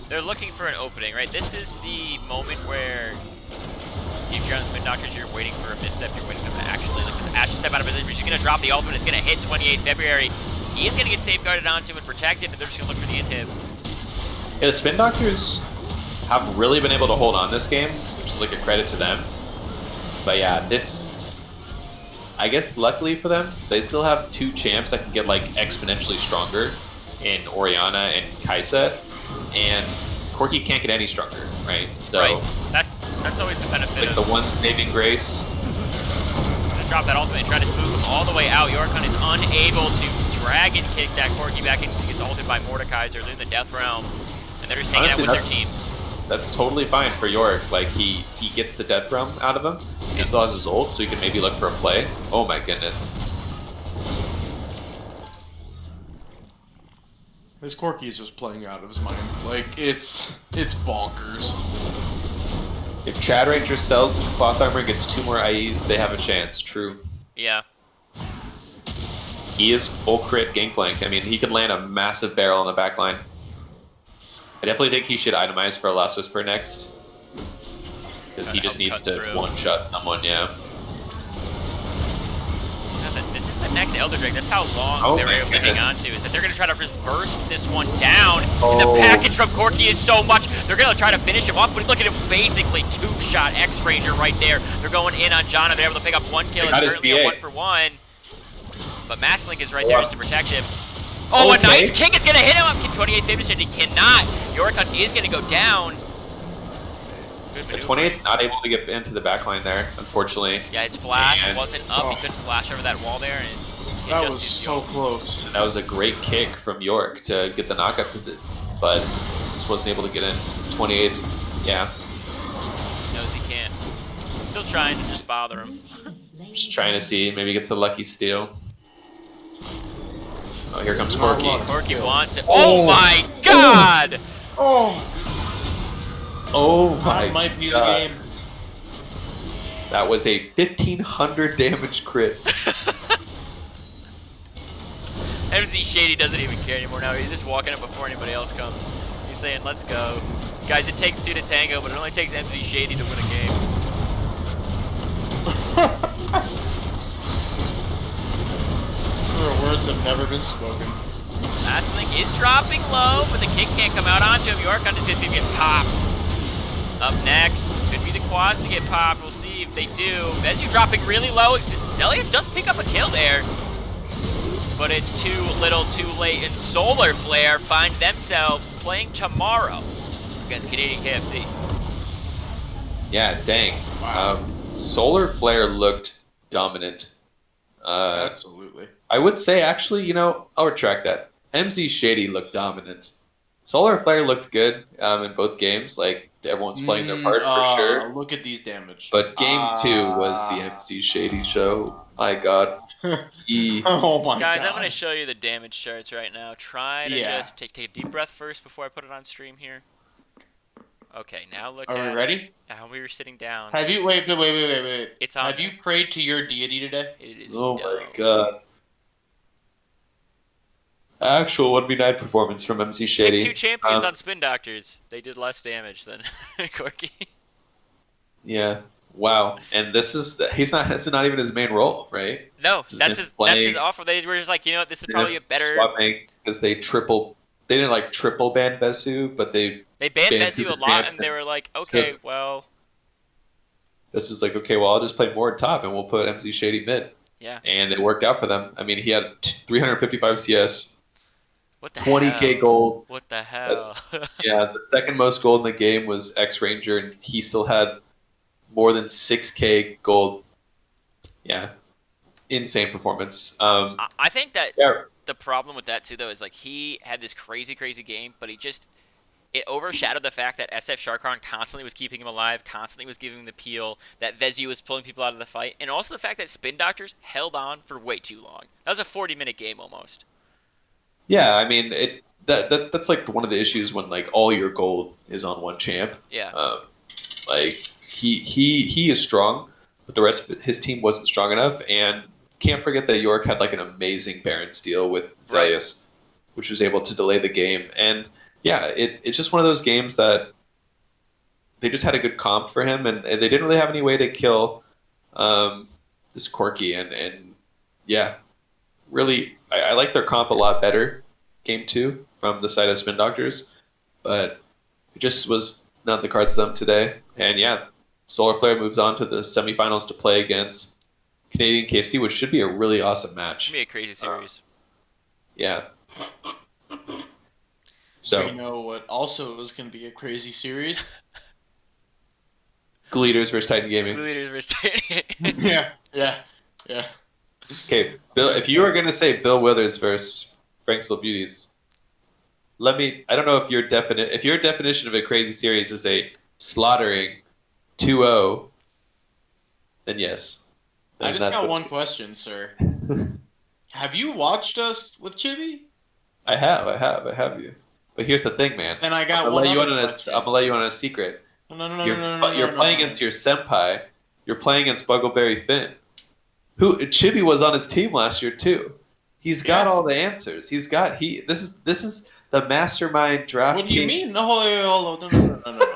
They're looking for an opening, right? This is the moment where if you're on Spin Doctors, you're waiting for a misstep, you're waiting for them to actually, like, this Ashen Step out of position, but she's going to drop the ultimate, it's going to hit 28 February. He is going to get safeguarded onto and protected, and they're just going to look for the inhib. Yeah, the Spin Doctors have really been able to hold on this game, which is like a credit to them. But yeah, this, I guess luckily for them, they still have 2 champs that can get like exponentially stronger in Orianna and Kaisa, and Corki can't get any stronger, right? So Right. That's always the benefit like of the one saving grace. to drop that ultimate and try to spook him all the way out. Yorkon is unable to dragon kick that Corki back in. He gets ulted by Mordekaiser. They're in the Death Realm, and they're just hanging Honestly, out with their teams. That's totally fine for York. Like he gets the Death Realm out of him. He still has his ult, so he can maybe look for a play. Oh my goodness. This Corky is just playing out of his mind. Like, it's bonkers. If Chad Ranger sells his cloth armor and gets 2 more IEs, they have a chance. True. Yeah. He is full crit Gangplank. I mean, he could land a massive barrel on the back line. I definitely think he should itemize for a Last Whisper next. Because he just needs to one-shot someone, yeah. This is the next Elder Drake. That's how long they were able to hang on to. Is that they're going to try to reverse this one down. And the package from Corki is so much. They're going to try to finish him off, but look at him, basically 2-shot X-Ranger right there. They're going in on Jana. They're able to pick up 1 kill. It's currently a 1-for-1. But Masslink is right there just to protect him. Oh, a nice kick is going to hit him up. 28 Fibus, and he cannot. Yorkon is going to go down. The 28 not able to get into the backline there, unfortunately. Yeah, his flash wasn't up. He couldn't flash over that wall there. And that was so close. That was a great kick from York to get the knockup position, but just wasn't able to get in. 28, yeah. Knows he can't. Still trying to just bother him. Just trying to see, maybe gets a lucky steal. Oh, here comes Corky. Corky wants it. Oh my god! Oh my That might be god. the game. That was a 1500 damage crit. MZ Shady doesn't even care anymore now. He's just walking up before anybody else comes. He's saying, let's go. Guys, it takes 2 to tango, but it only takes MZ Shady to win a game. Words have never been spoken. Masslink is dropping low, but the kick can't come out onto him. Yorkon is just going to get popped. Up next, could be the quads to get popped. We'll see if they do. Vezu dropping really low. Zelius does pick up a kill there. But it's too little too late, and Solar Flare find themselves playing tomorrow against Canadian KFC. Yeah, dang. Wow. Solar Flare looked dominant. Absolutely. I would say, actually, you know, I'll retract that. MZ Shady looked dominant. Solar Flare looked good in both games. Like, everyone's playing their part for sure. Look at these damage. But game 2 was the MC Shady show. My god. Oh my god. Guys, I'm going to show you the damage charts right now. Try to just take a deep breath first before I put it on stream here. Okay, now look at it. Are we ready? How we were sitting down. Have you wait? It's on. Have you prayed to your deity today? It is Oh dumb. my god. Actual 1v9 performance from MC Shady. 2 champions on Spin Doctors. They did less damage than Corky. Yeah. Wow. And this is this is not even his main role, right? No, This is that's his offer. They were just like, you know what, this is probably a better. Swapping because they didn't like triple ban Vesu, but they banned banned Vesu a super lot, champs and they were like, okay, well, this is like, okay, well, I'll just play more top and we'll put MC Shady mid. yeah. And it worked out for them. I mean, he had 355 CS, What the 20k hell? gold. What the hell? Yeah, the second most gold in the game was X Ranger, and he still had more than 6k gold. Yeah, insane performance. I think that Yeah. the problem with that too, though, is like he had this crazy game, but it overshadowed the fact that SF Sharkron constantly was keeping him alive, constantly was giving him the peel, that Vezu was pulling people out of the fight, and also the fact that Spin Doctors held on for way too long. That was a 40-minute game almost. Yeah, I mean, that's like one of the issues when like all your gold is on one champ. Yeah. Like he is strong, but the rest of his team wasn't strong enough. And can't forget that York had like an amazing Baron steal with Right. Zelius, which was able to delay the game. And yeah, it's just one of those games that they just had a good comp for him, and they didn't really have any way to kill this Corki. And yeah, really, I like their comp a lot better, game two, from the side of Spin Doctors, but it just was not the cards to them today. And yeah, Solar Flare moves on to the semifinals to play against Canadian KFC, which should be a really awesome It's match. gonna be a crazy series. Yeah. We So, know what also is going to be a crazy series. Gleaters versus Titan Blue Gaming. Leaders versus Titan. Yeah. Okay, Bill, if you were going to say Bill Withers versus Frank's Little Beauties, I don't know if your definition of a crazy series is a slaughtering 2-0, then yes. I Then just that's got what- one question, sir. Have you watched us with Chibi? I have you. But here's the thing, man. Then I got I'm one gonna let you other in question. I'm gonna let you on a secret. No, You're playing against your senpai. You're playing against Buggleberry Finn, who Chibi was on his team last year too. He's got Yeah. all the answers. This is the mastermind draft. What do you king. mean? No, hold on. No.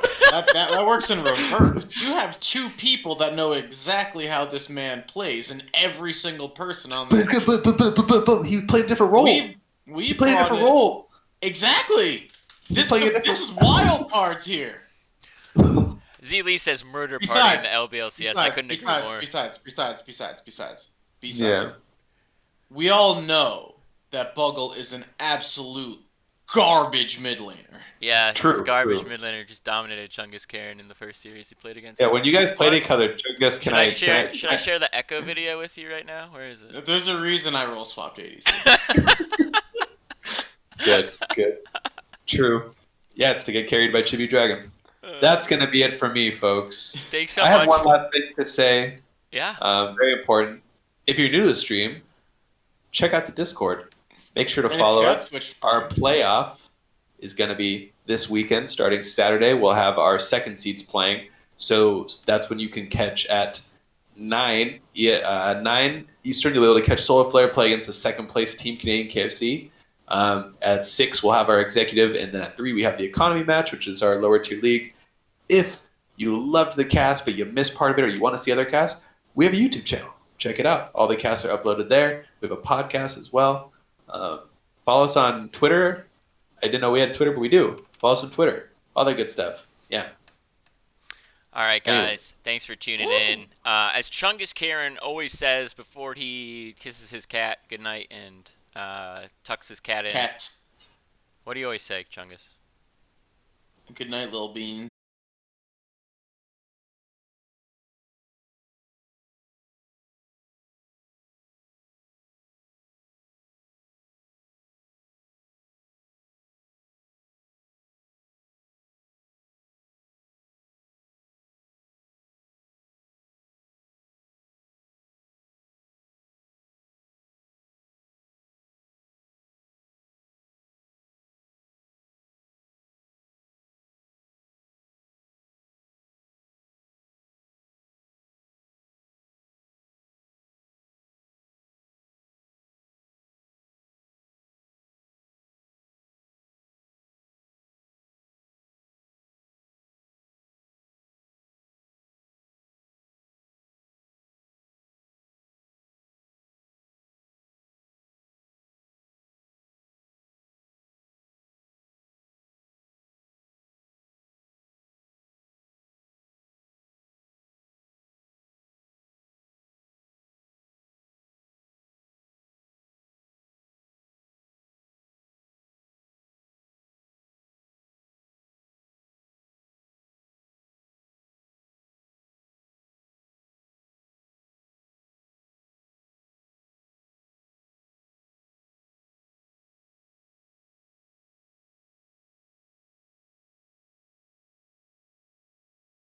That works in reverse. You have two people that know exactly how this man plays, and every single person on this team. But he played a different role. We He played a brought different in- role. Exactly. This playing a different- is wild cards here. Z Lee says murder party Besides- in the LBLCS. I couldn't agree more. Besides. Yeah. We all know that Buggle is an absolute garbage mid laner. Yeah, True, his garbage true. mid laner just dominated Chungus Karen in the first series he played against. Yeah, when you guys played But- each other, Chungus, Should I share the Echo video with you right now? Where is it? There's a reason I roll swapped 80s. Good. True. Yeah, it's to get carried by Chibi Dragon. That's gonna be it for me, folks. Thanks so I have much. one last thing to say. Yeah. Very important. If you're new to the stream, check out the Discord. Make sure to And if follow you got us. Twitch- Our playoff is going to be this weekend, starting Saturday. We'll have our second seeds playing. So that's when you can catch at 9 Eastern. You'll be able to catch Solar Flare play against the second place team, Canadian KFC. At 6, we'll have our executive. And then at 3, we have the economy match, which is our lower tier league. If you loved the cast, but you missed part of it, or you want to see other casts, we have a YouTube channel. Check it out. All the casts are uploaded there. We have a podcast as well. Follow us on Twitter. I didn't know we had Twitter, but we do. Follow us on Twitter. All that good stuff. Yeah. All right, Anyway. guys. Thanks for tuning in. As Chungus Karen always says before he kisses his cat goodnight and tucks his cat in. Cats. What do you always say, Chungus? Good night, little beans.